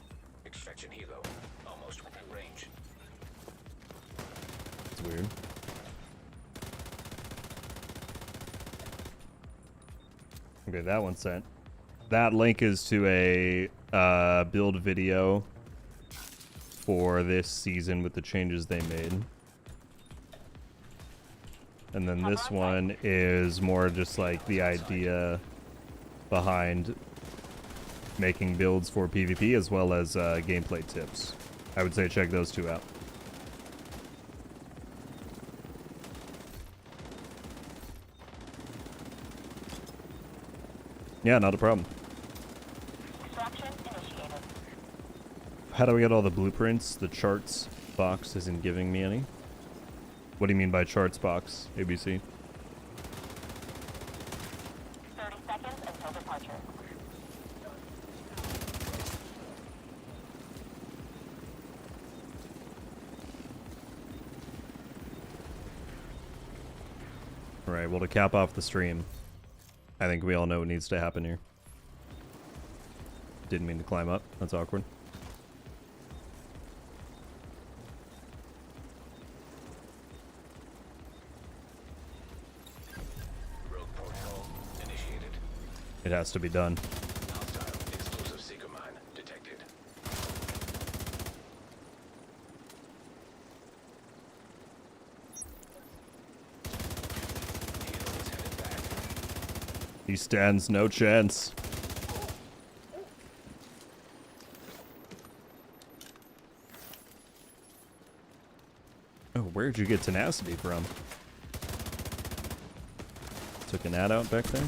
Extraction helo. Almost within range. It's weird. Okay, that one's sent. That link is to a build video for this season with the changes they made. And then this one is more just like the idea behind making builds for PvP as well as gameplay tips. I would say check those two out. Yeah, not a problem. Extraction initiated. How do we get all the blueprints? The charts box isn't giving me any. What do you mean by charts box, ABC? 30 seconds until departure. Alright, well, to cap off the stream, I think we all know what needs to happen here. Didn't mean to climb up. That's awkward. Rogue protocol initiated. It has to be done. Hostile explosive seeker mine detected. He stands no chance. Oh, where'd you get tenacity from? Took an ad out back there?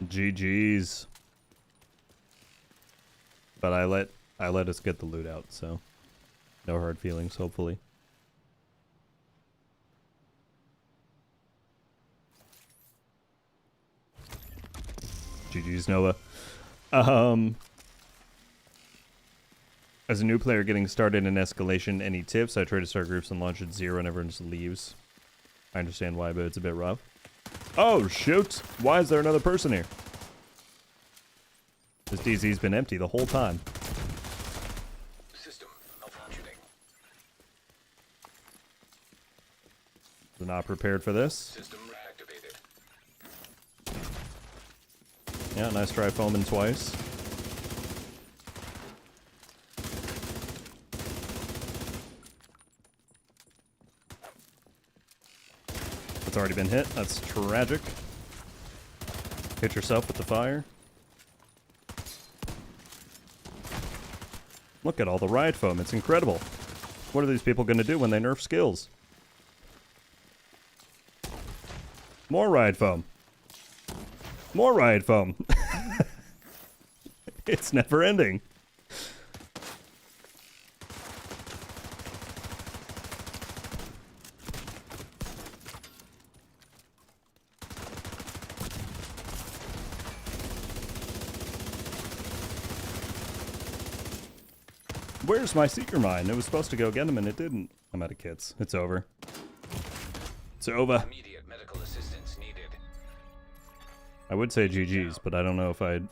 GG's. But I let us get the loot out, so no hard feelings, hopefully. GG's, Nova. As a new player getting started in Escalation, any tips? I try to start groups and launch at 0 and everyone just leaves. I understand why, but it's a bit rough. Oh, shoot! Why is there another person here? This DZ's been empty the whole time. System malfunctioning. We're not prepared for this. System reactivated. Yeah, nice try foaming twice. It's already been hit. That's tragic. Hit yourself with the fire. Look at all the riot foam. It's incredible. What are these people going to do when they nerf skills? More riot foam. More riot foam. It's never ending. Where's my seeker mine? It was supposed to go get him and it didn't. I'm out of kits. It's over. It's over. Immediate medical assistance needed. I would say GG's, but I don't know if Agent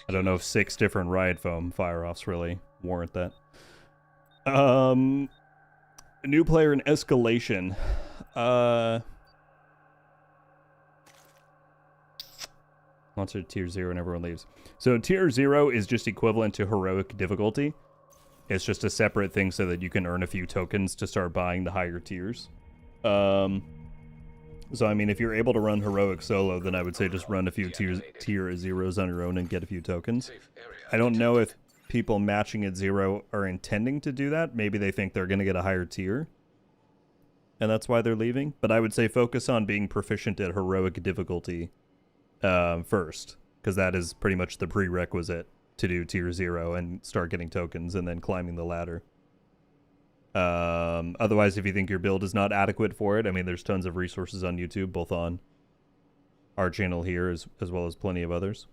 I don't know if 6 different riot foam fire-offs really warrant that. A new player in Escalation. Monster tier 0 and everyone leaves. So tier 0 is just equivalent to heroic difficulty. It's just a separate thing so that you can earn a few tokens to start buying the higher tiers. So I mean, if you're able to run heroic solo, then I would say just run a few tier 0s on your own and get a few tokens. safe area. I don't know if people matching at 0 are intending to do that. Maybe they think they're going to get a higher tier, and that's why they're leaving. But I would say focus on being proficient at heroic difficulty first, because that is pretty much the prerequisite to do tier 0 and start getting tokens and then climbing the ladder. Otherwise, if you think your build is not adequate for it, I mean, there's tons of resources on YouTube, both on our channel here as well as plenty of others.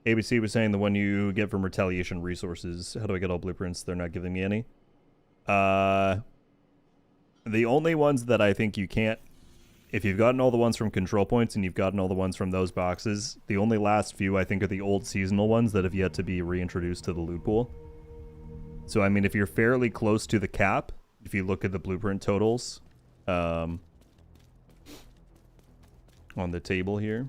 ABC was saying the one you get from retaliation resources. How do I get all blueprints? They're not giving me any. The only ones that I think you can't, if you've gotten all the ones from control points and you've gotten all the ones from those boxes, the only last few I think are the old seasonal ones that have yet to be reintroduced to the loot pool. So I mean, if you're fairly close to the cap, if you look at the blueprint totals on the table here.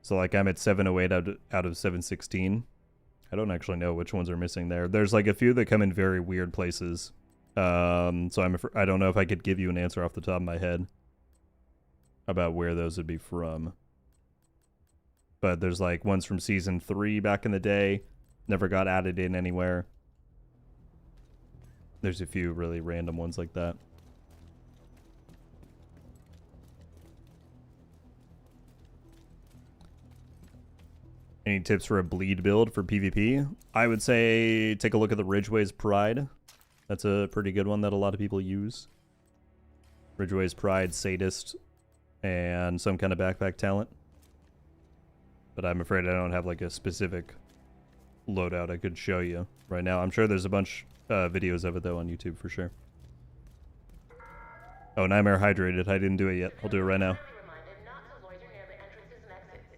So like I'm at 708 out of 716. I don't actually know which ones are missing there. There's like a few that come in very weird places. So I don't know if I could give you an answer off the top of my head about where those would be from. But there's like ones from season 3 back in the day, never got added in anywhere. There's a few really random ones like that. Any tips for a bleed build for PvP? I would say take a look at the Ridgeway's Pride. That's a pretty good one that a lot of people use. Ridgeway's Pride, Sadist, and some kind of backpack talent. But I'm afraid I don't have like a specific loadout I could show you right now. I'm sure there's a bunch videos of it though on YouTube for sure. Oh, Nightmare Hydrated. I didn't do it yet. I'll do it right now. Reminded not to loiter near the entrances and exits.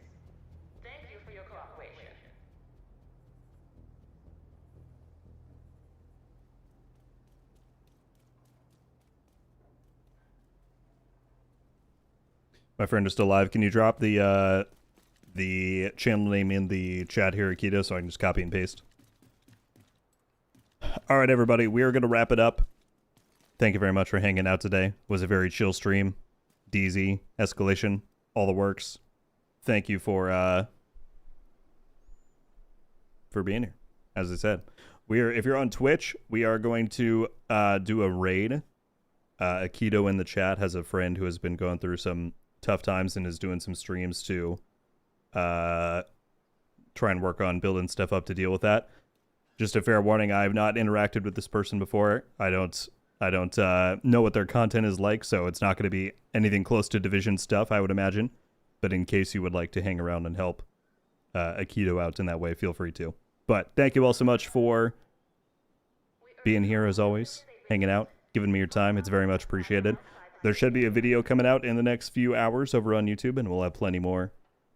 My friend is still alive. Can you drop the channel name in the chat here, Akito, so I can just copy and paste? All right, everybody, we are going to wrap it up. Thank you very much for hanging out today. It was a very chill stream. DZ, Escalation, all the works. Thank you for being here. As I said, if you're on Twitch, we are going to do a raid. Akito in the chat has a friend who has been going through some tough times and is doing some streams to try and work on building stuff up to deal with that. Just a fair warning, I have not interacted with this person before. I don't know what their content is like, so it's not going to be anything close to Division stuff, I would imagine. But in case you would like to hang around and help Akito out in that way, feel free to. But thank you all so much for being here, as always, hanging out, giving me your time. It's very much appreciated. There should be a video coming out in the next few hours over on YouTube, and we'll have plenty more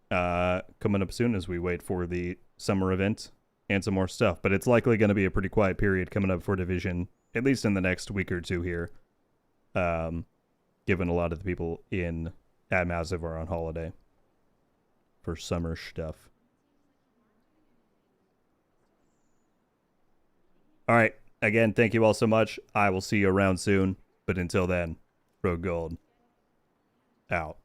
coming up soon as we wait for the summer event and some more stuff. But it's likely going to be a pretty quiet period coming up for Division, at least in the next week or two here, given a lot of the people at Massive are on holiday for summer stuff. All right. Again, thank you all so much. I will see you around soon. But until then, Road Gold out.